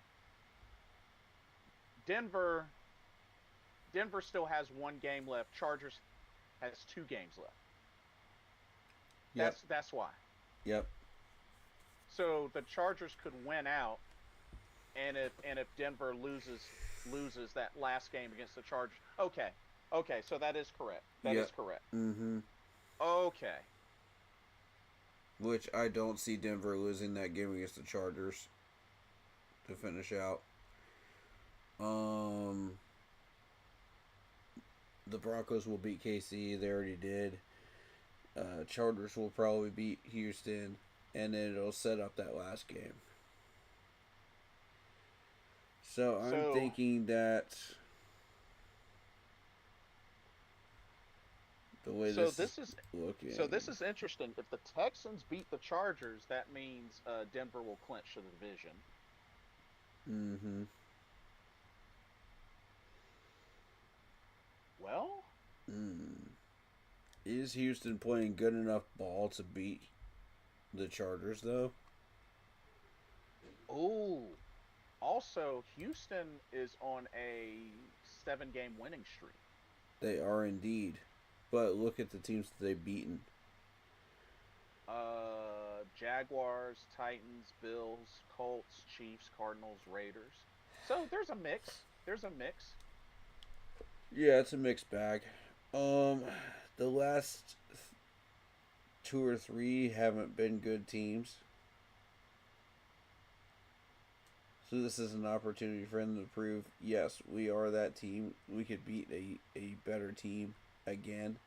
Denver Denver still has one game left. Chargers has 2 games left. Yep. That's why. Yep. So the Chargers could win out, and if Denver loses that last game against the Chargers, okay, okay, so that is correct. That is Yep. correct. Mm-hmm. Okay. Which I don't see Denver losing that game against the Chargers to finish out. The Broncos will beat KC. They already did. Chargers will probably beat Houston, and then it'll set up that last game. So I'm thinking that the way this is looking. So this is interesting. If the Texans beat the Chargers, that means Denver will clinch the division. Mm-hmm. Well, Is Houston playing good enough ball to beat the Chargers, though? oh, also Houston is on a 7-game winning streak. They are indeed. But look at the teams that they've beaten. Jaguars, Titans, Bills, Colts, Chiefs, Cardinals, Raiders. So there's a mix. There's a mix. Yeah, it's a mixed bag. The last 2 or 3 haven't been good teams. So this is an opportunity for them to prove, yes, we are that team. We could beat a better team again.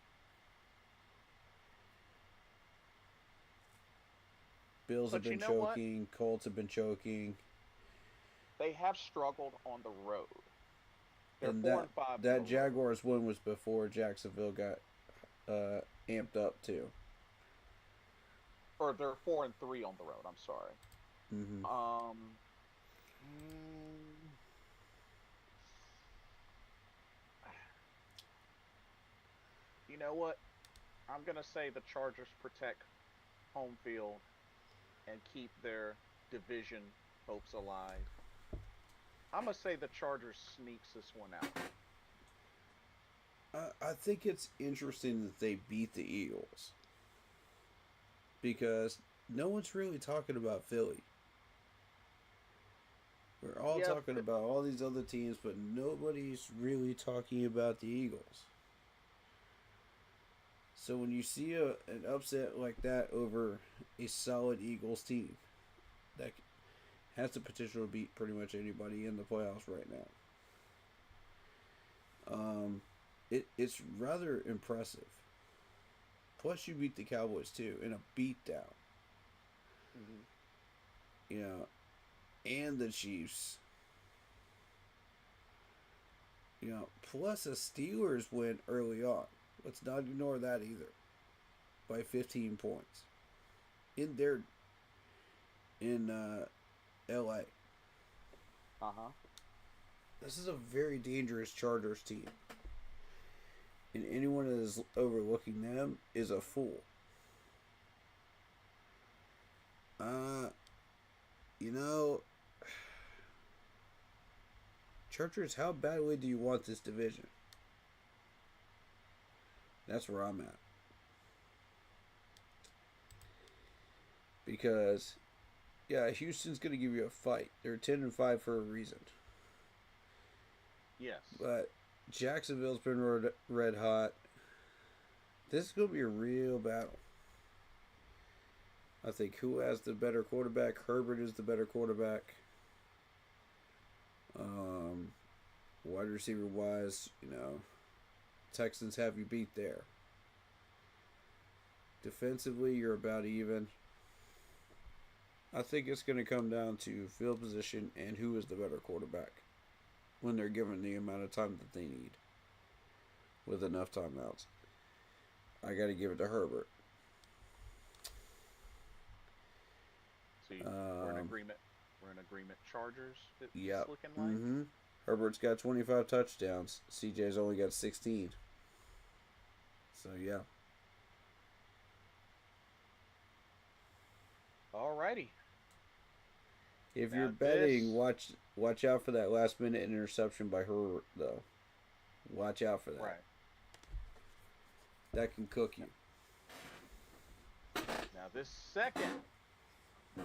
Bills have been choking. Colts have been choking. They have struggled on the road. They're And 4 and 5. that Jaguars win was before Jacksonville got amped up too. Or they're 4 and 3 on the road. I'm sorry. Mm-hmm. You know what? I'm gonna say the Chargers protect home field and keep their division hopes alive. I'm gonna say the Chargers sneaks this one out. I think it's interesting that they beat the Eagles because no one's really talking about Philly. We're all talking about all these other teams, but nobody's really talking about the Eagles. So when you see an upset like that over a solid Eagles team that has the potential to beat pretty much anybody in the playoffs right now, it's rather impressive. Plus, you beat the Cowboys too in a beatdown. Mm-hmm. You know, and the Chiefs. You know, plus a Steelers win early on. Let's not ignore that either. By 15 points. In LA. Uh-huh. This is a very dangerous Chargers team. And anyone that is overlooking them is a fool. You know, Chargers, how badly do you want this division? That's where I'm at. Because, yeah, Houston's going to give you a fight. They're 10-5 for a reason. Yes. But Jacksonville's been red hot. This is going to be a real battle. I think who has the better quarterback? Herbert is the better quarterback. Wide receiver wise, you know, Texans have you beat there. Defensively, you're about even. I think it's going to come down to field position and who is the better quarterback when they're given the amount of time that they need with enough timeouts. I got to give it to Herbert. So we're in agreement. We're in agreement. Chargers. Yep. Looking like. Mm-hmm. Herbert's got 25 touchdowns. CJ's only got 16. So yeah. Alrighty. If Now you're betting, this, watch out for that last minute interception by her though. Watch out for that. right. That can cook you. Now this second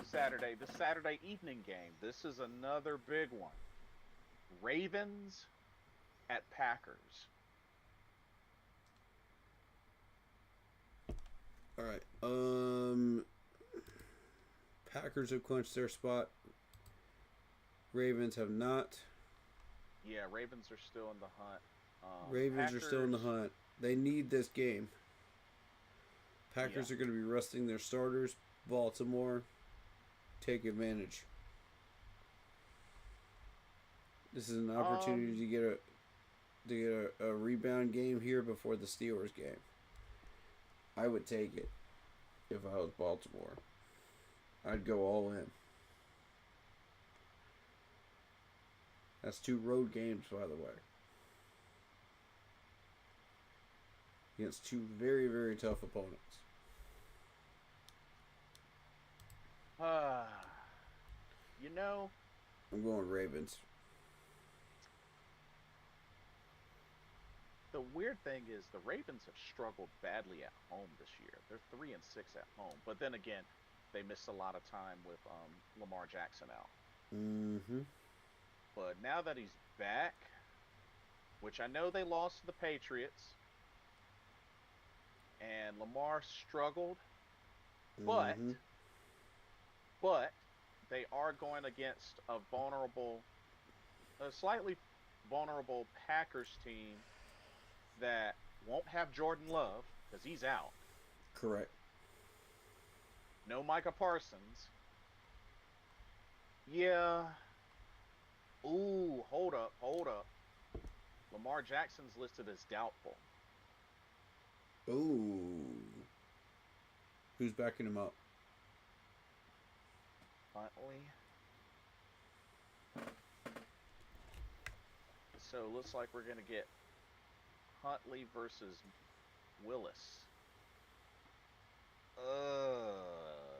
Saturday, the Saturday evening game, this is another big one. Ravens at Packers. All right. Packers have clinched their spot. Ravens have not. Yeah, Ravens are still in the hunt. Ravens Packers, are still in the hunt. They need this game. Packers Yeah. are going to be resting their starters. Baltimore, take advantage. This is an opportunity to get a rebound game here before the Steelers game. I would take it if I was Baltimore. I'd go all in. That's 2 road games, by the way. Against 2 very, very tough opponents. you know, I'm going Ravens. the weird thing is the Ravens have struggled badly at home this year. They're 3-6 at home, but then again, they missed a lot of time with Lamar Jackson out. Mm-hmm. But now that he's back, which I know they lost to the Patriots, and Lamar struggled, but Mm-hmm. but they are going against a slightly vulnerable Packers team that won't have Jordan Love because he's out. Correct. No Micah Parsons. Yeah. Ooh, hold up. Lamar Jackson's listed as doubtful. Ooh. Who's backing him up? Huntley. So it looks like we're going to get Huntley versus Willis.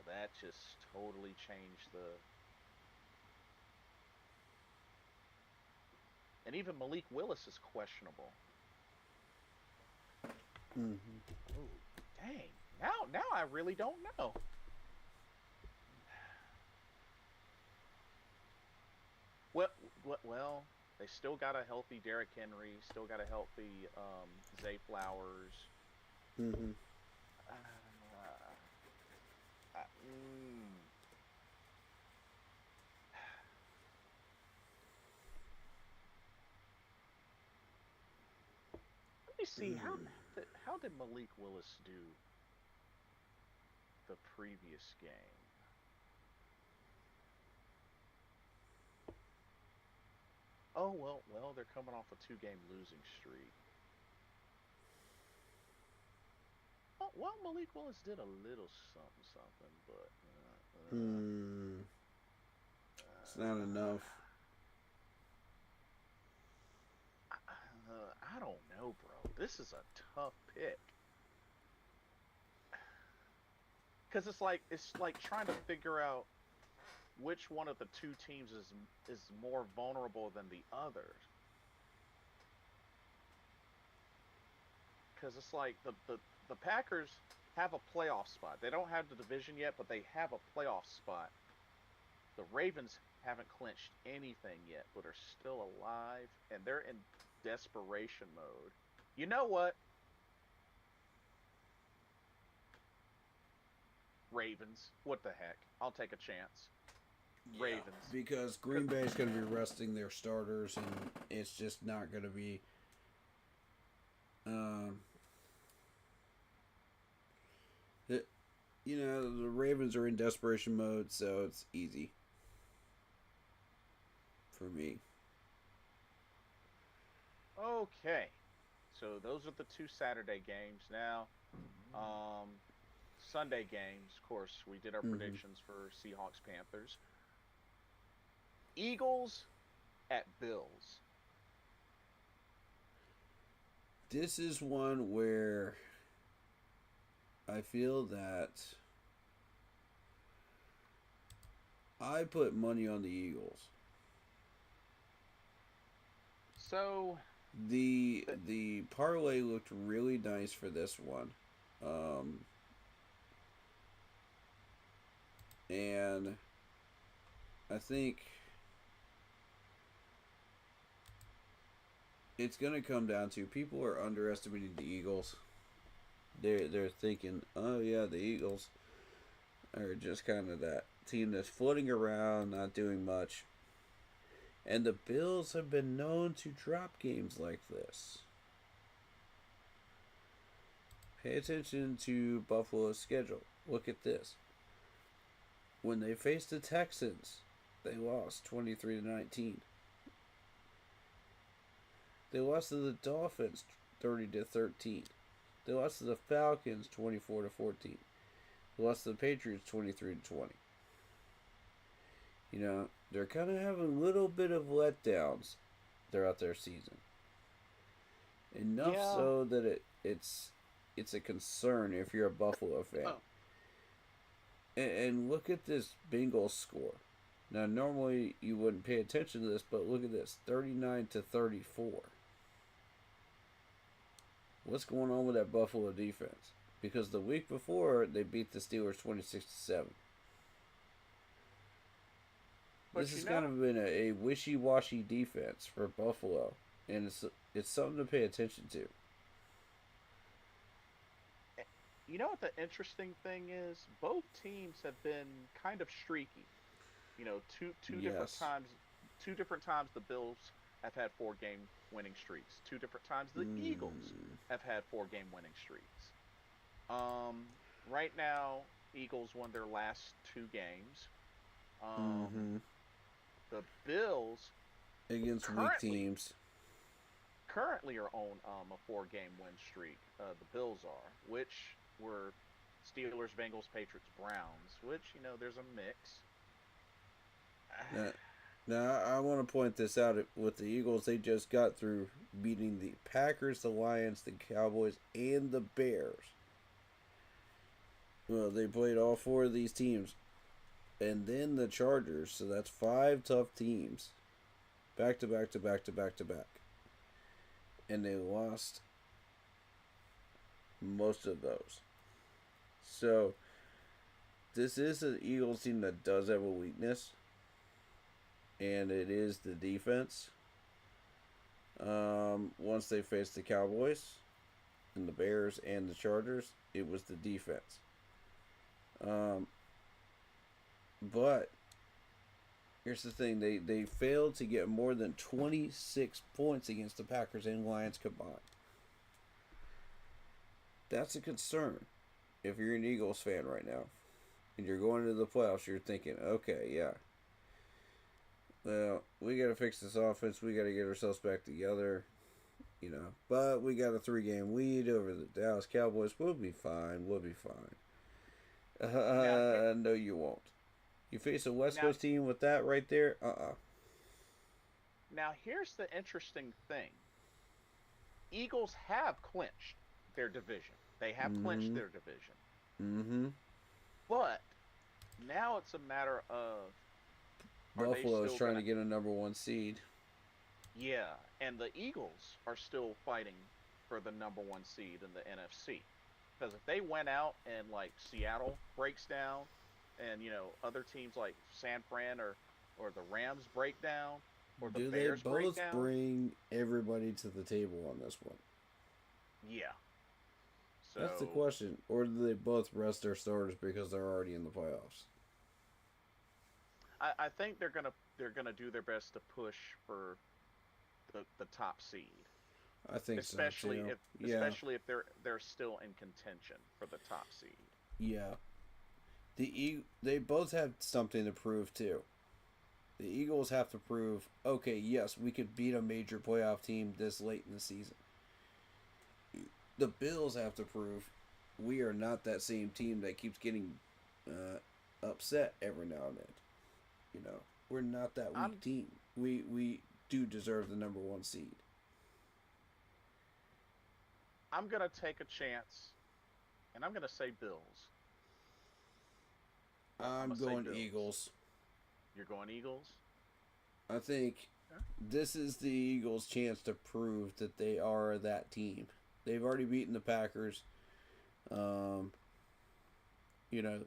That just totally changed the. And even Malik Willis is questionable. Mm-hmm. Oh, dang. Now I really don't know. Well, they still got a healthy Derrick Henry, still got a healthy Zay Flowers. Mm-hmm. Let me see how did Malik Willis do the previous game? Oh well, they're coming off a 2-game losing streak. Oh, well, Malik Willis did a little something, but It's not enough. I don't know, bro. This is a tough pick. Because it's like trying to figure out which one of the two teams is more vulnerable than the other. Because it's like the Packers have a playoff spot. They don't have the division yet, but they have a playoff spot. The Ravens haven't clinched anything yet, but are still alive, and they're in desperation mode. You know what? Ravens. What the heck? I'll take a chance. Yeah, Ravens. because Green Bay is going to be resting their starters, and it's just not going to be. The Ravens are in desperation mode, so it's easy for me. Okay. So those are the 2 Saturday games. Now, Sunday games, of course, we did our predictions for Seahawks Panthers. Eagles at Bills. This is one where I feel that I put money on the Eagles. So The parlay looked really nice for this one. Um, and I think it's going to come down to people are underestimating the Eagles. They're thinking, oh yeah, the Eagles are just kind of that team that's floating around, not doing much. And the Bills have been known to drop games like this. Pay attention to Buffalo's schedule. Look at this. When they faced the Texans, they lost 23-19. They lost to the Dolphins 30-13. They lost to the Falcons 24-14. They lost to the Patriots 23-20. You know, they're kind of having a little bit of letdowns throughout their season. Enough so that it's a concern if you're a Buffalo fan. Oh. And look at this Bengals score. Now, normally you wouldn't pay attention to this, but look at this, 39-34. What's going on with that Buffalo defense? Because the week before they beat the Steelers 26-7. This has kind of been a wishy-washy defense for Buffalo, and it's something to pay attention to. You know what the interesting thing is? Both teams have been kind of streaky. You know, two different times. Two different times the Bills have had 4-game winning streaks. Two different times the Eagles have had 4-game winning streaks. Right now, Eagles won their last 2 games. The Bills against weak teams currently are on a 4-game win streak. The Bills are, which were Steelers, Bengals, Patriots, Browns, which, you know, there's a mix. Now, I want to point this out. With the Eagles, they just got through beating the Packers, the Lions, the Cowboys, and the Bears. Well, they played all 4 of these teams. And then the Chargers, so that's 5 tough teams. Back to back to back to back to back. And they lost most of those. So, this is an Eagles team that does have a weakness. And it is the defense. Once they faced the Cowboys and the Bears and the Chargers, it was the defense. But here's the thing. They failed to get more than 26 points against the Packers and Lions combined. That's a concern if you're an Eagles fan right now. And you're going into the playoffs, you're thinking, okay, yeah. Well, we got to fix this offense. We got to get ourselves back together. You know, but we got a 3-game lead over the Dallas Cowboys. We'll be fine. We'll be fine. No, you won't. You face a West Coast team with that right there? Now, here's the interesting thing. Eagles have clinched their division. They have clinched their division. But now it's a matter of Buffalo's trying to get a number 1 seed. Yeah, and the Eagles are still fighting for the number 1 seed in the NFC. Because if they went out and, like, Seattle breaks down, and, you know, other teams like San Fran or the Rams break down, or the Bears break down. Do they both bring everybody to the table on this one? Yeah. So, that's the question. Or do they both rest their starters because they're already in the playoffs? I think they're gonna do their best to push for the top seed. I think especially so too. Especially if they're still in contention for the top seed. Yeah. They both have something to prove too. The Eagles have to prove, okay, yes, we could beat a major playoff team this late in the season. The Bills have to prove we are not that same team that keeps getting upset every now and then. You know, we're not that weak team. We do deserve the number 1 seed. I'm gonna take a chance, and I'm gonna say Bills. I'm going Eagles. You're going Eagles? I think this is the Eagles' chance to prove that they are that team. They've already beaten the Packers. You know,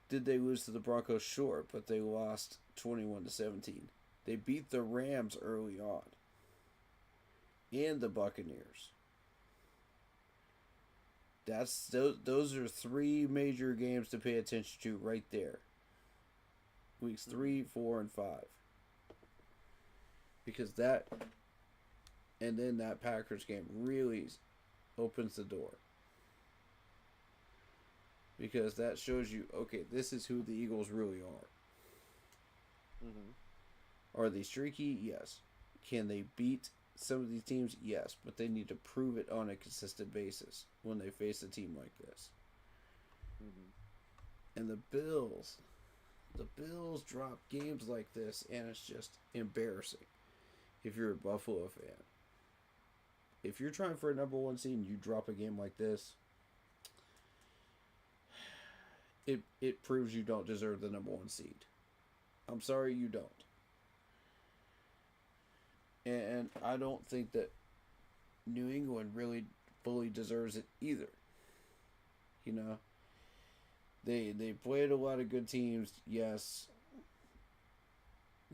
did they lose to the Broncos? Sure, but they lost 21-17. They beat the Rams early on. And the Buccaneers. Those are three major games to pay attention to right there. Weeks 3, 4, and 5. Because that, and then that Packers game really opens the door. Because that shows you, okay, this is who the Eagles really are. Mm-hmm. Are they streaky? Yes. Can they beat some of these teams? Yes. But they need to prove it on a consistent basis when they face a team like this. Mm-hmm. And the Bills drop games like this, and it's just embarrassing if you're a Buffalo fan. If you're trying for a number one seed and you drop a game like this, it proves you don't deserve the number one seed. I'm sorry, you don't. And I don't think that New England really fully deserves it either. You know, they played a lot of good teams, yes.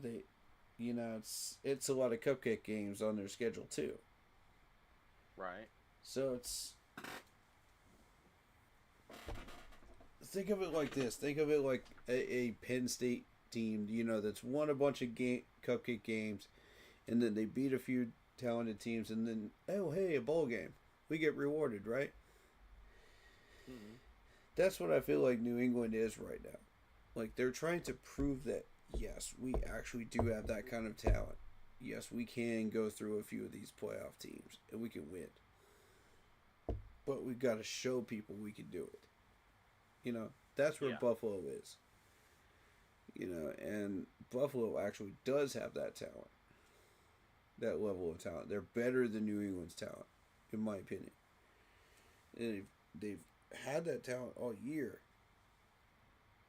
It's a lot of cupcake games on their schedule too. Right. So it's, think of it like this. Think of it like a Penn State team, that's won a bunch of cupcake games, and then they beat a few talented teams, and then, oh, hey, a bowl game. We get rewarded, right? Mm-hmm. That's what I feel like New England is right now. Like, they're trying to prove that, yes, we actually do have that kind of talent. Yes, we can go through a few of these playoff teams, and we can win. But we've got to show people we can do it. That's where Buffalo is. And Buffalo actually does have that talent. That level of talent. They're better than New England's talent, in my opinion. And they've had that talent all year.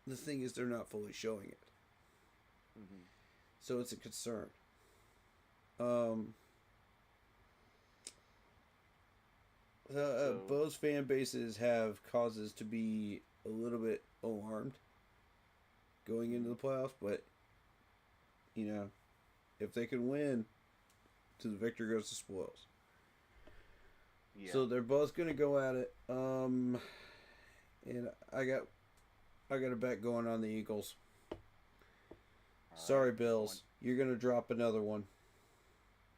The thing is, they're not fully showing it. Mm-hmm. So it's a concern. Both fan bases have causes to be a little bit alarmed going into the playoffs, but if they can win, to the victor goes the spoils. Yeah. So they're both gonna go at it. And I got a bet going on the Eagles. All Sorry, right, Bills. You're gonna drop another one.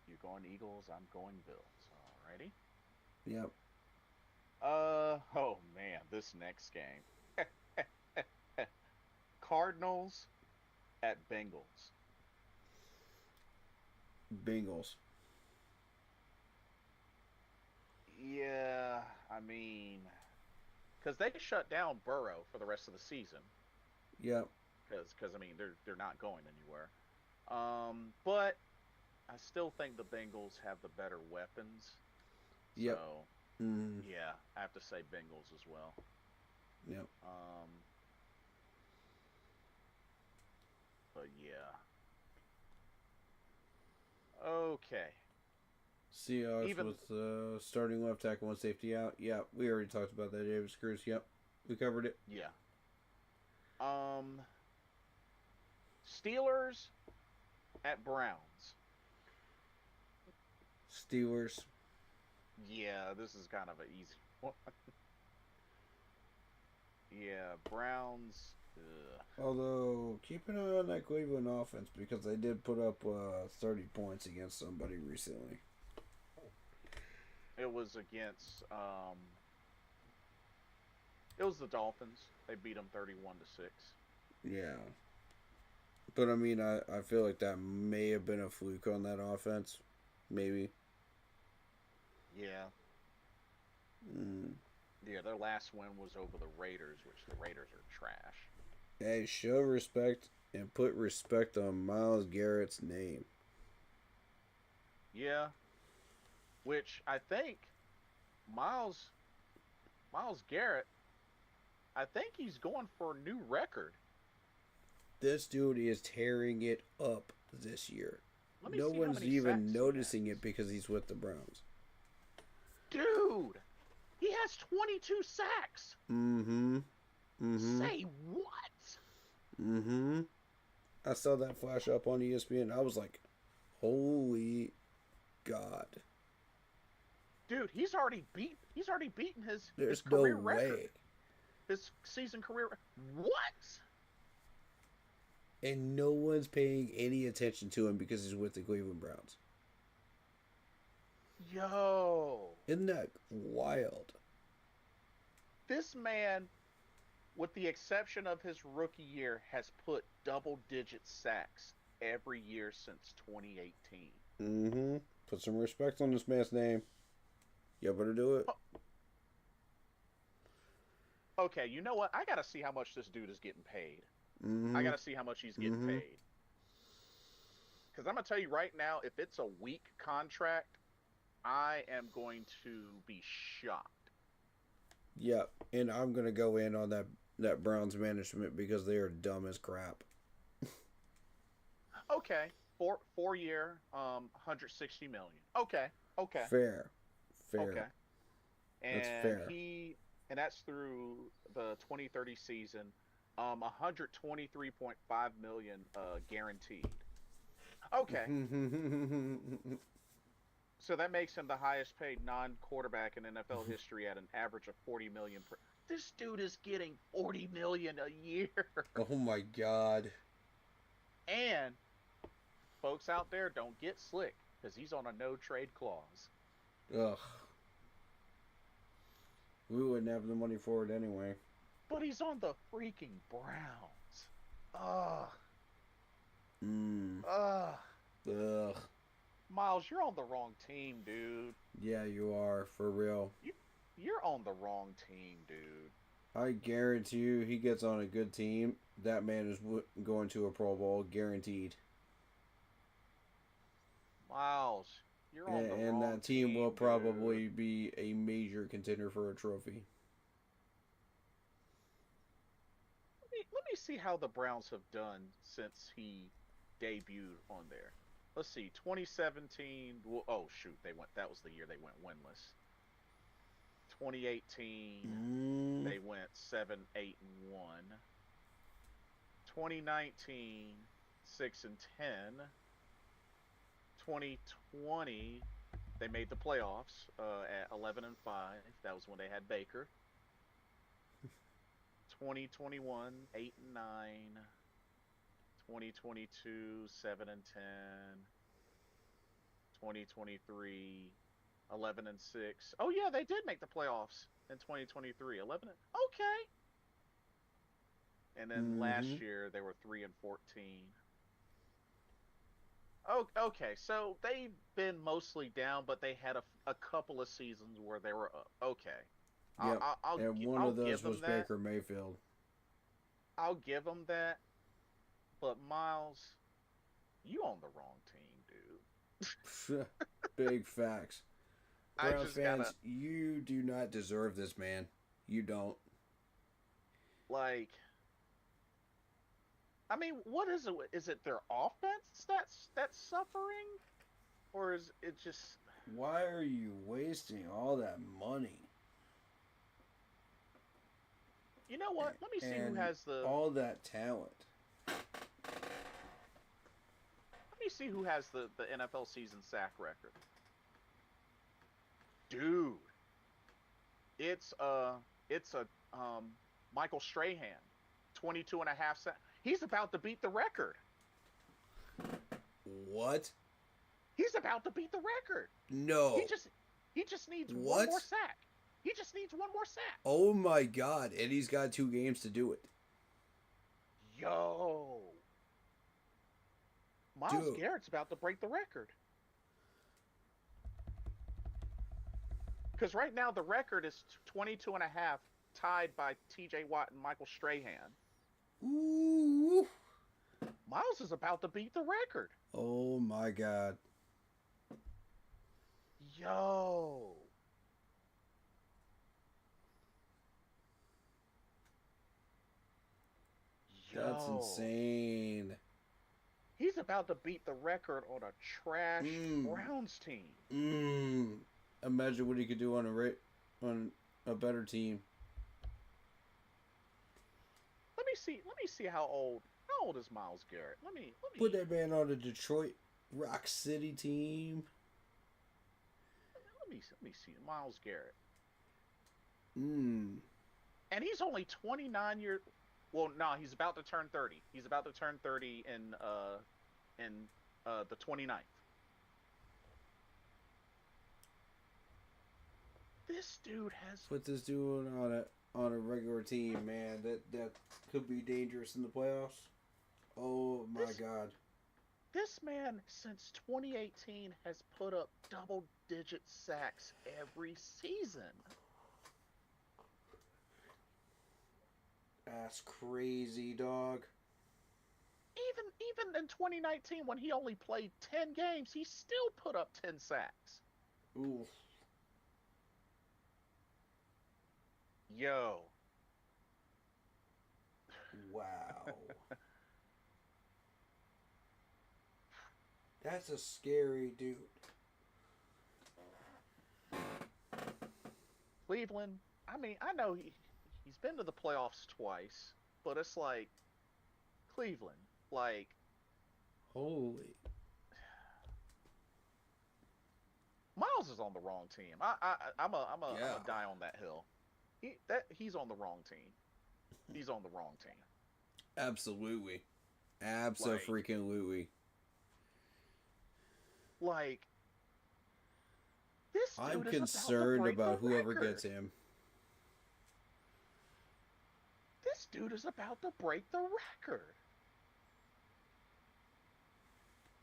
You're going Eagles. I'm going Bills. Alrighty. Yep. Oh man, this next game. Cardinals at Bengals. Bengals. Yeah, I mean, because they shut down Burrow for the rest of the season. Yep. Because I mean, they're not going anywhere. But I still think the Bengals have the better weapons. Yep. So, yeah, I have to say Bengals as well. Yep. But yeah. Okay. Seahawks with starting left tackle, one safety out. Yeah, we already talked about that. Davis Cruz. Yep, we covered it. Yeah. Steelers at Browns. Steelers. Yeah, this is kind of an easy one. Yeah, Browns. Ugh. Although, keep an eye on that Cleveland offense because they did put up 30 points against somebody recently. It was against. It was the Dolphins. They beat them 31-6. Yeah. But I mean, I feel like that may have been a fluke on that offense. Maybe. Yeah. Yeah, their last win was over the Raiders, which the Raiders are trash. Hey, show respect and put respect on Myles Garrett's name. Yeah. Which I think Myles Garrett, I think he's going for a new record. This dude is tearing it up this year. Let me No see how one's many even sacks he noticing has. it because he's with the Browns. Dude, he has 22 sacks. Mm-hmm. Mm-hmm. Say what? Mm-hmm. I saw that flash up on ESPN. I was like, holy God. Dude, he's already beaten his There's no career record. way. His season career. What? And no one's paying any attention to him because he's with the Cleveland Browns. Yo. Isn't that wild? This man, with the exception of his rookie year, has put double-digit sacks every year since 2018. Mm-hmm. Put some respect on this man's name. You better do it. Okay, you know what? I gotta see how much this dude is getting paid. I Mm-hmm. gotta see how much he's getting Mm-hmm. paid. Because I'm gonna tell you right now, if it's a weak contract, I am going to be shocked. Yep. And I'm gonna go in on that Browns management because they are dumb as crap. Okay, four year, 160 million. Okay, okay, Fair. okay. That's And fair. that's through the 2030 season. 123.5 million guaranteed. Okay, so that makes him the highest paid non-quarterback in NFL history at an average of 40 million per. This dude is getting 40 million a year. Oh my God. And folks out there, don't get slick because he's on a no trade clause. Ugh. We wouldn't have the money for it anyway. But he's on the freaking Browns. Ugh. Mm. Ugh. Ugh. Miles, you're on the wrong team, dude. Yeah, you are, for real. You're on the wrong team, dude. I guarantee you, he gets on a good team. That man is going to a Pro Bowl, guaranteed. Miles, you're on the And wrong that team will team, dude. probably be a major contender for a trophy. Let me see how the Browns have done since he debuted on there. Let's see, 2017. Oh shoot, they went. That was the year they went winless. 2018, Mm. they went 7-8-1. 2019, 6-10. 2020, they made the playoffs at 11-5. That was when they had Baker. 2021, 8-9. 2022, 7-10. 2023, 11-6. Oh yeah, they did make the playoffs in 2023. 11. Okay. And then Mm-hmm. last year they were 3-14. Oh, okay. So they've been mostly down, but they had a couple of seasons where they were up. Okay. Yep. And one I'll of give those them was that. Baker Mayfield. I'll give them that. But Miles, you on the wrong team, dude. Big facts. I Browns just gotta fans, you do not deserve this man. You don't. like. I mean, what is it? Is it their offense that's suffering, or is it just? Why are you wasting all that money? You know what? Let me see who And has the. all that talent. Let me see who has the NFL season sack record. Dude, it's a Michael Strahan, 22 and a half sacks. He's about to beat the record. What? He's about to beat the record. No. He just needs one What? more sack. He just needs one more sack. Oh my God. And he's got 2 games to do it. Yo. Myles Dude. Garrett's about to break the record. Because right now the record is 22 and a half, tied by TJ Watt and Michael Strahan. Ooh. Myles is about to beat the record. Oh my God. Yo. That's Yo, insane. he's about to beat the record on a trash Mm. Browns team. Imagine what he could do on on a better team. Let me see how old. How old is Miles Garrett? Put that man on a Detroit Rock City team. Let me see Miles Garrett. Mm. And he's only 29 years. Well, no, he's about to turn 30. He's about to turn 30 in the 29th. This dude has Put this dude on a regular team, man. That could be dangerous in the playoffs. Oh my God. this man since 2018 has put up double-digit sacks every season. That's crazy, dog. Even in 2019 when he only played 10 games, he still put up 10 sacks. Oof. Yo. Wow. That's a scary dude. Cleveland, I mean, I know he's been to the playoffs twice, but it's like Cleveland, like Holy. Miles is on the wrong team. I'm a die on that hill. He's on the wrong team. He's on the wrong team. Absolutely. Absolutely. Like this dude I'm is concerned about the whoever record. gets him. This dude is about to break the record.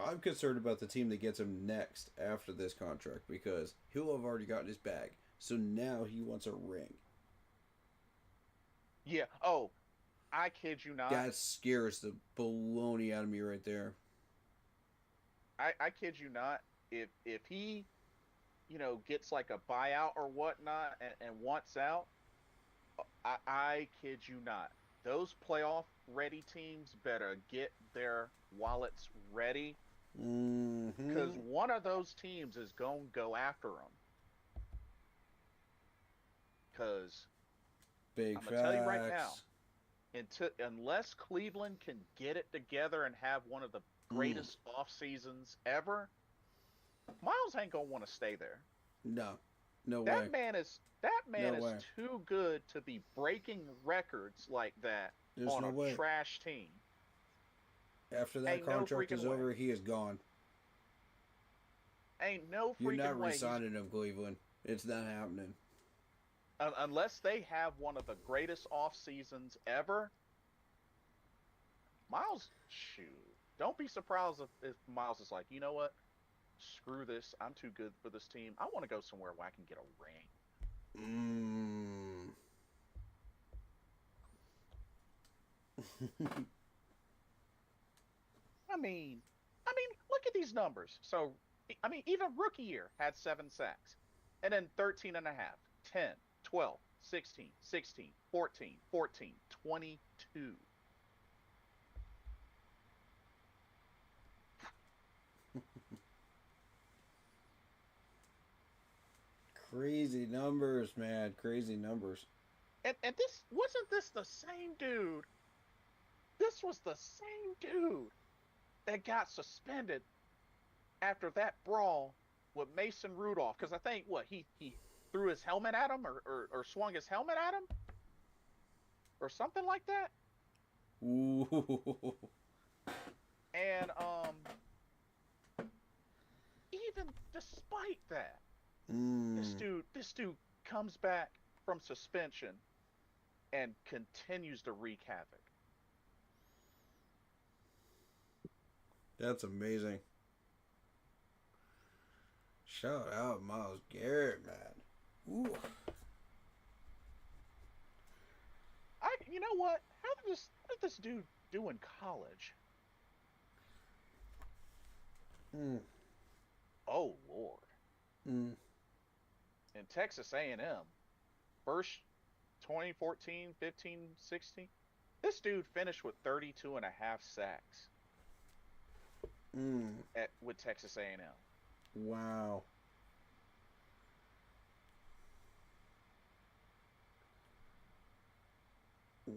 I'm concerned about the team that gets him next after this contract because he'll have already gotten his bag. So now he wants a ring. Yeah. Oh, I kid you not. That scares the baloney out of me right there. I kid you not. If he, gets like a buyout or whatnot and wants out, I kid you not. Those playoff ready teams better get their wallets ready because one of those teams is going to go after him. Because Big I'm facts. going to tell you right now, unless Cleveland can get it together and have one of the greatest off seasons ever, Miles ain't going to want to stay there. No. No That way. man is too good to be breaking records like that There's on no a way. trash team. After that Ain't no contract is freaking way. over, he is gone. Ain't no freaking You're not way. re-signing him, Cleveland. It's not happening. Unless they have one of the greatest off seasons ever, Miles, shoot. Don't be surprised if Miles is like, you know what? Screw this. I'm too good for this team. I want to go somewhere where I can get a ring. I mean, look at these numbers. So, even rookie year had 7 sacks. And then 13 and a half, 10, 12, 16, 16, 14, 14, 22. Crazy numbers, man. Crazy numbers. And this wasn't this the same dude. This was the same dude that got suspended after that brawl with Mason Rudolph. Because I think, he threw his helmet at him or swung his helmet at him? Or something like that? Ooh. And, even despite that, this dude comes back from suspension and continues to wreak havoc. That's amazing. Shout out Myles Garrett, man. Ooh. You know what? How did this dude do in college? Oh Lord. In Texas A&M, first 2014, 15, 16. This dude finished with 32 and a half sacks Mm. with Texas A&M. Wow.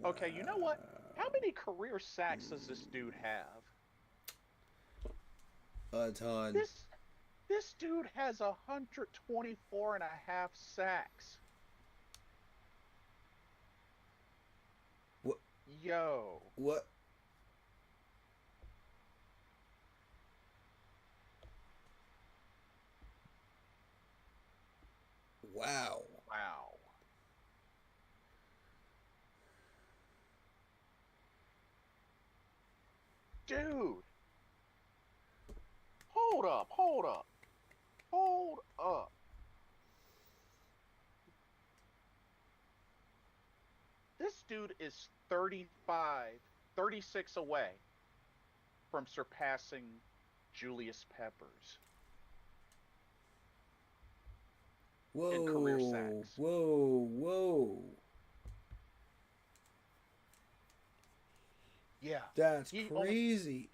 Okay, you know what? How many career sacks does this dude have? A ton. This dude has 124 and a half sacks. What? Yo. What? Wow. Wow. Dude. Hold up, hold up, hold up. This dude is 36 away from surpassing Julius Peppers in career Whoa. sacks. Whoa. Yeah. That's He crazy.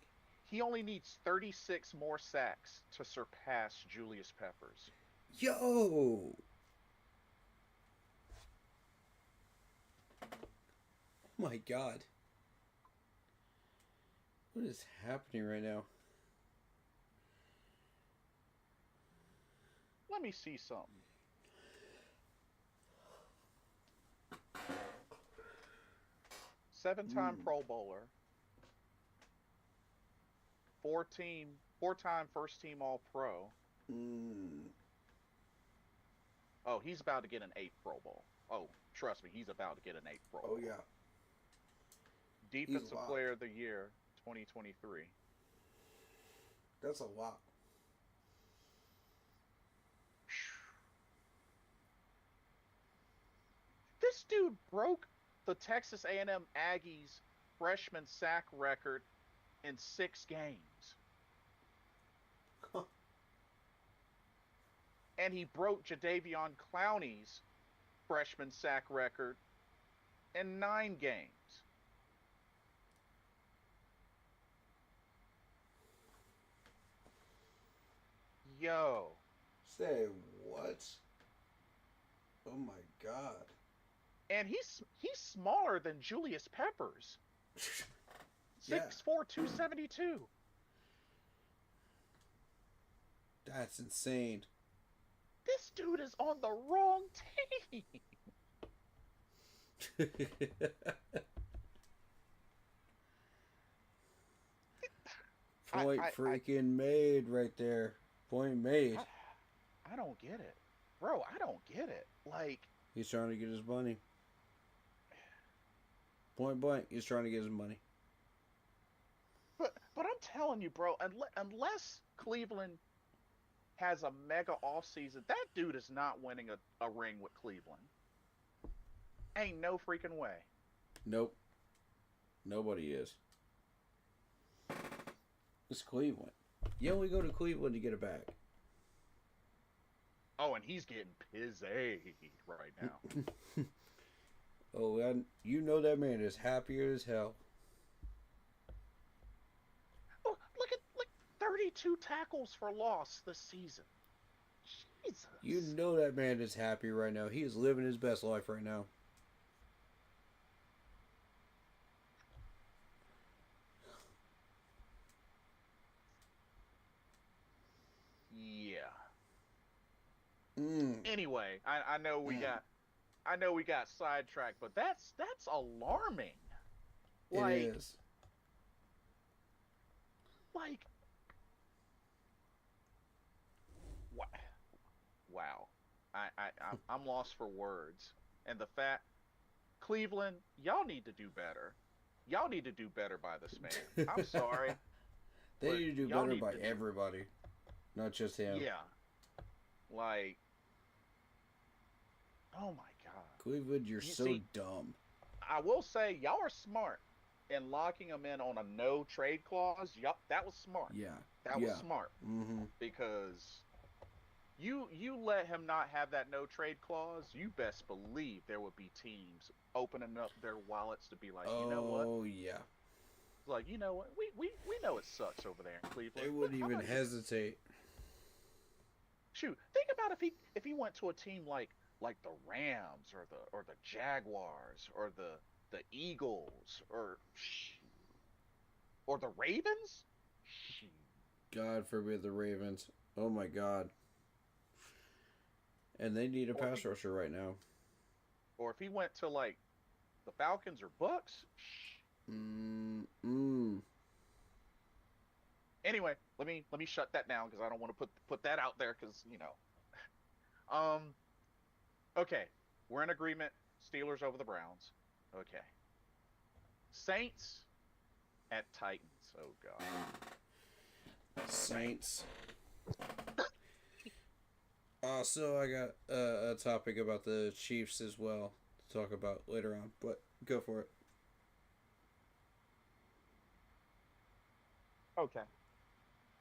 He only needs 36 more sacks to surpass Julius Peppers. Yo. Oh my God. What is happening right now? Let me see something. Seven-time Pro Bowler. Four-time first-team All-Pro. Mm. Oh, he's about to get an 8th Pro Bowl. Oh, trust me, he's about to get an 8th Pro Bowl. Oh yeah. Defensive Player of the Year, 2023. That's a lot. This dude broke the Texas A&M Aggies freshman sack record in 6 games. And he broke Jadeveon Clowney's freshman sack record in 9 games. Yo. Say what? Oh my God. And he's smaller than Julius Peppers. 6'4", 272. That's insane. This dude is on the wrong team. Point freaking made right there. Point made. I don't get it. Bro, I don't get it. Like, he's trying to get his money. Point blank, he's trying to get his money. But I'm telling you, bro, unless Cleveland has a mega offseason, that dude is not winning a ring with Cleveland. Ain't no freaking way. Nope. Nobody is. It's Cleveland. You only go to Cleveland to get it back. Oh, and he's getting pissy right now. Oh, you know that man is happier as hell. Oh, look 32 tackles for loss this season. Jesus. You know that man is happy right now. He is living his best life right now. Yeah. Mm. Anyway, I know we got sidetracked, but that's alarming. Like, it is. Like, wow. I'm lost for words. And the fact, Cleveland, y'all need to do better. Y'all need to do better by this man. I'm sorry. They need to do better by everybody, not just him. Yeah. Like, oh my God. Cleveland, you're so dumb. I will say, y'all are smart in locking him in on a no trade clause. Yup, that was smart. Yeah. That was smart. Mm-hmm. Because You let him not have that no trade clause, you best believe there would be teams opening up their wallets to be like, you know what? Oh yeah. Like, you know what? We know it sucks over there in They Cleveland. wouldn't How even about you? hesitate. Shoot, think about if he went to a team like the Rams or the Jaguars or the Eagles or the Ravens. Shoot. God forbid the Ravens. Oh my God. And they need a Or if he pass rusher right now. or if he went to like the Falcons or Bucks. Mm. Anyway, let me shut that down because I don't want to put that out there because Um. Okay, we're in agreement. Steelers over the Browns. Okay. Saints at Titans. Oh God. Saints. So I got a topic about the Chiefs as well to talk about later on, but go for it. Okay.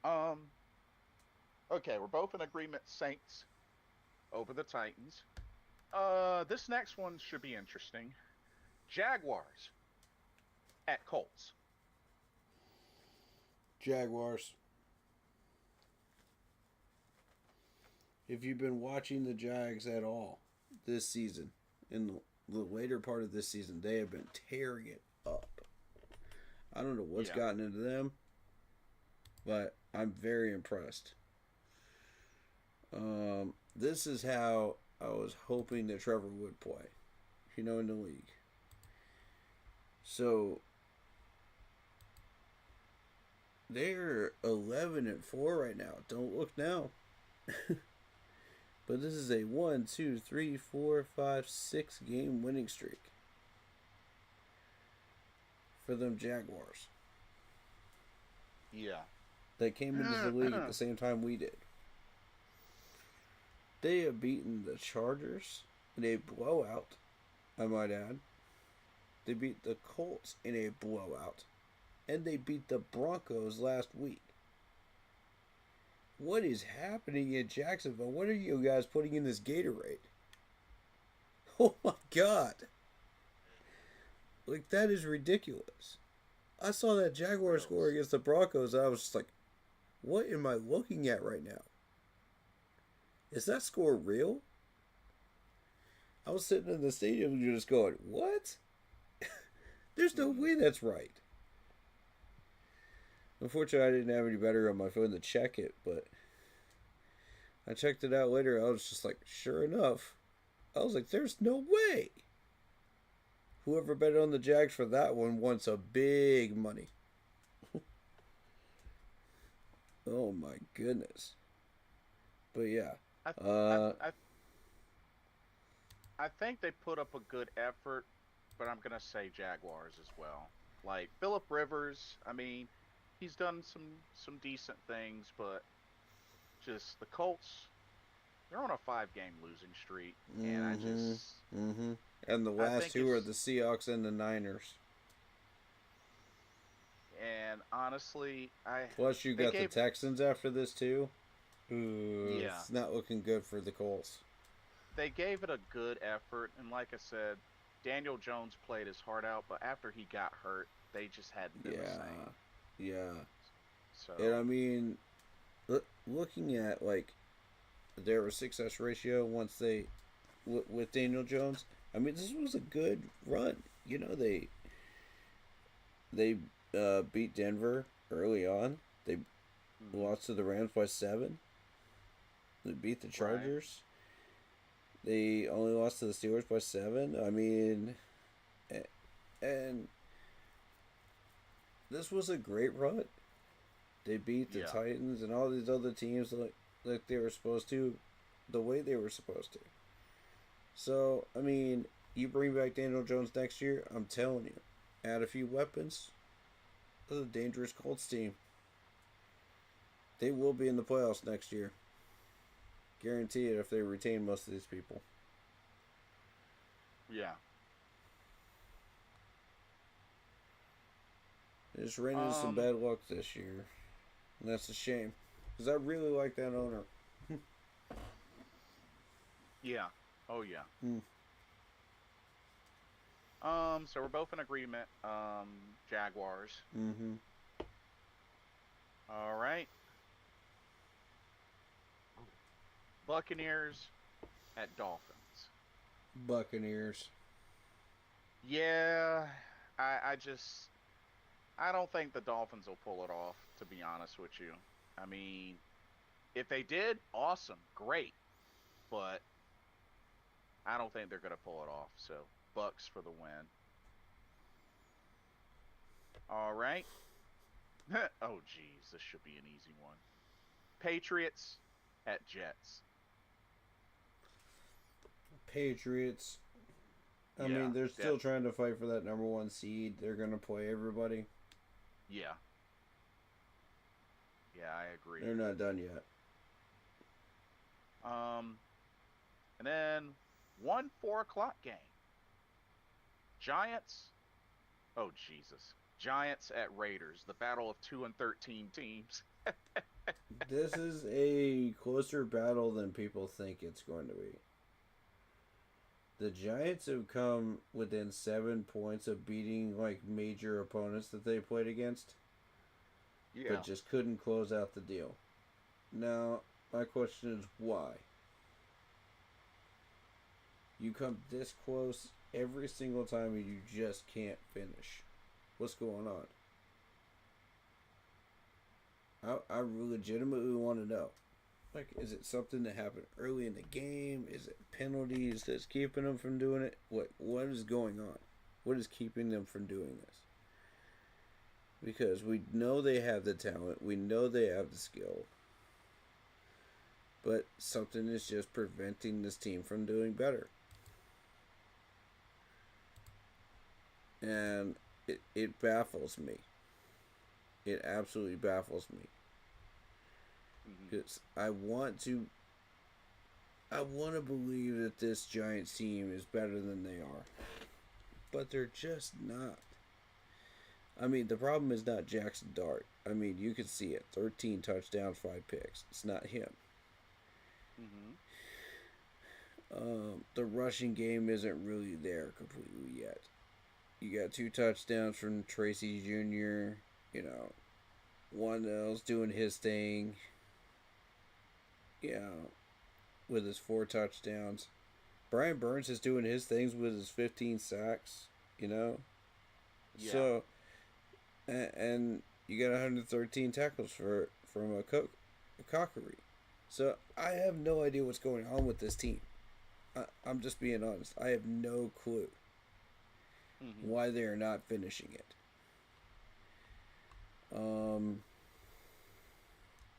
Um. Okay, we're both in agreement. Saints over the Titans. This next one should be interesting. Jaguars at Colts. Jaguars. If you've been watching the Jags at all this season, in the later part of this season, they have been tearing it up. I don't know what's Yeah. gotten into them, but I'm very impressed. This is how I was hoping that Trevor would play, in the league. So they're 11-4 right now. Don't look now. But this is a 1, 2, 3, 4, 5, 6 game winning streak for them Jaguars. Yeah. They came into the league at the same time we did. They have beaten the Chargers in a blowout, I might add. They beat the Colts in a blowout. And they beat the Broncos last week. What is happening in Jacksonville? What are you guys putting in this Gatorade? Oh my God. Like, that is ridiculous. I saw that Jaguar score against the Broncos, and I was just like, what am I looking at right now? Is that score real? I was sitting in the stadium just going, what? There's no way that's right. Unfortunately, I didn't have any better on my phone to check it, but I checked it out later. I was just like, sure enough. I was like, there's no way. Whoever bet on the Jags for that one wants a big money. Oh my goodness. But yeah. I think they put up a good effort, but I'm gonna say Jaguars as well. Like Philip Rivers, I mean, he's done some decent things, but just the Colts, they're on a 5 game losing streak, and And the I last think two are it's the Seahawks and the Niners. and honestly, Plus, you they got the gave Texans after this too. Ooh, yeah it's not looking good for the Colts. they gave it a good effort, and like I said, Daniel Jones played his heart out, but after he got hurt, they just hadn't been the same. Yeah. So And I mean, looking at like their success ratio once they with Daniel Jones, I mean, this was a good run. They beat Denver early on. They lost to the Rams by 7. They beat the Chargers. Right. They only lost to the Steelers by 7. I mean, and this was a great run. They beat the Titans and all these other teams like they were supposed to, the way they were supposed to. So, I mean, you bring back Daniel Jones next year, I'm telling you, add a few weapons, this is a dangerous Colts team. They will be in the playoffs next year. Guarantee it if they retain most of these people. Yeah. They just ran into some bad luck this year. And that's a shame. Because I really like that owner. Yeah. Oh yeah. Hmm. So we're both in agreement. Jaguars. Mm-hmm. All right. Buccaneers at Dolphins. Buccaneers. Yeah, I just I don't think the Dolphins will pull it off, to be honest with you. I mean, if they did, awesome, great, but I don't think they're gonna pull it off. So Bucks for the win. All right. Oh geez, this should be an easy one. Patriots at Jets. Patriots. I Yeah, mean, they're still def trying to fight for that number one seed. They're gonna play everybody. yeah, yeah, I agree. They're not done yet. Um, and then one 4 o'clock game. Giants. Oh Jesus. Giants at Raiders. The battle of 2-13 teams. This is a closer battle than people think it's going to be. The Giants have come within 7 points of beating like major opponents that they played against, Yeah. but just couldn't close out the deal. Now, my question is why? You come this close every single time and you just can't finish. What's going on? I legitimately want to know. Like, is it something that happened early in the game? Is it penalties that's keeping them from doing it? What is going on? What is keeping them from doing this? Because we know they have the talent, we know they have the skill, but something is just preventing this team from doing better. And it baffles me. It absolutely baffles me. Because I want to believe that this Giants team is better than they are. But they're just not. I mean, the problem is not Jackson Dart. I mean, you can see it. 13 touchdowns, 5 picks. It's not him. The rushing game isn't really there completely yet. You got 2 touchdowns from Tracy Jr., one else doing his thing, with his 4 touchdowns. Brian Burns is doing his things with his 15 sacks, Yeah. So, and you got 113 tackles from a Cockery. So, I have no idea what's going on with this team. I'm just being honest. I have no clue why they are not finishing it.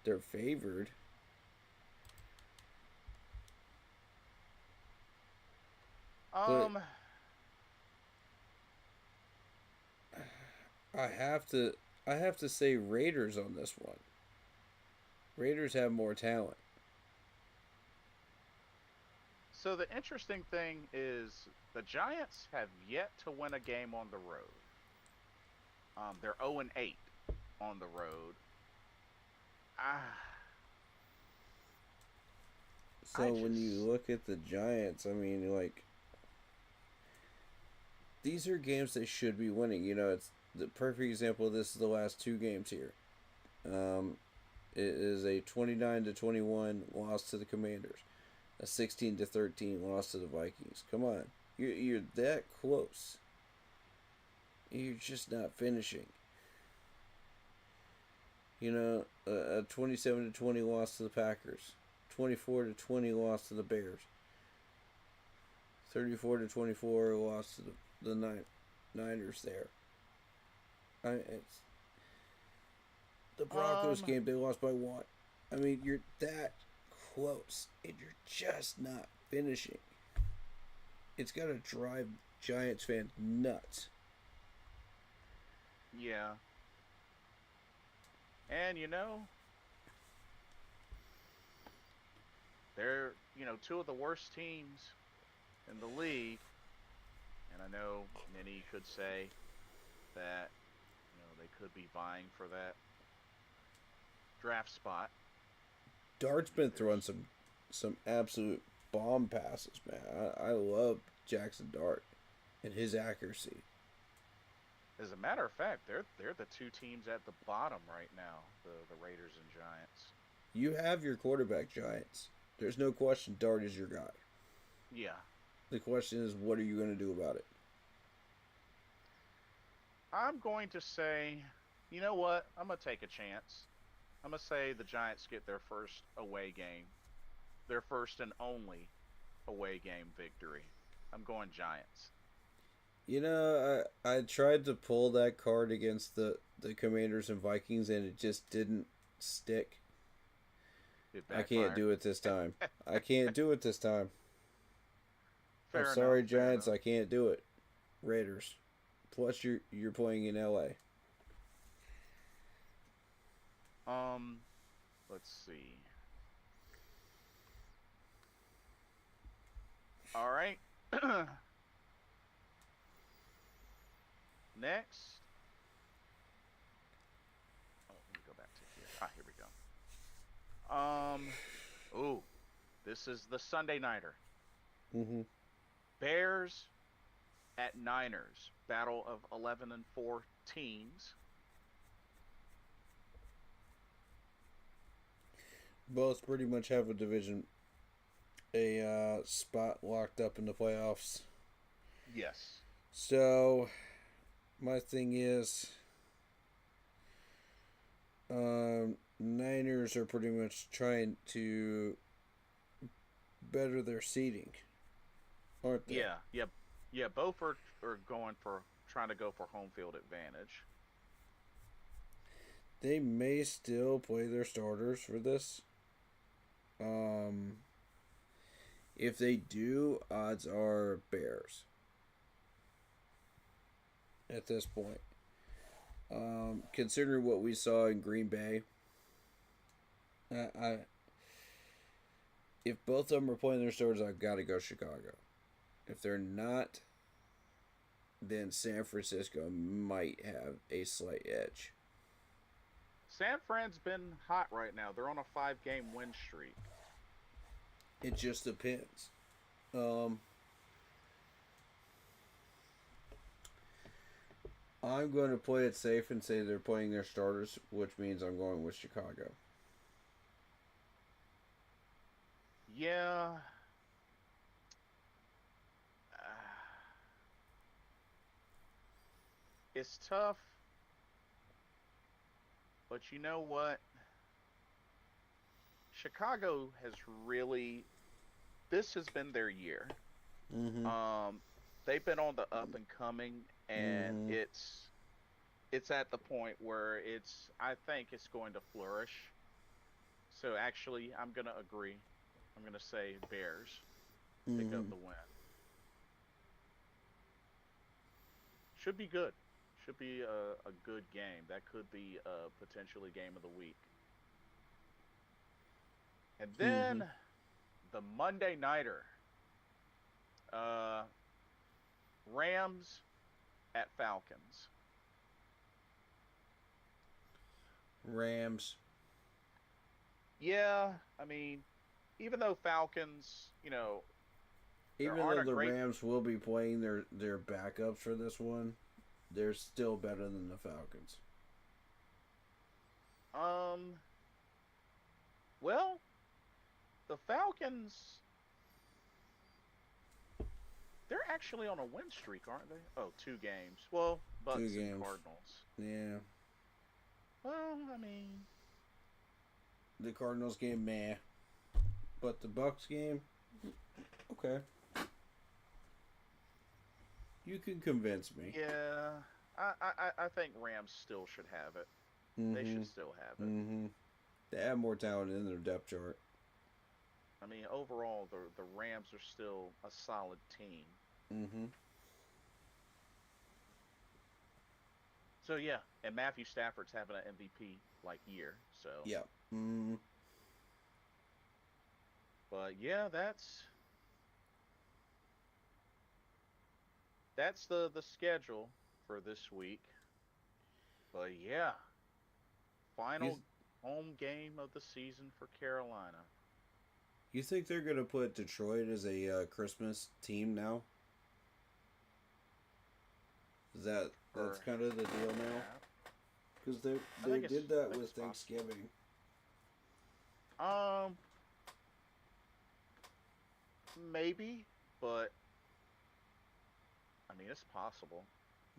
They're favored. But I have to say Raiders on this one. Raiders have more talent. So the interesting thing is the Giants have yet to win a game on the road. They're 0-8 on the road. So when you look at the Giants, I mean, like, these are games they should be winning. It's the perfect example of this is the last 2 games here. It is a 29-21 loss to the Commanders, a 16-13 loss to the Vikings. Come on, you're that close. You're just not finishing. A 27-20 loss to the Packers, 24-20 loss to the Bears, 34-24 loss to the Niners there. It's the Broncos game, they lost by 1. I mean, you're that close, and you're just not finishing. It's got to drive Giants fans nuts. Yeah. And they're, 2 of the worst teams in the league. And I know many could say that, they could be vying for that draft spot. Dart's been throwing some some absolute bomb passes, man. I love Jackson Dart and his accuracy. As a matter of fact, they're the two teams at the bottom right now, the Raiders and Giants. You have your quarterback, Giants. There's no question Dart is your guy. Yeah. The question is, what are you going to do about it? I'm going to say, you know what? I'm going to take a chance. I'm going to say the Giants get their first away game, their first and only away game victory. I'm going Giants. You know, I tried to pull that card against the Commanders and Vikings, and it just didn't stick. I can't do it this time. I can't do it this time. Fair I'm sorry, enough, fair Giants. enough. I can't do it. Raiders. Plus, you're playing in LA. Let's see. All right. Next. Oh, let me go back to here. Here we go. Ooh, this is the Sunday nighter. Mm-hmm. Bears at Niners. Battle of 11-4 teams. Both pretty much have a spot locked up in the playoffs. Yes. So, my thing is, Niners are pretty much trying to better their seating, aren't they? Yeah. Both are trying to go for home field advantage. They may still play their starters for this. If they do, odds are Bears. At this point, considering what we saw in Green Bay, if both of them are playing their starters, I've got to go Chicago. If they're not, then San Francisco might have a slight edge. San Fran's been hot right now. They're on a 5-game win streak. It just depends. I'm going to play it safe and say they're playing their starters, which means I'm going with Chicago. Yeah. It's tough. But you know what? Chicago has really, this has been their year. Mm-hmm. They've been on the up and coming, and Mm-hmm. it's at the point where I think it's going to flourish. So actually, I'm gonna agree. I'm gonna say Bears pick Mm-hmm. up the win. Should be good. Should be a good game. That could be potentially game of the week. And Mm-hmm. then the Monday nighter. Uh, Rams at Falcons. Rams. Yeah, I mean, even though Falcons, there Even aren't though a the great. Rams will be playing their backups for this one, they're still better than the Falcons. Um, well, the Falcons, they're actually on a win streak, aren't they? Oh, 2 games. Well, Two Bucks and games. Cardinals. Yeah. Well, I mean, The Cardinals game, meh. But the Bucks game, okay. You can convince me. yeah, I think Rams still should have it. They Mm-hmm. should still have it. Mm-hmm. They have more talent in their depth chart. I mean, overall, the Rams are still a solid team. Mm-hmm. So yeah, and Matthew Stafford's having an MVP like year. So, Yeah. Mm-hmm. but yeah, that's the schedule for this week. But yeah, final You, home game of the season for Carolina. You think they're gonna put Detroit as a Christmas team now? That's kind of the deal now? Because they did that with Thanksgiving. Maybe, but I mean it's possible.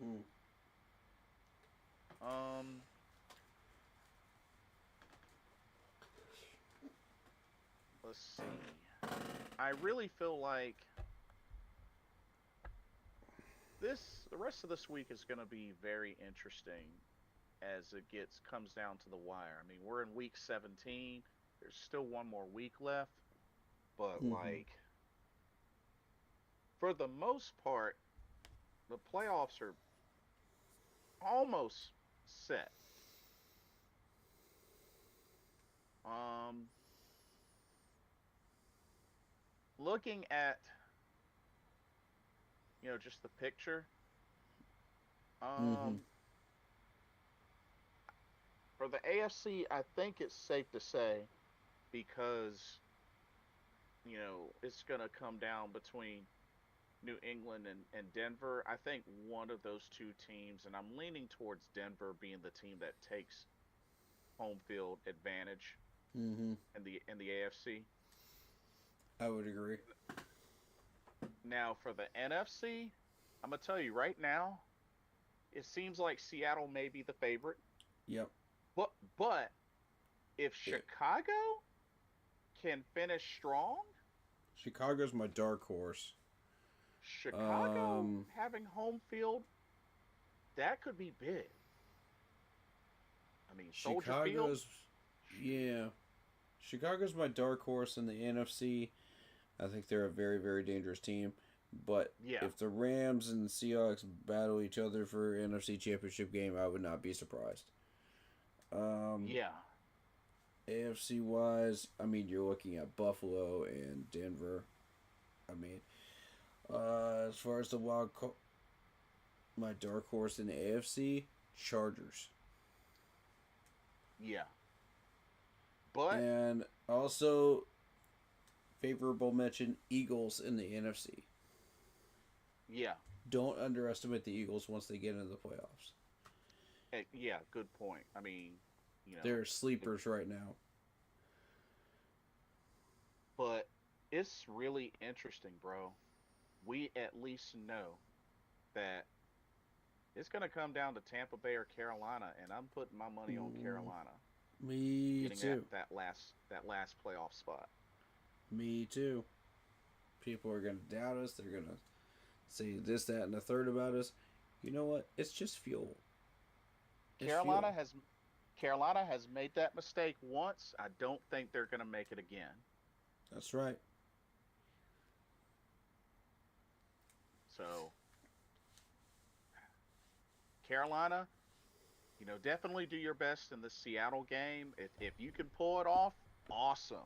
Hmm. Let's see. I really feel like the rest of this week is going to be very interesting as it comes down to the wire. I mean, we're in week 17. There's still one more week left, but Mm-hmm. for the most part, the playoffs are almost set. Um, Looking at just the picture. Mm-hmm. Um, for the AFC, I think it's safe to say because it's gonna come down between New England and Denver. I think one of those two teams, and I'm leaning towards Denver being the team that takes home field advantage Mm-hmm. in the AFC. I would agree. Now for the NFC, I'm gonna tell you right now, it seems like Seattle may be the favorite. Yep. But if Yeah. Chicago can finish strong, Chicago's my dark horse. Chicago Um, having home field, that could be big. I mean, Soldier Field. Chicago's, yeah. Chicago's my dark horse in the NFC. I think they're a very, very dangerous team. But Yeah, if the Rams and the Seahawks battle each other for NFC Championship game, I would not be surprised. Um, yeah, AFC wise, I mean, you're looking at Buffalo and Denver. I mean, as far as my dark horse in the AFC, Chargers. yeah. But And also, favorable mention, Eagles in the NFC. yeah, Don't underestimate the Eagles once they get into the playoffs. yeah, good point. I mean, They're sleepers right now. but it's really interesting, bro. We at least know that it's going to come down to Tampa Bay or Carolina, and I'm putting my money on Mm, Carolina me getting that too. that last that last playoff spot. Me too. People are going to doubt us. They're going to say this, that, and the third about us. You know what? It's just fuel. It's Carolina fuel. has Carolina has made that mistake once. I don't think they're going to make it again. That's right. So, Carolina, definitely do your best in the Seattle game. If you can pull it off, awesome.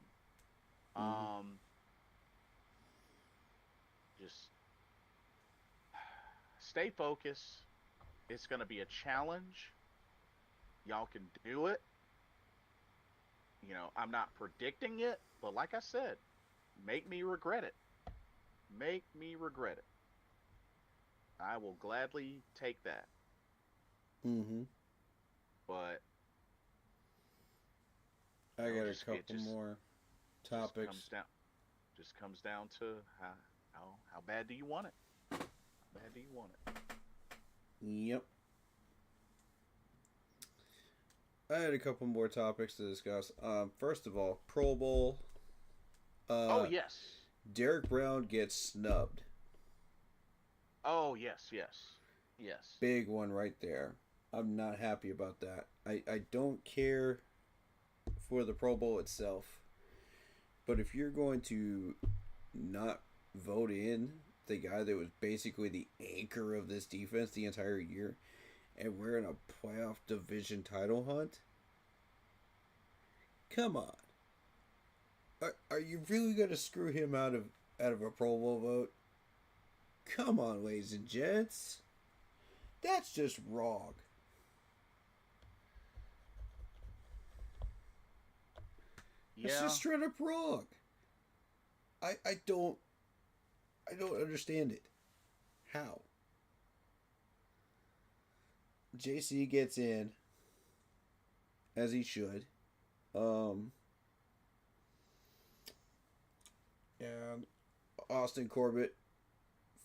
Mm-hmm. Um, just stay focused. It's going to be a challenge. Y'all can do it. I'm not predicting it, but like I said, make me regret it. Make me regret it. I will gladly take that. Mm-hmm. But I got a just it couple more just comes topics. down to how bad do you want it? How bad do you want it? Yep. I had a couple more topics to discuss. First of all, Pro Bowl. Oh Uh, yes. Derek Brown gets snubbed. Oh yes, yes, yes. Big one right there. I'm not happy about that. I don't care for the Pro Bowl itself. But if you're going to not vote in the guy that was basically the anchor of this defense the entire year, and we're in a playoff division title hunt, come on. Are you really going to screw him out of a Pro Bowl vote? Come on, ladies and gents. That's just wrong. That's Yeah, just straight up wrong. I don't understand it. How? JC gets in as he should. And Austin Corbett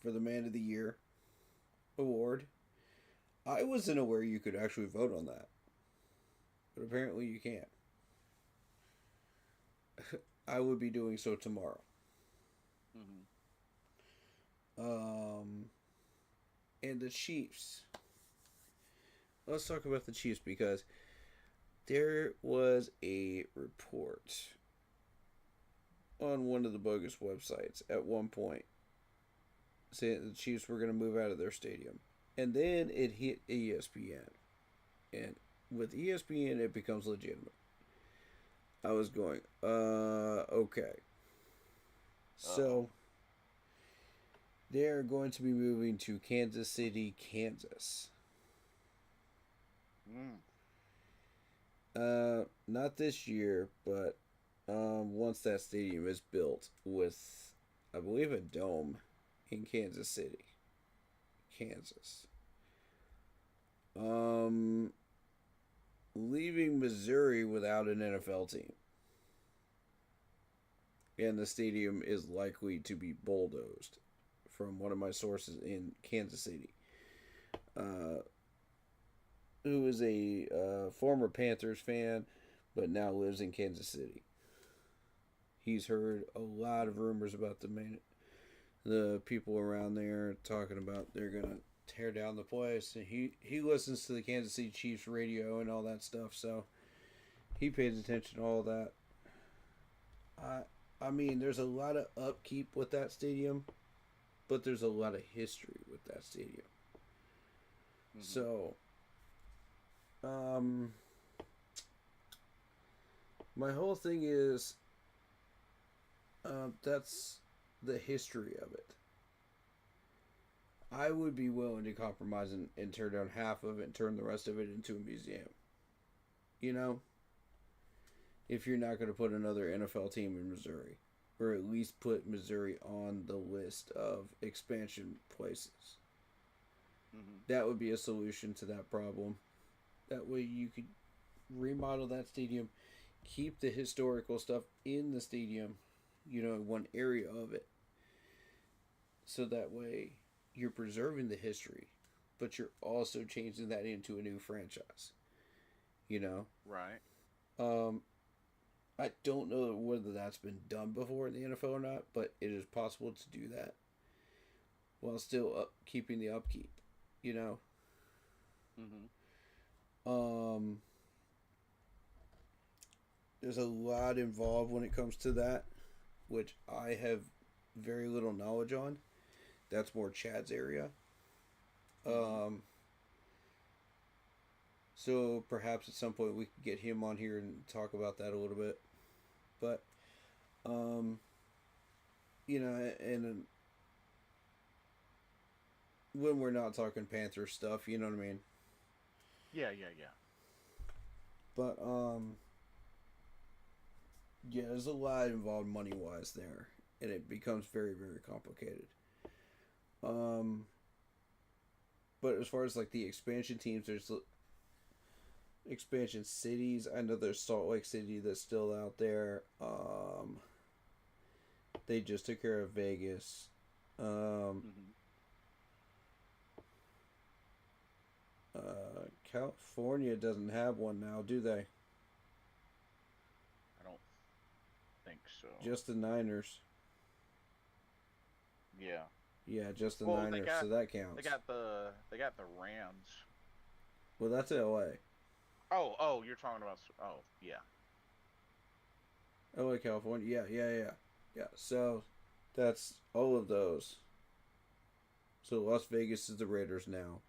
for the Man of the Year award. I wasn't aware you could actually vote on that. But apparently you can't. I would be doing so tomorrow. And the Chiefs. Let's talk about the Chiefs because there was a report on one of the bogus websites at one point saying the Chiefs were going to move out of their stadium. And then it hit ESPN. And with ESPN, it becomes legitimate. I was going, okay. So, they're going to be moving to Kansas City, Kansas. Not this year, but once that stadium is built with, I believe, a dome in Kansas City, Kansas. Leaving Missouri without an NFL team. And the stadium is likely to be bulldozed, from one of my sources in Kansas City. Who is a former Panthers fan, but now lives in Kansas City. He's heard a lot of rumors about the people around there talking about they're gonna tear down the place. And he listens to the Kansas City Chiefs radio and all that stuff, so he pays attention to all that. I mean, there's a lot of upkeep with that stadium, but there's a lot of history with that stadium. So, my whole thing is, that's the history of it. I would be willing to compromise and tear down half of it and turn the rest of it into a museum. You know? If you're not going to put another NFL team in Missouri. Or at least put Missouri on the list of expansion places. That would be a solution to that problem. That way you could remodel that stadium, keep the historical stuff in the stadium, one area of it. So that way you're preserving the history, but you're also changing that into a new franchise. Right. I don't know whether that's been done before in the NFL or not, but it is possible to do that while still keeping the upkeep, There's a lot involved when it comes to that, which I have very little knowledge on. That's more Chad's area. So perhaps at some point we could get him on here and talk about that a little bit. But, and when we're not talking Panther stuff, you know what I mean? Yeah. But, yeah, there's a lot involved money-wise there, and it becomes very, very complicated. But as far as, the expansion teams, there's expansion cities. I know there's Salt Lake City that's still out there. They just took care of Vegas. California doesn't have one now, do they? I don't think so. Just the Niners. Yeah. Yeah, just the Niners, so that counts. They got the Rams. Well, that's LA. Oh, you're talking about. Oh, yeah. LA, California. Yeah. So that's all of those. So Las Vegas is the Raiders now.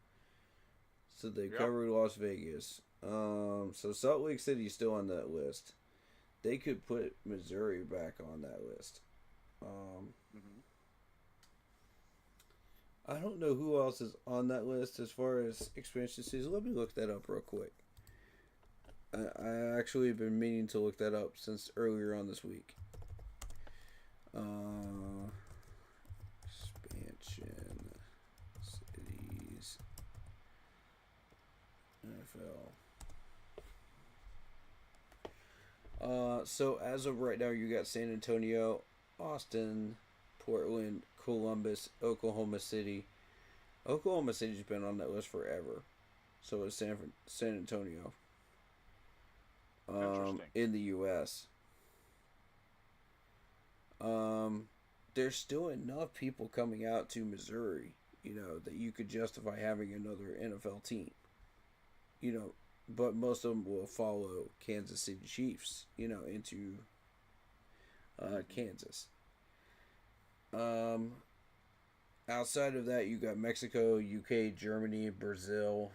So they covered Las Vegas. So Salt Lake City's still on that list. They could put Missouri back on that list. I don't know who else is on that list as far as expansion cities. Let me look that up real quick. I actually have been meaning to look that up since earlier on this week. Expansion cities NFL. So as of right now, you got San Antonio, Austin, Portland, Columbus, Oklahoma City. Oklahoma City's been on that list forever. So is San Antonio. In the U.S. There's still enough people coming out to Missouri, that you could justify having another NFL team. But most of them will follow Kansas City Chiefs, into Kansas. Outside of that, you got Mexico, UK, Germany, Brazil,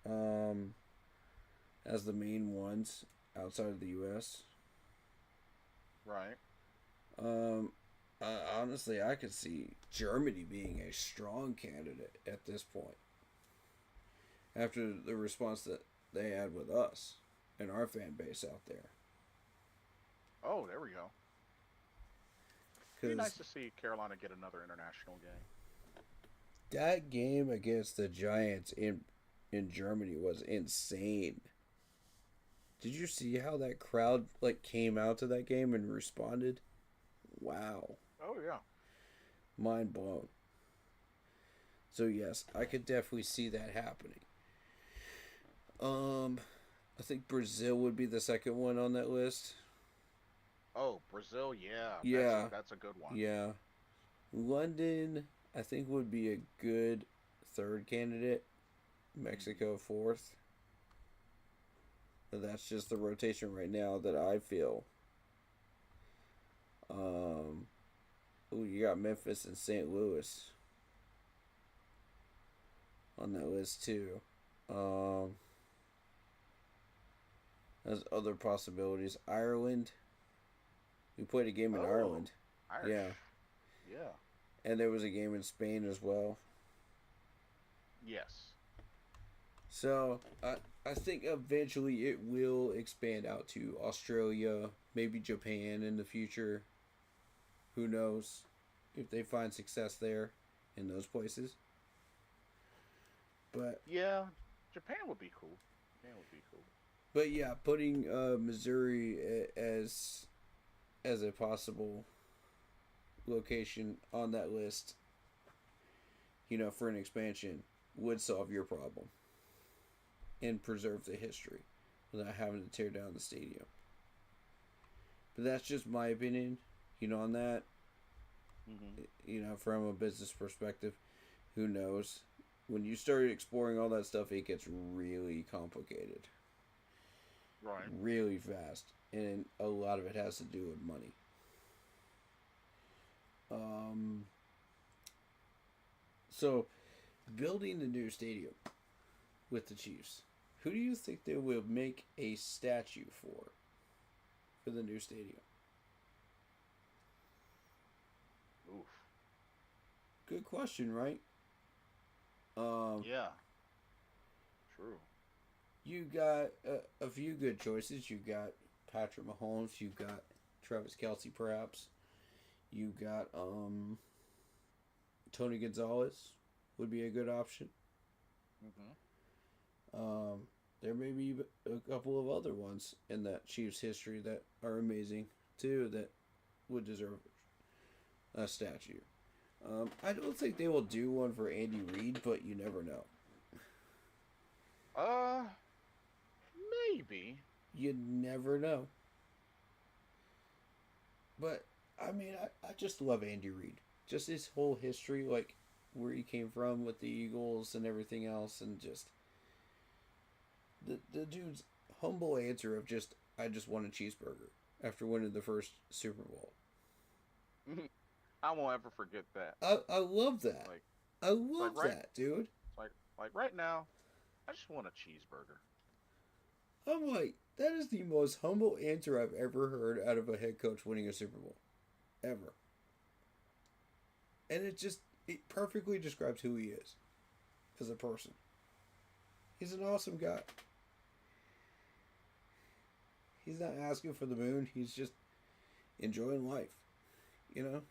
as the main ones outside of the U.S. Right. Honestly, I could see Germany being a strong candidate at this point. After the response that they had with us and our fan base out there. Oh, there we go. It'd be nice to see Carolina get another international game. That game against the Giants in Germany was insane. Did you see how that crowd came out to that game and responded? Wow. Oh yeah. Mind blown. So yes, I could definitely see that happening. I think Brazil would be the second one on that list. Oh, Brazil, yeah. Yeah. That's a good one. Yeah. London, I think, would be a good third candidate. Mexico, fourth. But that's just the rotation right now that I feel. You got Memphis and St. Louis on that list too. There's other possibilities. Ireland. We played a game in Ireland. Irish. Yeah. Yeah. And there was a game in Spain as well. Yes. So, I think eventually it will expand out to Australia, maybe Japan in the future. Who knows if they find success there in those places. But yeah, Japan would be cool. But yeah, putting Missouri as a possible location on that list, for an expansion would solve your problem and preserve the history without having to tear down the stadium. But that's just my opinion, on that. Mm-hmm. From a business perspective, who knows? When you start exploring all that stuff, it gets really complicated. Right. Really fast. And a lot of it has to do with money. So, building the new stadium with the Chiefs, who do you think they will make a statue for the new stadium? Oof. Good question, right? Yeah. True. You got a few good choices. You got Patrick Mahomes. You got Travis Kelce, perhaps. You got Tony Gonzalez would be a good option. Mm-hmm. There may be a couple of other ones in that Chiefs history that are amazing too that would deserve a statue. I don't think they will do one for Andy Reid, but you never know. Maybe. You never know. But I mean, I just love Andy Reid. Just his whole history, where he came from with the Eagles and everything else, and just the dude's humble answer of I just want a cheeseburger after winning the first Super Bowl. I won't ever forget that. I love that. I love that, dude. Like right now, I just want a cheeseburger. I'm like, that is the most humble answer I've ever heard out of a head coach winning a Super Bowl. Ever. And it perfectly describes who he is as a person. He's an awesome guy. He's not asking for the moon. He's just enjoying life. You know?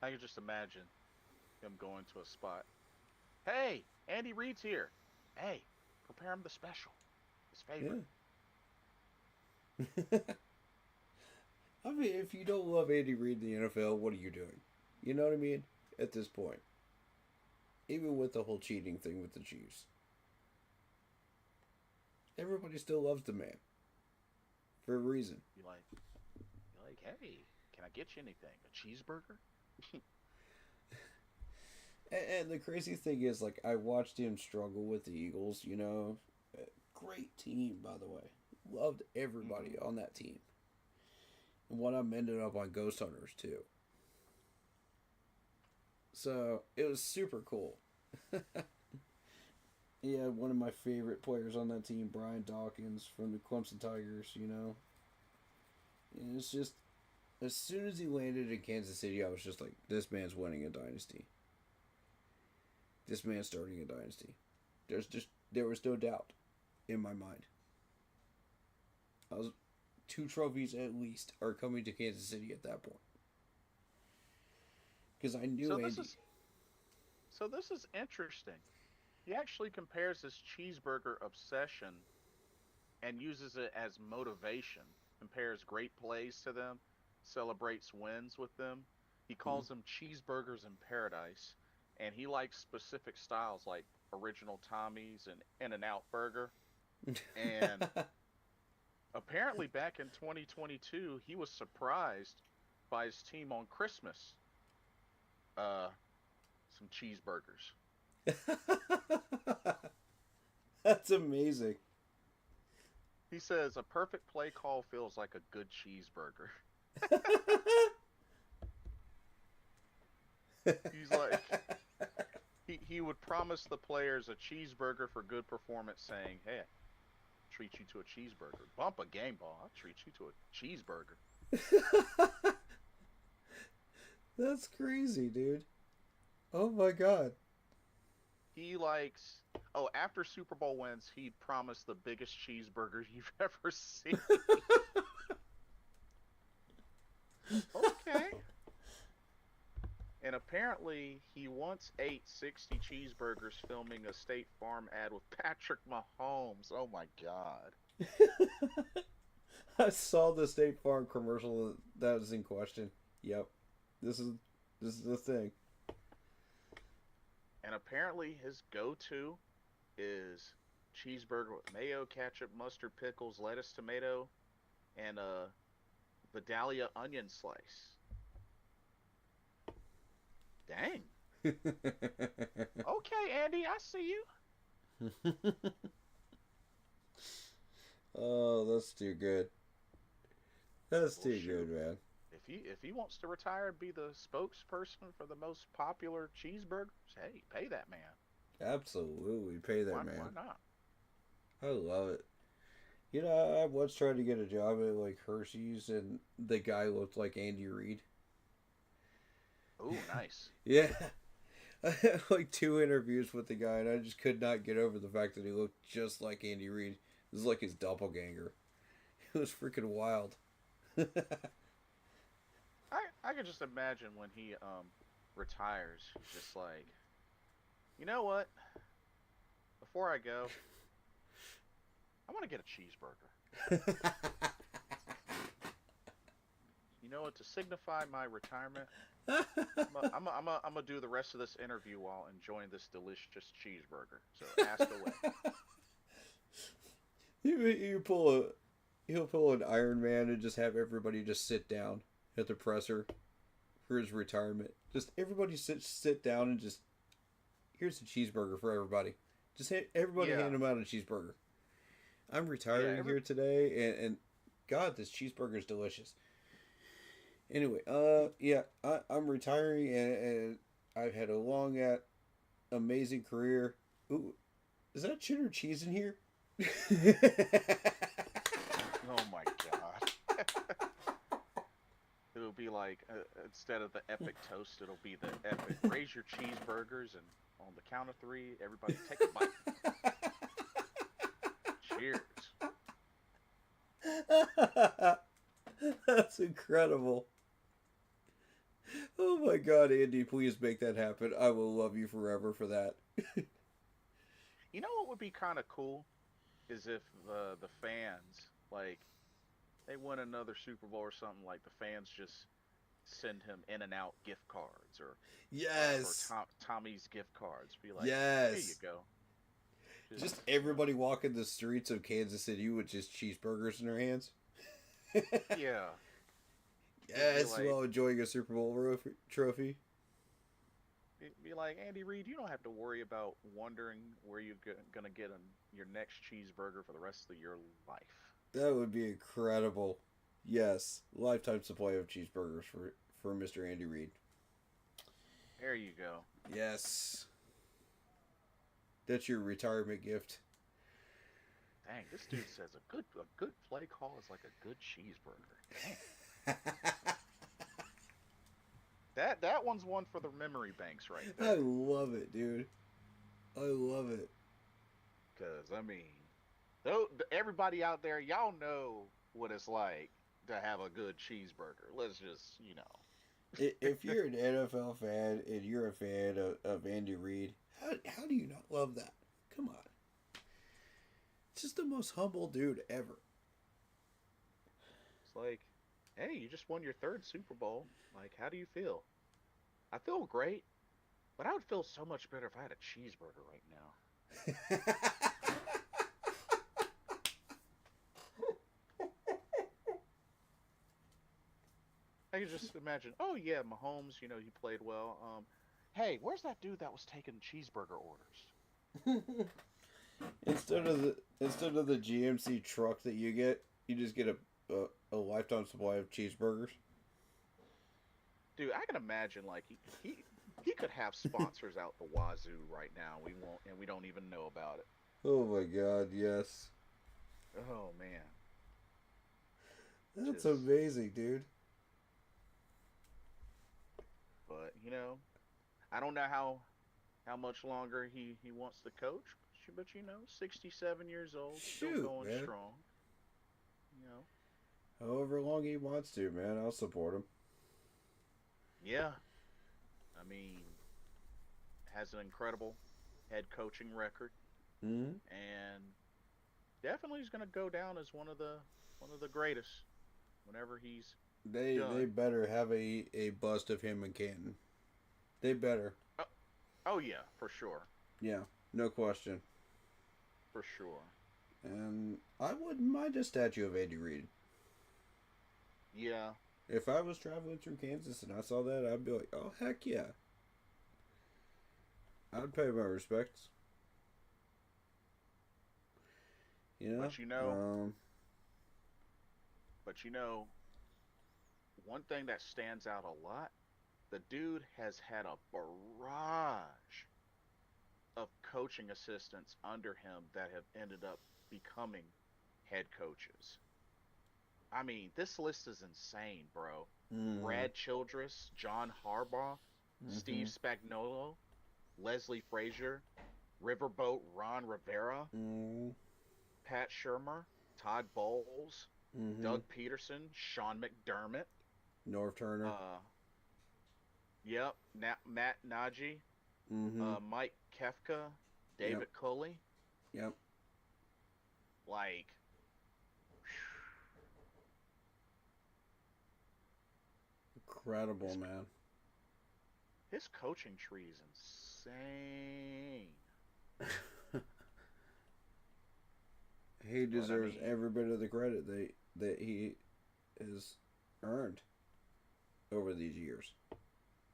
I can just imagine him going to a spot. Hey, Andy Reid's here. Hey, prepare him the special, his favorite. Yeah. I mean, if you don't love Andy Reid in the NFL, what are you doing? You know what I mean? At this point. Even with the whole cheating thing with the Chiefs. Everybody still loves the man. For a reason. Hey, can I get you anything? A cheeseburger? And the crazy thing is, like, I watched him struggle with the Eagles, you know. Great team, by the way. Loved everybody on that team. And one of them ended up on Ghost Hunters, too. So, it was super cool. Yeah, one of my favorite players on that team, Brian Dawkins from the Clemson Tigers, you know. And it's just, as soon as he landed in Kansas City, I was just like, this man's winning a dynasty. This man's starting a dynasty. There was no doubt in my mind. 2 trophies at least are coming to Kansas City at that point. Because I knew Andy. So this is interesting. He actually compares his cheeseburger obsession and uses it as motivation. Compares great plays to them, celebrates wins with them. He calls them cheeseburgers in paradise, and he likes specific styles like original Tommy's and In-N-Out Burger. And apparently back in 2022, he was surprised by his team on Christmas. Some cheeseburgers. That's amazing. He says a perfect play call feels like a good cheeseburger. He's like, he would promise the players a cheeseburger for good performance, saying, "Hey, I'll treat you to a cheeseburger. Bump a game ball. I'll treat you to a cheeseburger." That's crazy, dude. Oh my god. He likes. Oh, after Super Bowl wins, he promised the biggest cheeseburgers you've ever seen. Okay. And apparently, he once ate 60 cheeseburgers filming a State Farm ad with Patrick Mahomes. Oh my god. I saw the State Farm commercial that was in question. Yep. This is the thing. And apparently his go-to is cheeseburger with mayo, ketchup, mustard, pickles, lettuce, tomato, and a Vidalia onion slice. Dang. Okay, Andy, I see you. Oh, that's too good. That's Well, too shoot. good, man. If he wants to retire and be the spokesperson for the most popular cheeseburgers, hey, pay that man. Absolutely, pay that Why man. not? I love it. You know, I once tried to get a job at like Hershey's, and the guy looked like Andy Reid. Oh, nice. Yeah, I had like 2 interviews with the guy, and I just could not get over the fact that he looked just like Andy Reid. It was like his doppelganger. It was freaking wild. I could just imagine when he retires, just like, you know what? Before I go, I want to get a cheeseburger. You know what? To signify my retirement, I'm gonna do the rest of this interview while enjoying this delicious cheeseburger. So ask away. He'll pull an Iron Man and just have everybody just sit down at the presser for his retirement. Just everybody sit down and just, here's a cheeseburger for everybody. Just everybody hand him out a cheeseburger. I'm retiring here today, and God, this cheeseburger is delicious. Anyway, I'm retiring, and I've had a long, amazing career. Ooh, is that cheddar cheese in here? Oh my god. It'll be like, instead of the epic toast, it'll be the epic raise your cheeseburgers, and on the count of 3, everybody take a bite. Cheers. That's incredible. my God, Andy, please make that happen. I will love you forever for that. You know what would be kind of cool is if the fans like they win another Super Bowl or something, like the fans just send him in and out gift cards or Yes. Tommy's gift cards. Be like, here you Yes. go. Just everybody walking the streets of Kansas City with just cheeseburgers in their hands. Yeah. Yes, like, while enjoying a Super Bowl trophy. Be like, Andy Reid, you don't have to worry about wondering where you're gonna get your next cheeseburger for the rest of your life. That would be incredible. Yes, lifetime supply of cheeseburgers for Mr. Andy Reid. There you go. Yes. That's your retirement gift. Dang, this dude says a good play call is like a good cheeseburger. Dang. That one's one for the memory banks right there. I love it, dude. I love it. Cause I mean, everybody out there, y'all know what it's like to have a good cheeseburger. Let's just, If you're an NFL fan and you're a fan of Andy Reid, how do you not love that? Come on. Just the most humble dude ever. It's like, hey, you just won your third Super Bowl. Like, how do you feel? I feel great, but I would feel so much better if I had a cheeseburger right now. I can just imagine, oh yeah, Mahomes, he played well. Hey, where's that dude that was taking cheeseburger orders? Instead of the GMC truck that you get, you just get a lifetime supply of cheeseburgers. Dude, I can imagine like he could have sponsors out the wazoo right now. We don't even know about it. Oh my God, yes. Oh man. That's amazing, dude. But I don't know how much longer he wants to coach, but 67 years old, still going man. strong. However long he wants to, man, I'll support him. Yeah. I mean, has an incredible head coaching record. Mm-hmm. And definitely is going to go down as one of the greatest whenever he's They better have a bust of him in Canton. They better. Oh yeah, for sure. Yeah, no question. For sure. And I wouldn't mind a statue of Andy Reid. Yeah. If I was traveling through Kansas and I saw that, I'd be like, oh, heck yeah. I'd pay my respects. But one thing that stands out a lot, the dude has had a barrage of coaching assistants under him that have ended up becoming head coaches. I mean, this list is insane, bro. Brad Childress, John Harbaugh, Steve Spagnuolo, Leslie Frazier, Riverboat Ron Rivera, Pat Shurmur, Todd Bowles, Doug Peterson, Sean McDermott, Norv Turner. Yep, Matt Nagy, Mike Kefka, David Culley. Yep. Like, incredible, man. His coaching tree is insane. He deserves every bit of the credit that he has earned over these years.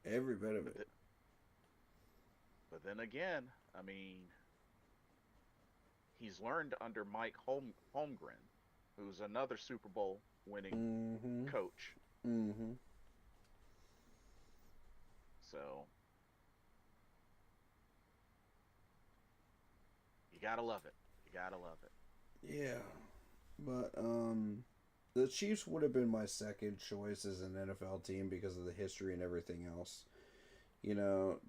Every bit of it. But then again, I mean, he's learned under Mike Holmgren, who's another Super Bowl winning coach. Mm-hmm. So, you gotta love it. You gotta love it. Yeah. But, the Chiefs would have been my second choice as an NFL team because of the history and everything else.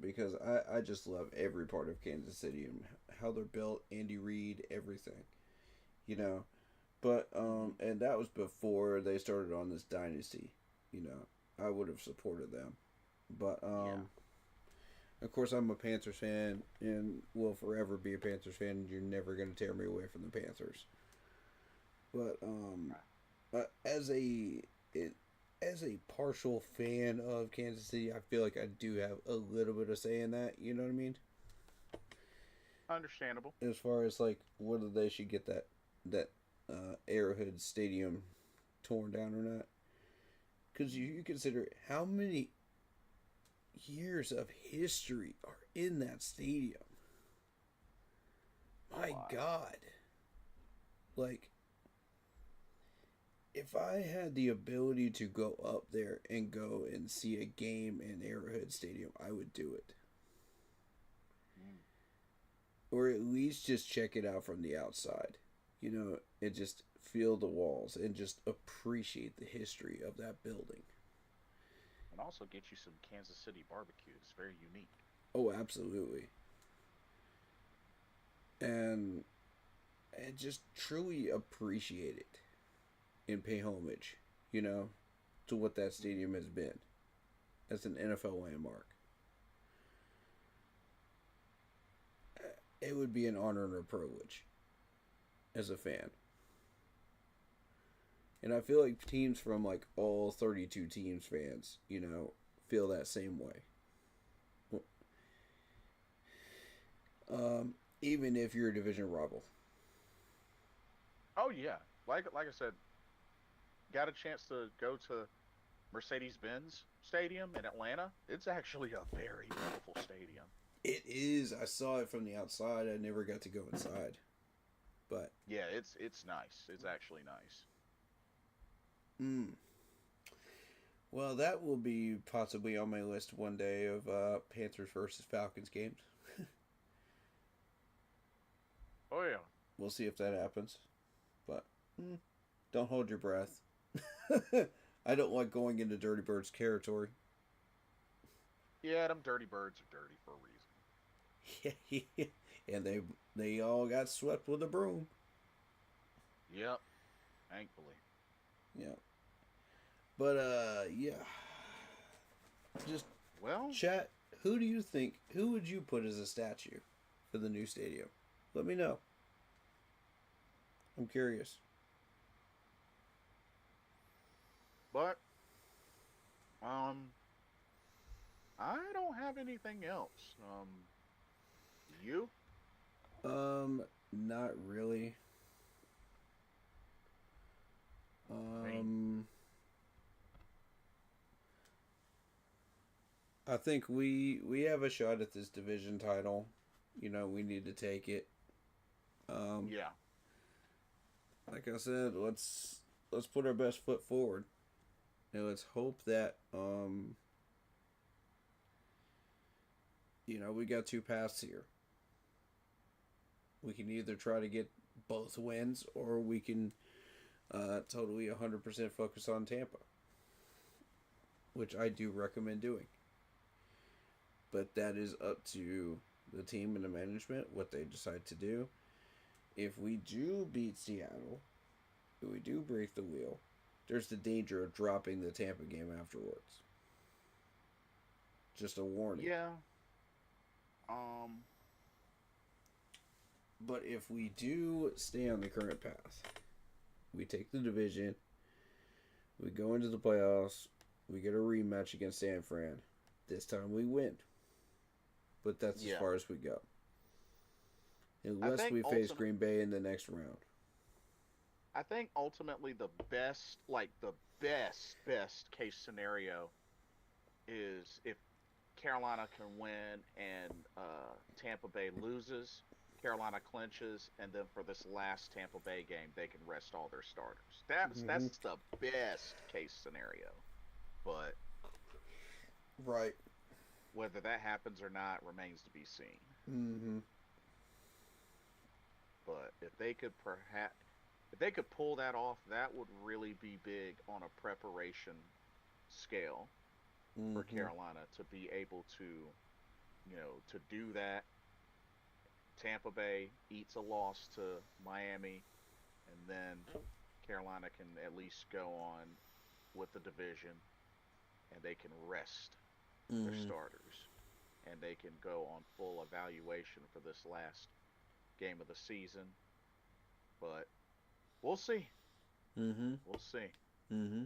Because I just love every part of Kansas City and how they're built, Andy Reid, everything. But, and that was before they started on this dynasty. I would have supported them. But of course, I'm a Panthers fan and will forever be a Panthers fan. You're never going to tear me away from the Panthers. But as a partial fan of Kansas City, I feel like I do have a little bit of say in that. You know what I mean? Understandable. As far as like whether they should get that Arrowhead Stadium torn down or not, because you consider how many years of history are in that stadium. My God, like if I had the ability to go up there and go and see a game in Arrowhead Stadium, I would do it. Or at least just check it out from the outside. You know, and just feel the walls and just appreciate the history of that building. And also get you some Kansas City barbecue. It's very unique. Oh, absolutely. And just truly appreciate it and pay homage, you know, to what that stadium has been as an NFL landmark. It would be an honor and a privilege as a fan. And I feel like teams from like all 32 teams fans, you know, feel that same way. Even if you're a division rival. Oh yeah, like I said, got a chance to go to Mercedes-Benz Stadium in Atlanta. It's actually a very beautiful stadium. It is. I saw it from the outside. I never got to go inside. But yeah, it's nice. It's actually nice. Well, that will be possibly on my list one day of Panthers versus Falcons games. Oh yeah. We'll see if that happens. But don't hold your breath. I don't like going into Dirty Birds territory. Yeah, them dirty birds are dirty for a reason. And they all got swept with a broom. Yep. Thankfully. Yeah. But yeah. Just chat. Who would you put as a statue for the new stadium? Let me know. I'm curious. But I don't have anything else. You? Not really. I think we have a shot at this division title. You know, we need to take it. Yeah. Like I said, let's put our best foot forward. And let's hope that you know, we got two paths here. We can either try to get both wins or we can totally 100% focus on Tampa, which I do recommend doing. But that is up to the team and the management, what they decide to do. If we do beat Seattle, if we do break the wheel, there's the danger of dropping the Tampa game afterwards. Just a warning. Yeah. But if we do stay on the current path, we take the division, we go into the playoffs, we get a rematch against San Fran. This time we win. But that's as far as we go. Unless we face Green Bay in the next round. I think ultimately the best case scenario is if Carolina can win and Tampa Bay loses, Carolina clinches, and then for this last Tampa Bay game, they can rest all their starters. That's the best case scenario. But right, whether that happens or not remains to be seen. Mm-hmm. But if they could pull that off, that would really be big on a preparation scale for Carolina to be able to, you know, to do that. Tampa Bay eats a loss to Miami, and then Carolina can at least go on with the division, and they can rest their Mm-hmm. starters, and they can go on full evaluation for this last game of the season. But we'll see. Mm-hmm. We'll see. Mm-hmm.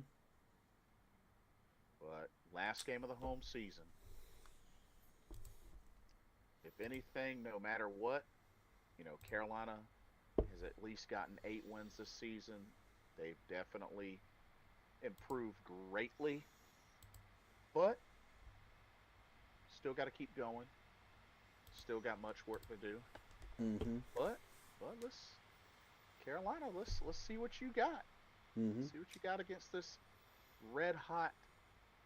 But last game of the home season. If anything, no matter what, Carolina has at least gotten 8 wins this season. They've definitely improved greatly, but still got to keep going. Still got much work to do. Mm-hmm. But let's see what you got. Mm-hmm. See what you got against this red hot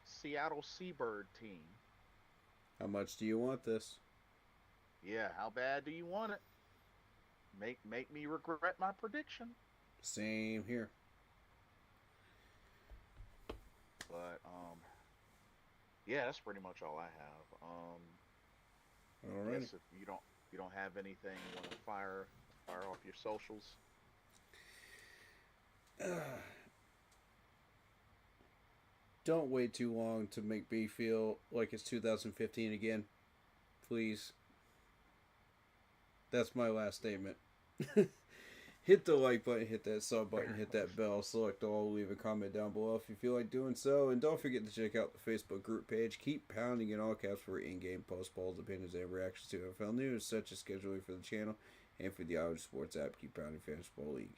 Seattle Seabird team. How much do you want this? Yeah, how bad do you want it? Make me regret my prediction. Same here. But yeah, that's pretty much all I have. I Alrighty. guess if you don't have anything you want to fire off your socials. Don't wait too long to make me feel like it's 2015 again. Please. That's my last statement. Hit the like button, hit that sub button, hit that bell, select all, leave a comment down below if you feel like doing so, and don't forget to check out the Facebook group page. Keep pounding in all caps for in-game post polls, opinions, and reactions to NFL news, such as scheduling for the channel, and for the Audio Sports app, Keep Pounding Fantasy Football League.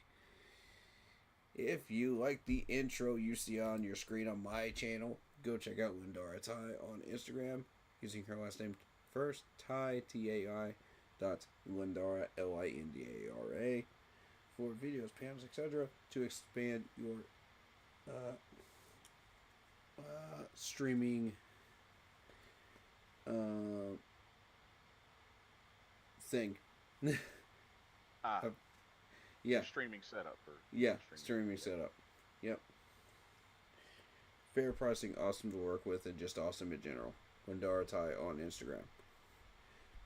If you like the intro you see on your screen on my channel, go check out Lindara Ty on Instagram, using her last name first, Ty, T-A-I, Lindara, Lindara, for videos, panels, etc., to expand your streaming thing. Ah, Yeah, streaming setup for streaming setup. Yep. Fair pricing, awesome to work with, and just awesome in general. Lindara Ty on Instagram.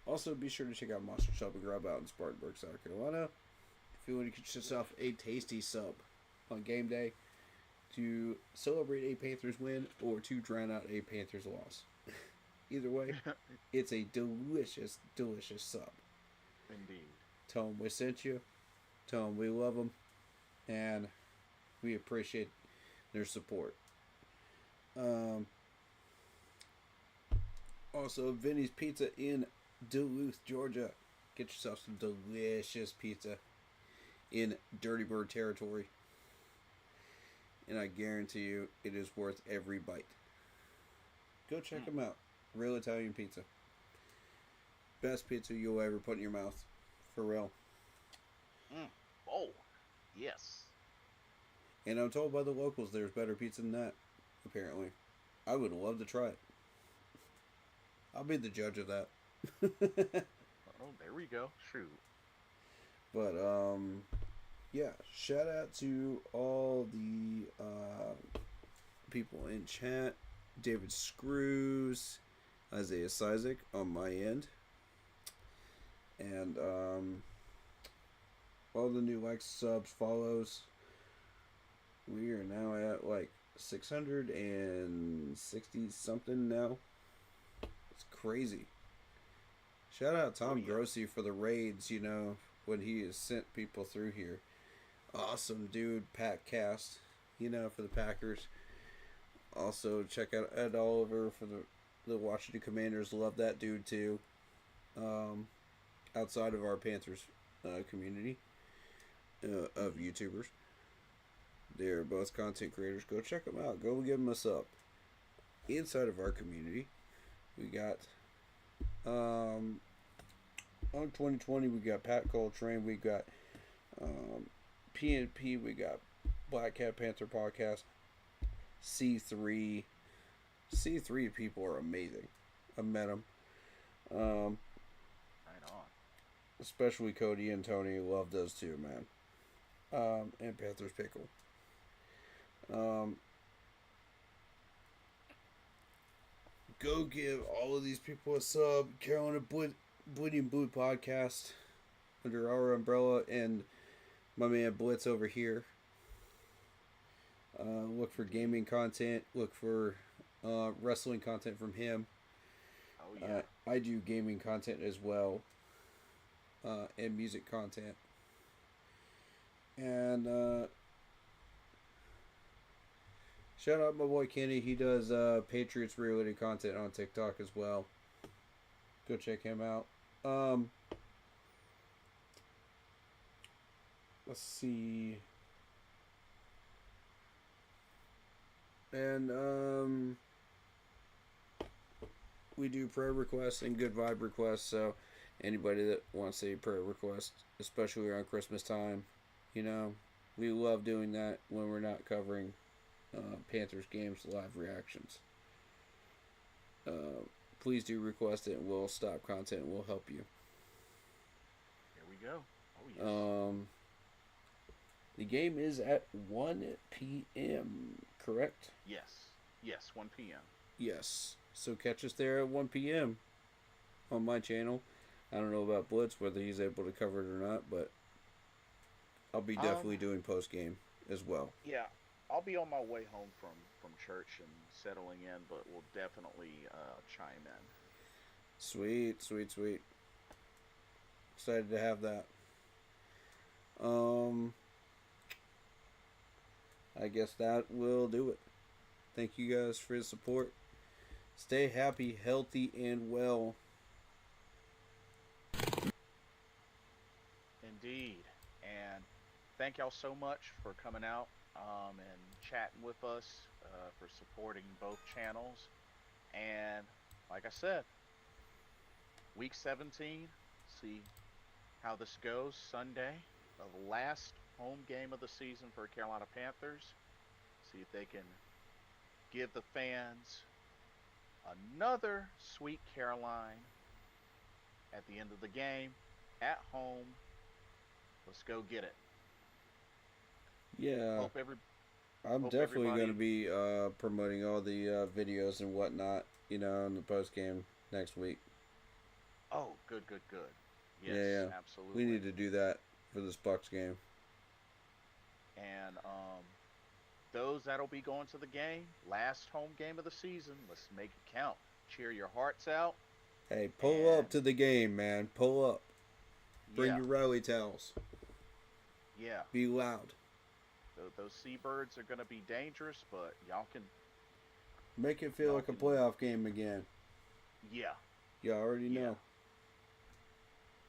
Also, be sure to check out Monster Sub and Grub out in Spartanburg, South Carolina. If you want to get yourself a tasty sub on game day to celebrate a Panthers win or to drown out a Panthers loss. Either way, it's a delicious, delicious sub. Indeed. Tell them we sent you. Tell them we love them. And we appreciate their support. Also, Vinny's Pizza in Duluth, Georgia. Get yourself some delicious pizza in Dirty Bird territory. And I guarantee you, it is worth every bite. Go check them out. Real Italian pizza. Best pizza you'll ever put in your mouth. For real. Oh, yes. And I'm told by the locals there's better pizza than that, apparently. I would love to try it. I'll be the judge of that. Oh, there we go. Shoot. But, yeah, shout out to all the people in chat. David Screws, Isaiah Sizik on my end. And, all the new likes, subs, follows. We are now at like 660 something now. It's crazy. Shout out Tom Grossi for the raids, when he has sent people through here. Awesome dude, Pat Cast, for the Packers. Also, check out Ed Oliver for the Washington Commanders. Love that dude too. Outside of our Panthers community of YouTubers. They're both content creators. Go check them out. Go give them a sub. Inside of our community, we got on 2020 we got Pat Coltrane, we got PNP, we got Black Cat Panther Podcast, C3 people are amazing. I met them. Right on. Especially Cody and Tony, love those two, man. And Panthers Pickle. Go give all of these people a sub. Carolina Bleeding and Blue podcast under our umbrella, and my man Blitz over here. Look for gaming content. Look for wrestling content from him. Oh yeah. I do gaming content as well, and music content. And shout out my boy Kenny. He does Patriots related content on TikTok as well. Go check him out. Let's see. And we do prayer requests and good vibe requests. So anybody that wants a prayer request, especially around Christmas time, you know, we love doing that when we're not covering Panthers games live reactions. Please do request it, and we'll stop content and we'll help you. Here we go. Oh yes. The game is at 1 p.m., correct? Yes, 1 p.m. Yes. So catch us there at 1 p.m. on my channel. I don't know about Blitz, whether he's able to cover it or not, but I'll be definitely doing post-game as well. Yeah, I'll be on my way home from church and settling in, but we'll definitely chime in. Sweet, sweet, sweet. Excited to have that. I guess that will do it. Thank you guys for the support. Stay happy, healthy, and well. Indeed. And thank y'all so much for coming out and chatting with us, for supporting both channels. And like I said, week 17, see how this goes. Sunday, the last home game of the season for Carolina Panthers. See if they can give the fans another sweet Caroline at the end of the game at home. Let's go get it. Yeah. I'm hope definitely going to everybody- be promoting all the videos and whatnot, you know, in the post game next week. Oh, good. Yes, Yeah. absolutely. We need to do that for this Bucks game. And those that'll be going to the game, last home game of the season, let's make it count. Cheer your hearts out. Hey, pull up to the game, man. Pull up. Bring Yeah, your rally towels. yeah. Be loud. Those Seabirds are going to be dangerous, but y'all can, Make it feel like a playoff game again. yeah. You already Yeah. know.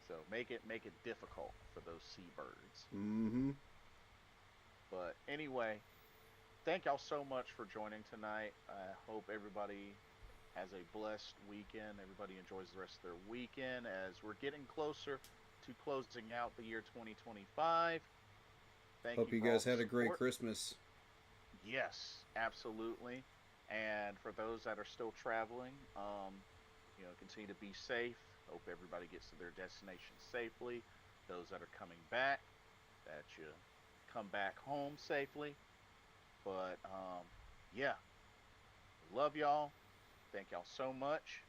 So make it difficult for those Seabirds. Mm-hmm. But anyway, thank y'all so much for joining tonight. I hope everybody has a blessed weekend. Everybody enjoys the rest of their weekend as we're getting closer to closing out the year 2025. Hope you for all guys the had a great support. Christmas. Yes, absolutely. And for those that are still traveling, continue to be safe. Hope everybody gets to their destination safely. Those that are coming back, that you come back home safely. But yeah, love y'all. Thank y'all so much.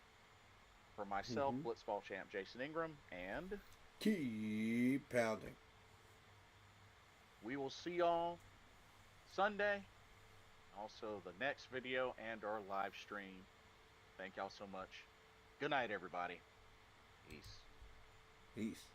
For myself, Blitzball champ Jason Ingram, and Keep pounding. we will see y'all Sunday. Also, the next video and our live stream. Thank y'all so much. Good night, everybody. Peace. Peace.